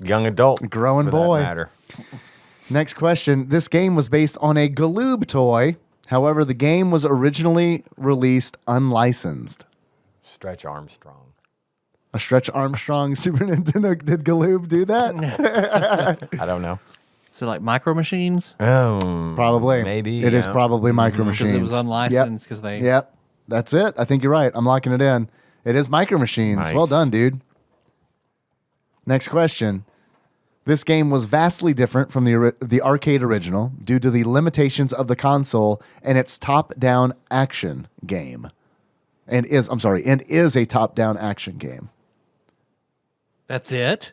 young adult. Growing for boy. That matter. Next question. This game was based on a Galoob toy. However, the game was originally released unlicensed. Stretch Armstrong. A Stretch Armstrong Super Nintendo. Did Galoob do that? I don't know. is it like Micro Machines? Probably. Maybe. It is yeah. probably Micro Because Machines. it was unlicensed. Because they. Yep. That's it. I think you're right. I'm locking it in. It is Micro Machines. Nice. Well done, dude. Next question. This game was vastly different from the arcade original due to the limitations of the console and its top-down action game. And is a top-down action game. That's it.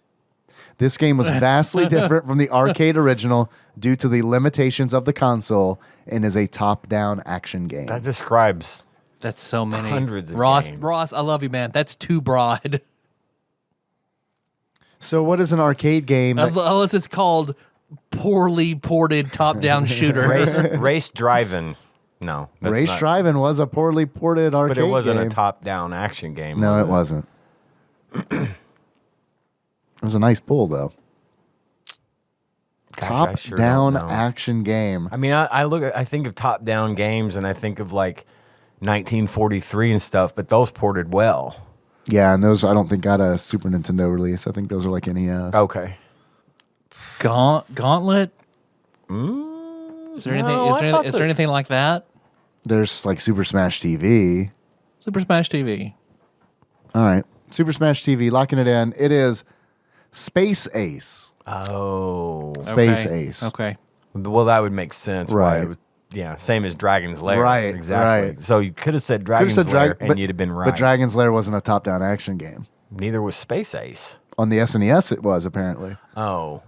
This game was vastly different from the arcade original due to the limitations of the console and is a top-down action game. That describes That's so many. Hundreds of Ross, games. Ross, I love you, man. That's too broad. So what is an arcade game? Unless it's called poorly ported top-down shooter. race driving. No. That's Race not, Driving was a poorly ported arcade But it wasn't game. a top-down action game. No, was it wasn't. It was a nice pull, though. Gosh, I Top sure down don't know. action game. I mean, I think of top-down games, and I think of like 1943 and stuff, but those ported well. Yeah, and those I don't think got a Super Nintendo release. I think those are like NES. Okay. Gauntlet? Is there anything like that? There's like Super Smash TV. Super Smash TV. All right. Super Smash TV, locking it in. It is Space Ace. Oh. Space Okay. Ace. Okay. Well, that would make sense. why Right. it would- yeah, same as Dragon's Lair. Right, Exactly. right. So you could have said Could've Dragon's said Lair, and you'd have been right. But Dragon's Lair wasn't a top down action game. Neither was Space Ace. On the SNES, it was apparently. Oh.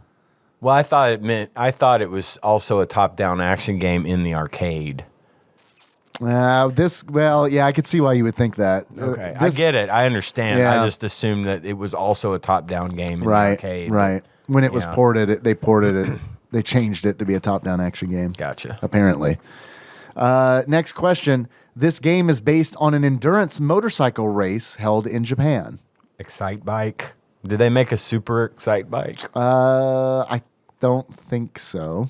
Well, I thought it was also a top-down action game in the arcade. I could see why you would think that. Okay, I get it. I understand. Yeah. I just assumed that it was also a top-down game in the Right, arcade. right. When it was Yeah. ported, they ported it. They changed it to be a top-down action game. Gotcha. Apparently. Next question. This game is based on an endurance motorcycle race held in Japan. Excite Bike. Did they make a Super Excite Bike? I don't think so.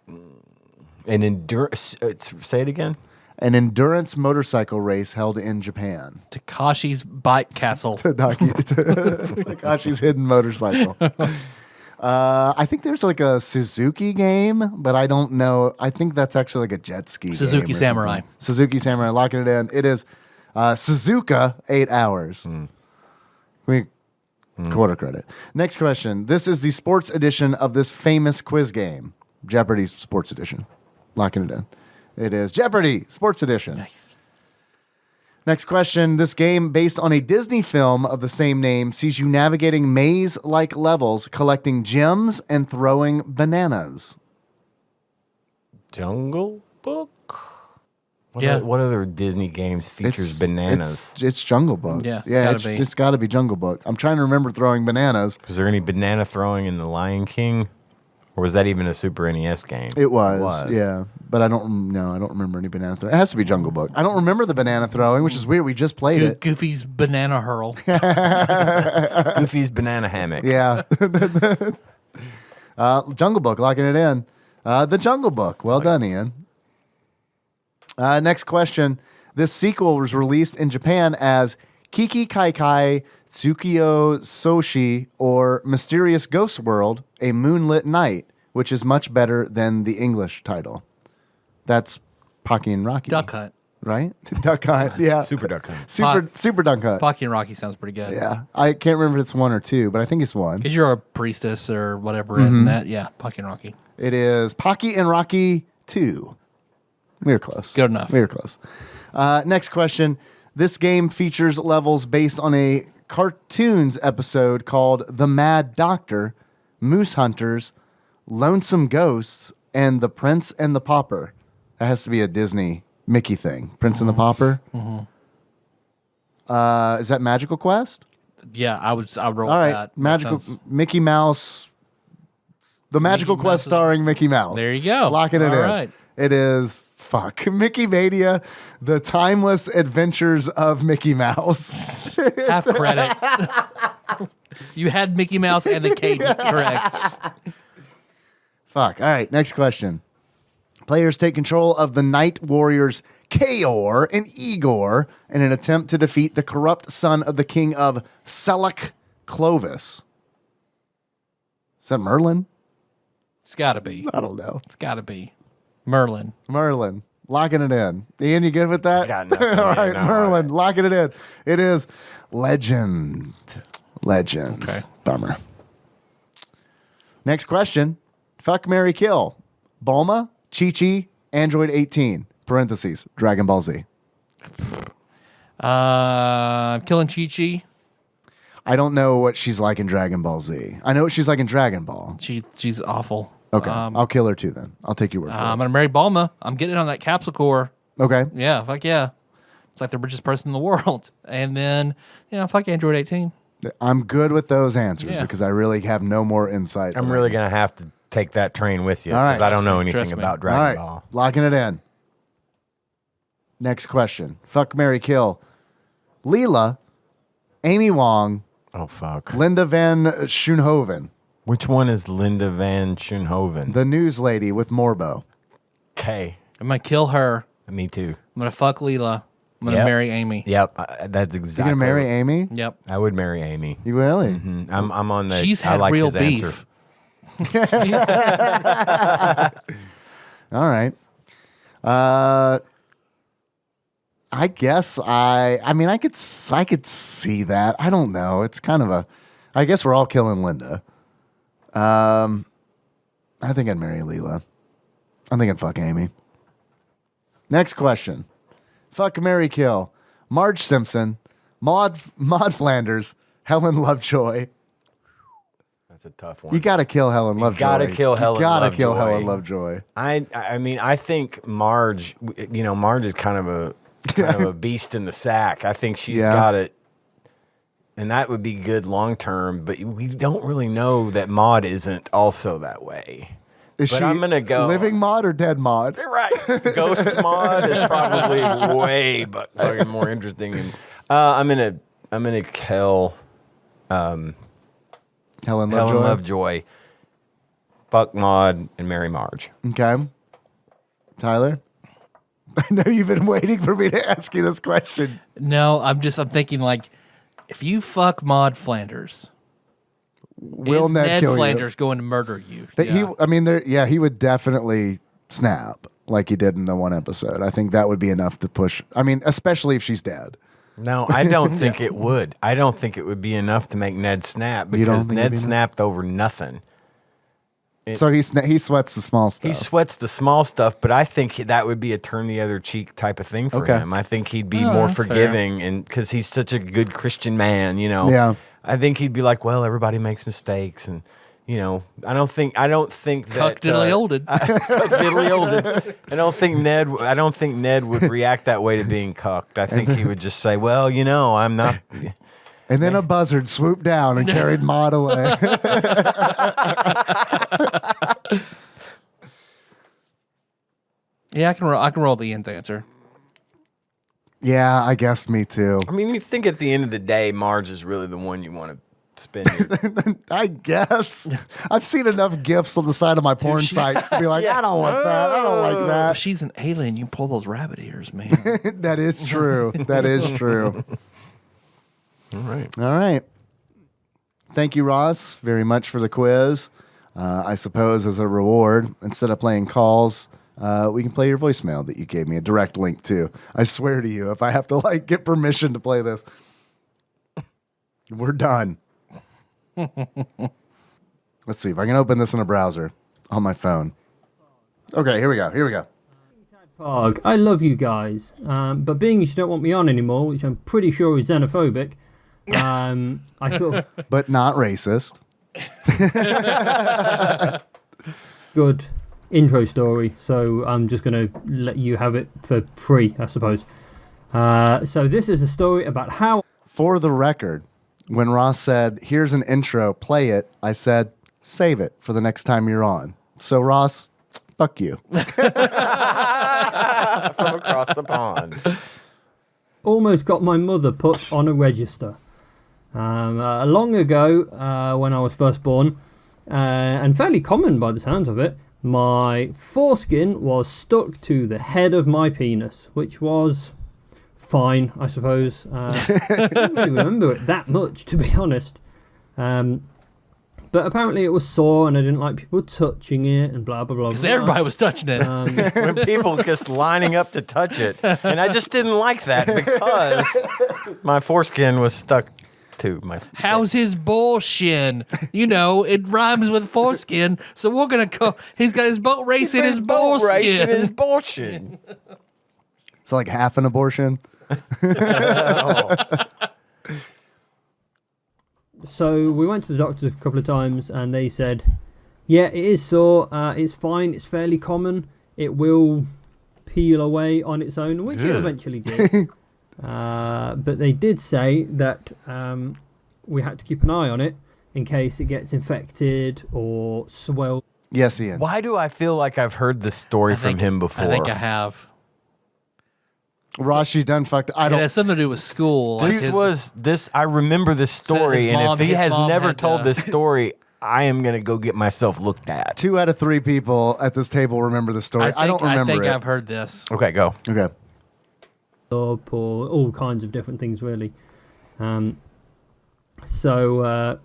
An endurance. Say it again. An endurance motorcycle race held in Japan. Takashi's Bike Castle. Takashi's Hidden Motorcycle. I think there's like a Suzuki game, but I don't know. I think that's actually like a jet ski game Suzuki or Samurai. something. Suzuki Samurai. Locking it in. It is Suzuka 8 Hours. Quarter credit. Next question. This is the sports edition of this famous quiz game. Jeopardy Sports Edition. Locking it in. It is Jeopardy Sports Edition. Nice. Next question. This game, based on a Disney film of the same name, sees you navigating maze-like levels, collecting gems, and throwing bananas. Jungle Book. Yeah. What other Disney games features bananas? It's Jungle Book. Yeah, It's got to be Jungle Book. I'm trying to remember throwing bananas. Was there any banana throwing in The Lion King? Or was that even a Super NES game? It was. Yeah. But I don't remember any banana throwing. It has to be Jungle Book. I don't remember the banana throwing, which is weird. We just played it. Goofy's Banana Hurl. Goofy's Banana Hammock. Yeah. Jungle Book, locking it in. The Jungle Book. Well done, Ian. Next question. This sequel was released in Japan as Kiki Kai Kai Tsukio Soshi, or Mysterious Ghost World, A Moonlit Night, which is much better than the English title. That's Pocky and Rocky. Duck Hunt. Right? Duck Hunt, yeah. Super Duck Hunt. Super Duck Hunt. Pocky and Rocky sounds pretty good. Yeah. I can't remember if it's 1 or 2, but I think it's 1. Because you're a priestess or whatever in that. Yeah, Pocky and Rocky. It is Pocky and Rocky 2. We were close. Good enough. We were close. Next question. This game features levels based on a cartoons episode called The Mad Doctor, Moose Hunters, Lonesome Ghosts, and The Prince and the Pauper. That has to be a Disney Mickey thing. Prince and the Pauper. Is that Magical Quest? Yeah, I would roll All right. with that. Magical That sounds- Mickey Mouse. The Magical Mickey Quest Mouse is- starring Mickey Mouse. There you go. Locking it All in. right. It is Mickey Mania, The Timeless Adventures of Mickey Mouse. Half credit. You had Mickey Mouse and the cadence correct. All right, next question. Players take control of the Night Warriors Kaor and Igor in an attempt to defeat the corrupt son of the king of Selak Clovis. Is that Merlin? It's got to be. I don't know. It's got to be. Merlin. Merlin. Locking it in. Ian, you good with that? Got nothing. All right, No, Merlin. Locking it in. It is Legend. Legend. Okay. Bummer. Next question. Fuck, marry, kill. Bulma, Chi-Chi, Android 18. Parentheses. Dragon Ball Z. Killing Chi-Chi. I don't know what she's like in Dragon Ball Z. I know what she's like in Dragon Ball. She's awful. Okay. I'll kill her too then. I'll take your word for I'm going to marry Bulma. I'm getting on that capsule core. it. Okay. Yeah, fuck yeah. It's like the richest person in the world. And then, fuck Android 18. I'm good with those answers Yeah. because I really have no more insight. I'm really going to have to take that train with you All right. because I don't know Trust anything me. about All Dragon right. Ball. Locking it in. Next question. Fuck, marry, kill. Leela, Amy Wong, Oh, fuck. Linda Van Schoonhoven, Which one is Linda Van Schoonhoven? the news lady with Morbo. Okay. I'm going to kill her. Me too. I'm going to fuck Leela. I'm going to Yep. marry Amy. Yep. That's You're exactly. gonna marry what- Amy? Yep. I would marry Amy. You really? I'm on the. She's I had like real his beef. answer. All right. I guess I mean I could see that. I don't know. It's kind of a I guess we're all killing Linda. I think I'd marry Leela. I think I'd fuck Amy. Next question. Fuck, marry, kill. Marge Simpson, Maud Flanders, Helen Lovejoy. That's a tough one. You gotta kill Helen Lovejoy. gotta kill Helen You gotta kill Lovejoy. Helen Lovejoy. I mean, I think Marge. Marge is kind of a beast in the sack. I think she's Yeah. got it, and that would be good long term. But we don't really know that Maud isn't also that way. Is But she I'm gonna go- living Maud or dead Maud? You're right. Ghost Maud is probably way but fucking more interesting. And, I'm gonna kill Helen Helen Lovejoy. Lovejoy, fuck Maud, and marry Marge. Okay. Tyler? I know you've been waiting for me to ask you this question. No, I'm thinking like, if you fuck Maud Flanders, Will is Ned, Ned kill Flanders going to murder you? you? Yeah. He would definitely snap like he did in the one episode. I think that would be enough to push. I mean, especially if she's dead. No, I don't think it would. I don't think it would be enough to make Ned snap You don't because think it'd Ned be enough? snapped over nothing. So he sweats the small stuff. He sweats the small stuff, but I think that would be a turn the other cheek type of thing for Okay. him. I think he'd be Oh, more that's fair. forgiving, and because he's such a good Christian man, Yeah. I think he'd be like, well, everybody makes mistakes, and I don't think that Cuck diddly olded. diddly olded. I don't think Ned would react that way to being cucked. I think he would just say, well, I'm not. And then a buzzard swooped down and carried Maud away. Yeah, I can roll the Ian's answer. Yeah, I guess me too. I mean, you think at the end of the day, Marge is really the one you want to Spaniard. I guess. I've seen enough gifs on the side of my porn sites to be like, I don't want that. I don't like If that. she's an alien, you pull those rabbit ears, man. That is true. That is true. All right. All right. Thank you, Ross, very much for the quiz. I suppose as a reward, instead of playing calls, we can play your voicemail that you gave me a direct link to. I swear to you, if I have to get permission to play this, we're done. Let's see if I can open this in a browser on my phone. Okay, here we go. TADPOG, I love you guys, but being you don't want me on anymore, which I'm pretty sure is xenophobic, I thought But not racist. good intro story, so I'm just going to let you have it for free, I suppose. So this is a story about how... For the record, when Ross said, here's an intro, play it, I said, save it for the next time you're on. So Ross, fuck you. From across the pond. almost got my mother put on a register. Long ago, when I was first born, and fairly common by the sounds of it, my foreskin was stuck to the head of my penis, which was fine, I suppose. I don't really remember it that much, to be honest. But apparently it was sore and I didn't like people touching it and blah, blah, blah. Because everybody was touching it. When people just lining up to touch it. And I just didn't like that because my foreskin was stuck to my... How's his bullshin? You know, it rhymes with foreskin, so we're going to call... He's got his boat race in his bullskin. His bullshin. It's like half an abortion. So we went to the doctors a couple of times and they said, yeah, it is sore. It's fine. It's fairly common. It will peel away on its own, which it eventually did. But they did say that we had to keep an eye on it in case it gets infected or swelled. Yes, Ian. Why do I feel like I've heard this story from him before? I think I have. Ross, you done fucked. I It don't. has something to do with school. Like I remember this story, his and mom- if he his has mom never had told to- this story, I am going to go get myself looked at. 2 out of 3 people at this table remember the story. I don't remember I think it. I've heard this. Okay, go. Okay. Up or all kinds of different things, really. So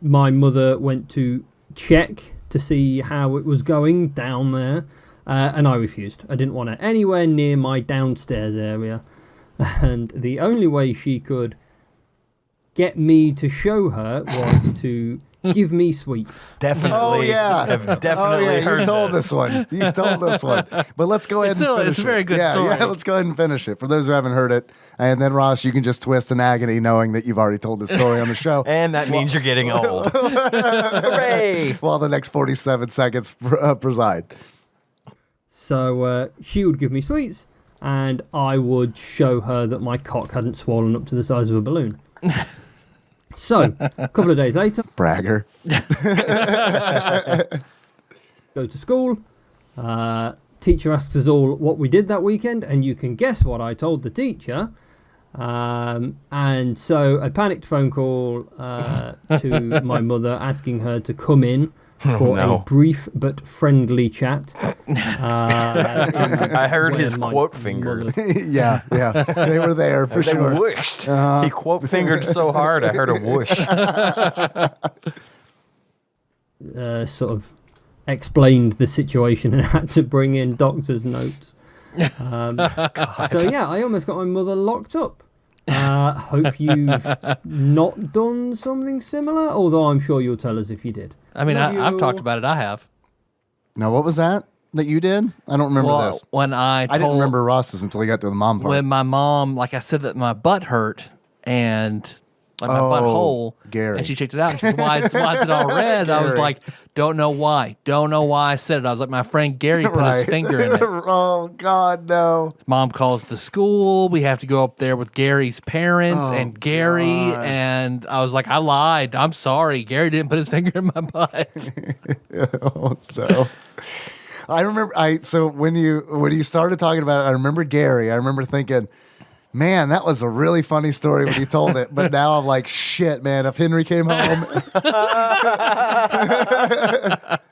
my mother went to check to see how it was going down there, and I refused. I didn't want it anywhere near my downstairs area, and the only way she could get me to show her was to give me sweets. Definitely. Oh yeah. I've definitely heard You told this one. You told this one. But let's go ahead It's and still- finish it's a very good yeah, story. Yeah, let's go ahead and finish it. For those who haven't heard it, and then Ross, you can just twist in agony knowing that you've already told this story on the show. And that means you're getting old. Hooray! While the next 47 seconds preside. So she would give me sweets, and I would show her that my cock hadn't swollen up to the size of a balloon. So, a couple of days later, Bragger. go to school. Teacher asks us all what we did that weekend, and you can guess what I told the teacher. And so a panicked phone call to my mother asking her to come in for a brief but friendly chat. I heard his my quote finger. mother- yeah. They were there for They sure. whooshed. He quote fingered so hard, I heard a whoosh. sort of explained the situation and had to bring in doctor's notes. So yeah, I almost got my mother locked up. Hope you've not done something similar, although I'm sure you'll tell us if you did. I mean, Love I've you. talked about it. I have. Now, what was that you did? I don't remember Well, this. when I I didn't remember Ross's until he got to the mom part. when my mom, like I said, that my butt hurt and like my butthole, Gary. and she checked it out. And she said, why is it all red? I was Gary. like, don't know why I said it. I was like, my friend Gary put his Right. finger in it. Oh, God, no. Mom calls the school. We have to go up there with Gary's parents Oh, and Gary. God. And I was like, I lied. I'm sorry. Gary didn't put his finger in my butt. Oh, no. I remember. So when you started talking about it, I remember Gary. I remember thinking, Man, that was a really funny story when you told it. But now I'm like, shit, man. If Henry came home,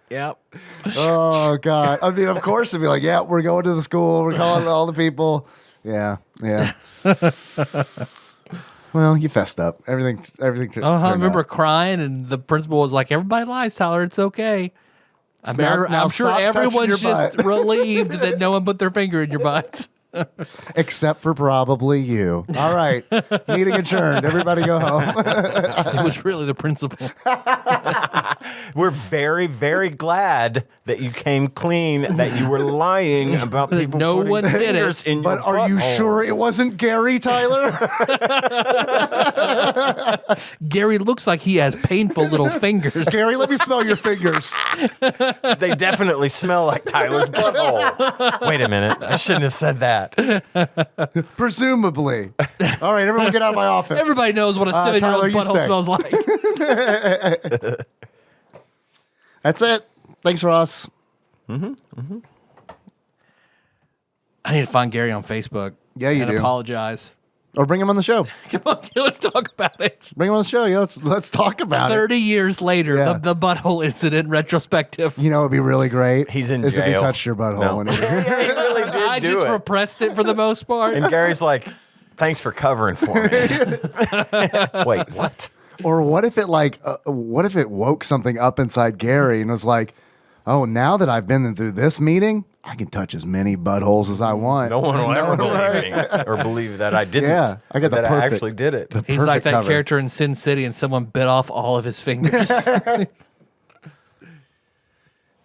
Yep. oh god. I mean, of course, it'd be like, yeah, we're going to the school. We're calling all the people. Yeah. Well, you fessed up. Everything. I remember crying, and the principal was like, "Everybody lies, Tyler. It's okay." I'm sure stop touching everyone's your just butt. relieved that no one put their finger in your butt. Except for probably you. All right. Meeting adjourned. Everybody go home. It was really the principal. We're very, very glad that you came clean, that you were lying about people No putting one did fingers it. in But your are you butthole. sure it wasn't Gary, Tyler? Gary looks like he has painful little fingers. Gary, let me smell your fingers. They definitely smell like Tyler's butthole. Wait a minute. I shouldn't have said that. Presumably. All right, everyone get out of my office. Everybody knows what a Tyler, 7-year-old's you butthole stay. smells like. That's it. Thanks, Ross. I need to find Gary on Facebook. Yeah, you and do. apologize. Or bring him on the show. Come on, let's talk about it. Bring him on the show. Yeah, let's talk about 30 years later, Yeah. the butthole incident retrospective. it. You know, it'd be really great. He's in is if he jail. touched your butthole No. when he was Yeah, he really did I do just it. repressed it for the most part. And Gary's like, thanks for covering for me. Wait, what? Or what if it woke something up inside Gary and was like, oh, now that I've been through this meeting, I can touch as many buttholes as I want. No one will ever believe me or believe that I didn't. Yeah, I got the that I perfect- actually did it. He's like perfect that cover. character in Sin City, and someone bit off all of his fingers. All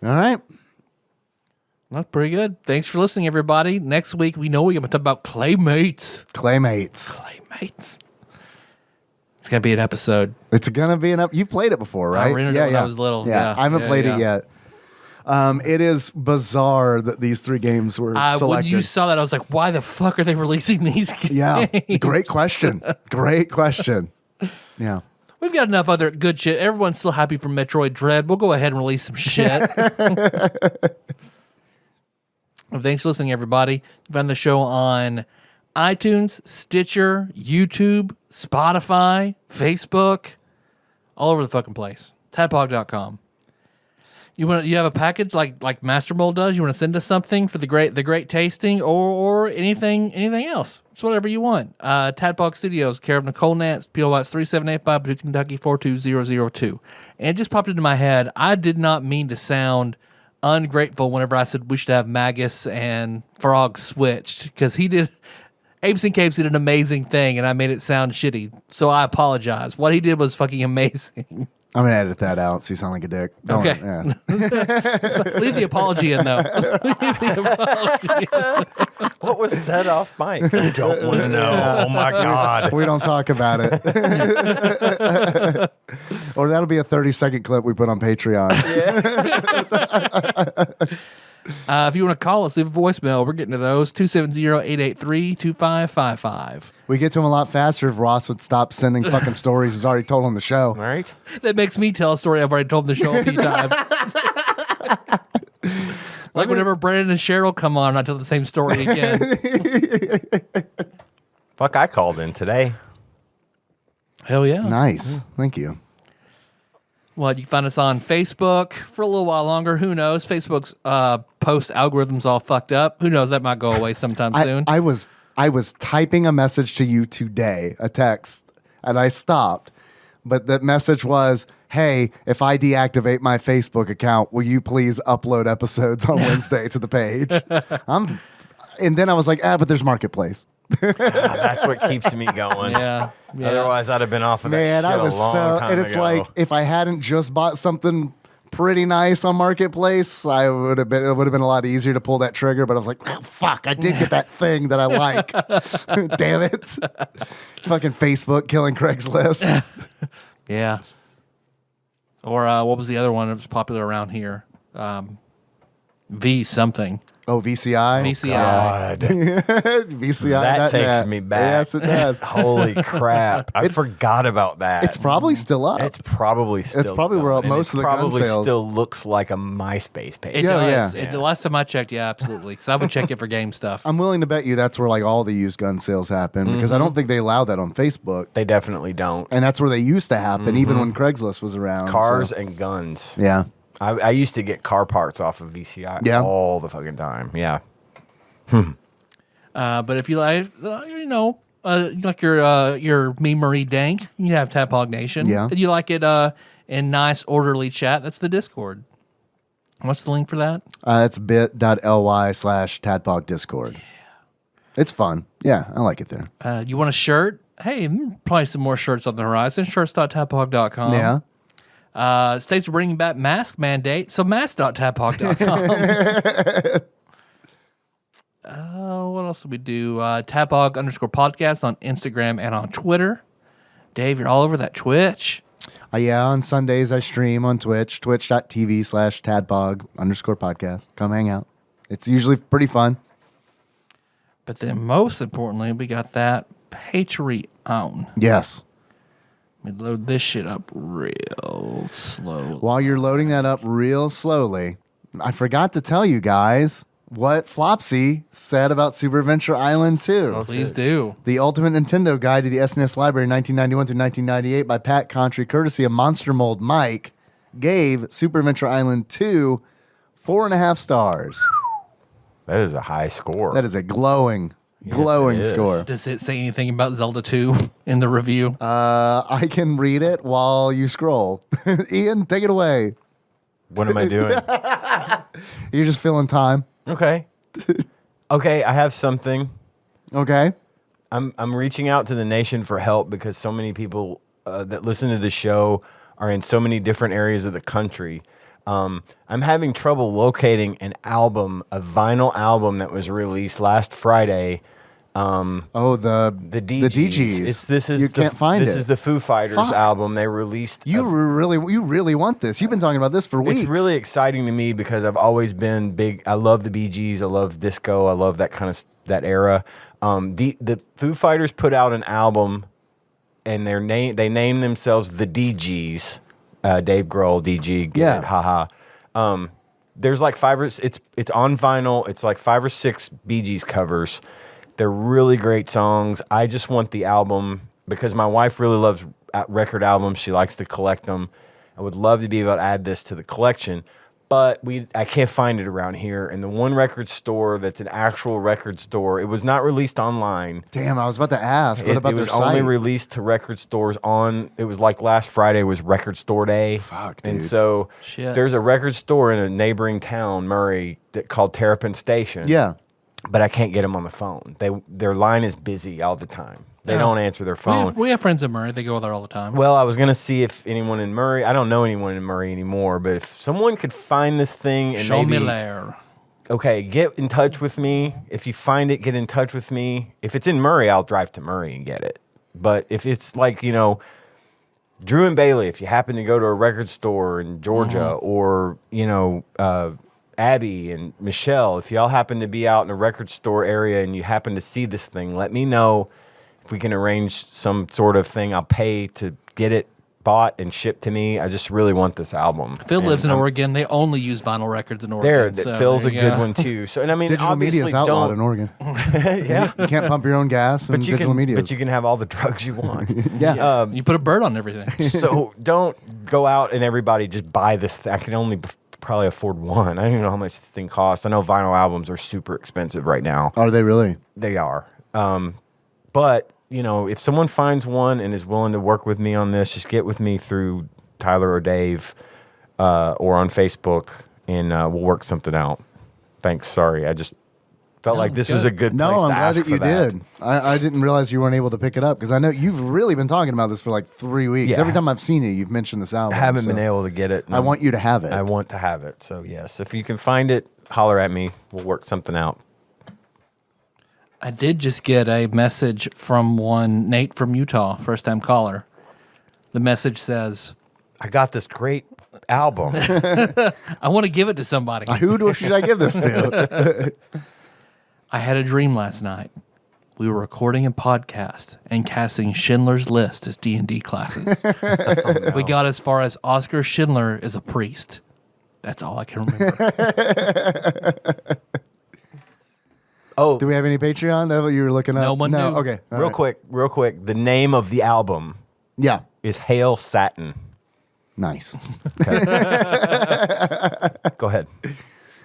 right. That's pretty good. Thanks for listening, everybody. Next week, we know we're going to talk about Claymates. Claymates. Claymates. It's going to be an episode. It's gonna be you've played it before, right? rented it when I was little. Yeah. I haven't Yeah, played yeah. it yet. It is bizarre that these three games were When selected. you saw that, I was like, why the fuck are they releasing these games? Yeah, great question. Great question. Yeah. We've got enough other good shit. Everyone's still happy for Metroid Dread. We'll go ahead and release some shit. Well, thanks for listening, everybody. You find the show on iTunes, Stitcher, YouTube, Spotify, Facebook, all over the fucking place. TADPOG.com. You have a package like Master Mold does? You want to send us something for the great tasting or anything else? It's whatever you want. Tadpog Studios, care of Nicole Nance, P.O. Box 3785, Paducah, Kentucky 42002. And it just popped into my head. I did not mean to sound ungrateful whenever I said we should have Magus and Frog switched, because Apes and Capes did an amazing thing, and I made it sound shitty. So I apologize. What he did was fucking amazing. I'm gonna edit that out so you sound like a dick. Don't- Okay. Yeah. Leave the apology in, though. Leave the apology. What was said off mic? You don't want to know. Oh my God. We don't talk about it. Or that'll be a 30-second clip we put on Patreon. If you want to call us, leave a voicemail. We're getting to those. 270-883-2555. We get to him a lot faster if Ross would stop sending fucking stories he's already told on the show. All right. That makes me tell a story I've already told on the show a few times. Like whenever Brandon and Cheryl come on, I tell the same story again. Fuck, I called in today. Hell yeah. Nice. Thank you. Well, you can find us on Facebook for a little while longer. Who knows? Facebook's post algorithm's all fucked up. Who knows? That might go away sometime soon. I was typing a message to you today, a text, and I stopped. But that message was, hey, if I deactivate my Facebook account, will you please upload episodes on Wednesday to the page? And then I was like, but there's Marketplace. That's what keeps me going. yeah. Otherwise, I'd have been off of that Man, shit I was a long time and it's ago. like, if I hadn't just bought something pretty nice on Marketplace, it would have been a lot easier to pull that trigger. But I was like, oh, fuck, I did get that thing that I like. Damn it. Fucking Facebook killing Craigslist. Yeah. Or what was the other one that was popular around here? V something. Oh, VCI. VCI. God. VCI. That takes net. me back. Yes, it does. Holy crap. I forgot about that. It's probably still up. It's probably still It's probably where going, and most it of the gun probably sales- still looks like a MySpace page. It does. yeah. The last time I checked, yeah, absolutely. Because I would check it for game stuff. I'm willing to bet you that's where like all the used gun sales happen because I don't think they allow that on Facebook. They definitely don't. And that's where they used to happen, even when Craigslist was around. Cars so. and guns. Yeah. I used to get car parts off of VCI Yeah. all the fucking time. Yeah. But if you like, you like your memory dank, you have Tadpog Nation. Yeah. And you like it in nice, orderly chat, that's the Discord. What's the link for that? It's bit.ly/Tadpog Discord. It's fun. Yeah, I like it there. You want a shirt? Hey, probably some more shirts on the horizon. Shirts.tadpog.com. Yeah. States are bringing back mask mandate, so mask.tadpog.com. What else do we do? Tadpog_podcast on Instagram and on Twitter. Dave, you're all over that Twitch. Yeah, on Sundays I stream on Twitch, twitch.tv/Tadpog_podcast. Come hang out. It's usually pretty fun. But then most importantly, we got that Patreon. Yes. Let me load this shit up real slow. While you're loading that up real slowly, I forgot to tell you guys what Flopsy said about Super Adventure Island 2. Please do. The Ultimate Nintendo Guide to the SNES Library 1991 through 1998 by Pat Contry, courtesy of Monster Mold Mike, gave Super Adventure Island 2 4.5 stars. That is a high score. That is a glowing it is. score. Does it say anything about Zelda 2 in the review? I can read it while you scroll. Ian, take it away. What am I doing? You're just filling time. Okay. Okay, I have something. Okay. I'm reaching out to the nation for help because so many people that listen to the show are in so many different areas of the country. I'm having trouble locating an album, a vinyl album that was released last Friday. The DGs. DGs. This is you can't find it. This is the Foo Fighters Fuck. album they released. You really want this. You've been talking about this for weeks. It's really exciting to me because I've always been big. I love the Bee Gees. I love disco. I love that kind of that era. The Foo Fighters put out an album, and they named themselves the DGs. Dave Grohl, DG. Get it, haha. There's like it's on vinyl. It's like 5 or 6 Bee Gees covers. They're really great songs. I just want the album because my wife really loves record albums. She likes to collect them. I would love to be able to add this to the collection, but I can't find it around here. And the one record store that's an actual record store, it was not released online. Damn, I was about to ask. What about it was their only site? released to record stores it was like last Friday was Record Store Day. Fuck, dude. And so Shit. there's a record store in a neighboring town, Murray, called Terrapin Station. Yeah. But I can't get them on the phone. Their line is busy all the time. They don't answer their phone. We have friends in Murray. They go there all the time. Well, I was going to see if anyone in Murray, I don't know anyone in Murray anymore, but if someone could find this thing and Show maybe, me there. okay, get in touch with me. If you find it, get in touch with me. If it's in Murray, I'll drive to Murray and get it. But if it's like, Drew and Bailey, if you happen to go to a record store in Georgia or, Abby and Michelle, if y'all happen to be out in a record store area and you happen to see this thing, let me know. If we can arrange some sort of thing, I'll pay to get it bought and shipped to me. I just really want this album. Phil And lives in I'm- Oregon. They only use vinyl records in There, Oregon. so Phil's a there you good go. one too. So, and I mean, Digital media obviously is outlawed in don't. Oregon. Yeah, You can't pump your own gas and but you digital can. media. But you can have all the drugs you want. yeah. You put a bird on everything. So don't go out and everybody just buy this thing. I can only probably afford one. I don't even know how much this thing costs. I know vinyl albums are super expensive right now. Are they really? They are. But, if someone finds one and is willing to work with me on this, just get with me through Tyler or Dave or on Facebook, and we'll work something out. Thanks. Sorry. I just felt like this was a good place No, I'm to glad ask that you for that. did. I didn't realize you weren't able to pick it up because I know you've really been talking about this for like 3 weeks. Yeah. Every time I've seen you, you've mentioned this album. I haven't so been able to get it. I want you to have it. I want to have it. So, yes, if you can find it, holler at me. We'll work something out. I did just get a message from one Nate from Utah, first time caller. The message says, I got this great album. I want to give it to somebody. Should I give this to? I had a dream last night. We were recording a podcast and casting Schindler's List as D&D classes. We got as far as Oscar Schindler is a priest. That's all I can remember. Oh, Do we have any Patreon? That's what you were looking up? No one knew. Okay. All right. real quick. The name of the album Yeah. is Hail Satin. Nice. Go ahead.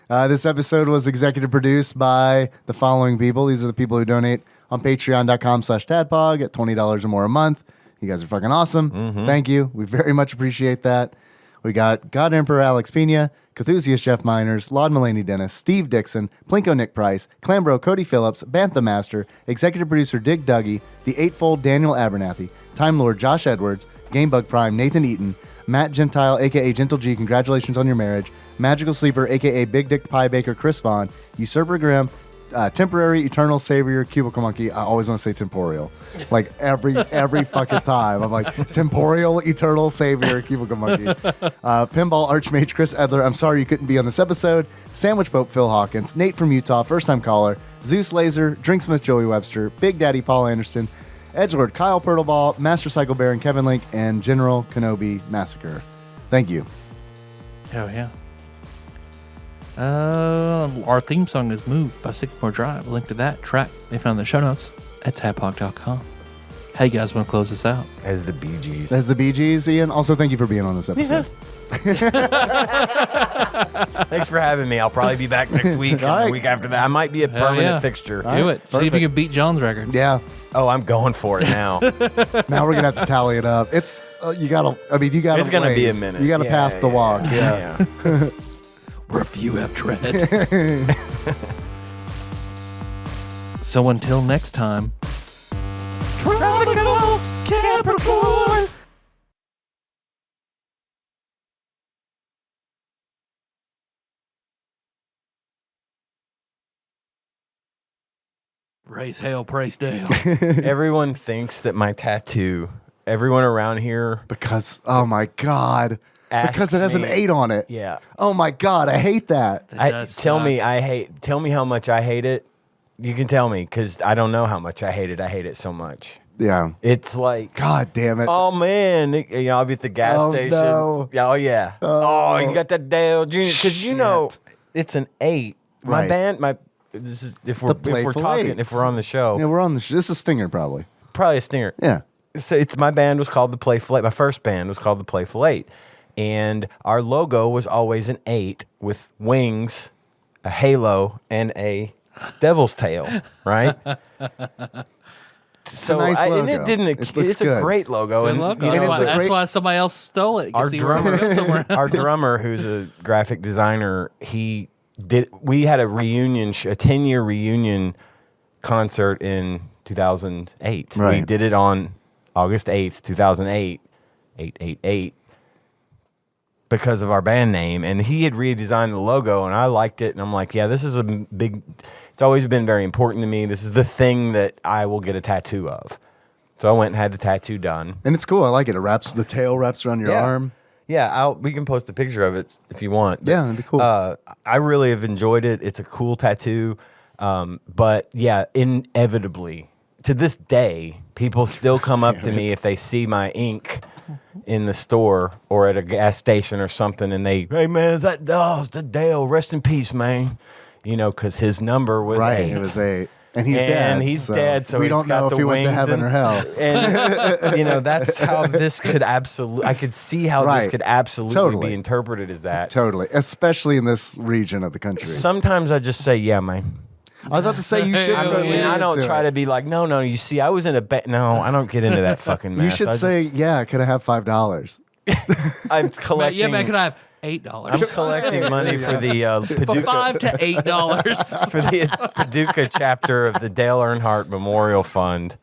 This episode was executive produced by the following people. These are the people who donate on patreon.com/tadpog at $20 or more a month. You guys are fucking awesome. Thank you. We very much appreciate that. We got God Emperor Alex Pena, Cthusiast Jeff Miners, Laud Mulaney Dennis, Steve Dixon, Plinko Nick Price, Clambro Cody Phillips, Bantha Master, executive producer Dig Dougie, the Eightfold Daniel Abernathy, Time Lord Josh Edwards, Gamebug Prime Nathan Eaton, Matt Gentile aka Gentle G, congratulations on your marriage, Magical Sleeper aka Big Dick Pie Baker Chris Vaughn, Usurper Grimm, Temporary Eternal Savior Cubicle Monkey. I always want to say temporal, like every fucking time. I'm like temporal Eternal Savior Cubicle Monkey. Pinball Archmage Chris Edler. I'm sorry you couldn't be on this episode. Sandwich Pope Phil Hawkins, Nate from Utah, first time caller, Zeus Laser, Drinksmith Joey Webster, Big Daddy Paul Anderson, Edgelord Kyle Purtleball, Master Cycle Baron Kevin Link, and General Kenobi Massacre. Thank you. Hell yeah. Our theme song is Moved by Sycamore Drive. A link to that track they found in the show notes at tadpog.com. Hey, you guys want to close this out? As the Bee Gees. That's the Bee Gees, Ian. Also, thank you for being on this episode. Thanks for having me. I'll probably be back next week and All right. the week after that. I might be a Hell permanent yeah. fixture. Do it. See if you perfect. can beat John's record. Yeah. Oh, I'm going for it now. Now we're gonna have to tally it up. It's you gotta. I mean, you gotta. It's gonna be a ways. minute. You gotta Yeah, path the walk. Yeah. Where few have tread. So until next time. Tropical Capricorn. Raise hail, praise Dale. Everyone thinks that my tattoo, everyone around here Because oh my god, asks because it has an me- 8 on it. Yeah. Oh my god, I hate that. does Tell me suck. tell me how much I hate it. You can tell me because I don't know how much I hate it. I hate it so much. Yeah. It's like, God damn it. oh man, I'll be at the gas Oh, station. no. Yeah, oh yeah. Oh, you got that Dale Jr. Because you know Shit. it's an 8. My Right. band, this is if we're Playful talking, Eights. if we're on the show, Yeah, we're on the. This is Stinger probably. probably a stinger. Yeah. So it's my band was called the Playful 8. My first band was called the Playful 8. And our logo was always an 8 with wings, a halo, and a devil's tail, right? So nice and it logo. didn't. It looks It's a good. great logo. Good And luck. you know, That's why somebody else stole it. You can our see where it goes somewhere drummer, our else. drummer, who's a graphic designer, we had a reunion, a 10-year reunion concert in 2008. We Right. did it on August 8th, 2008, 888, because of our band name. And he had redesigned the logo, and I liked it. And I'm like, yeah, this is a big, it's always been very important to me. This is the thing that I will get a tattoo of. So I went and had the tattoo done. And it's cool. I like it. It wraps the tail wraps around your Yeah. arm. Yeah, we can post a picture of it if you want. Yeah, that'd be cool. I really have enjoyed it. It's a cool tattoo. But yeah, inevitably, to this day, people still come up to me if they see my ink in the store or at a gas station or something, and hey man, is that it's the Dale? Rest in peace, man. You know, because his number was Right. 8. It was 8. And he's And dead. he's dead, so we he's don't got know if the he went to wings heaven and- or hell. And you know, that's how this could I could see how this Right. could absolutely Totally. be interpreted as that. Totally. Especially in this region of the country. Sometimes I just say, yeah, man. I was about to say you should I start mean, leaning I don't into try it. to be like, no, you see, I was in a no, I don't get into that fucking mess. You should say, yeah, could I have $5? I'm collecting. Yeah, man, can I have $8? I'm collecting money for the For Paducah, $5 to $8. for the Paducah chapter of the Dale Earnhardt Memorial Fund.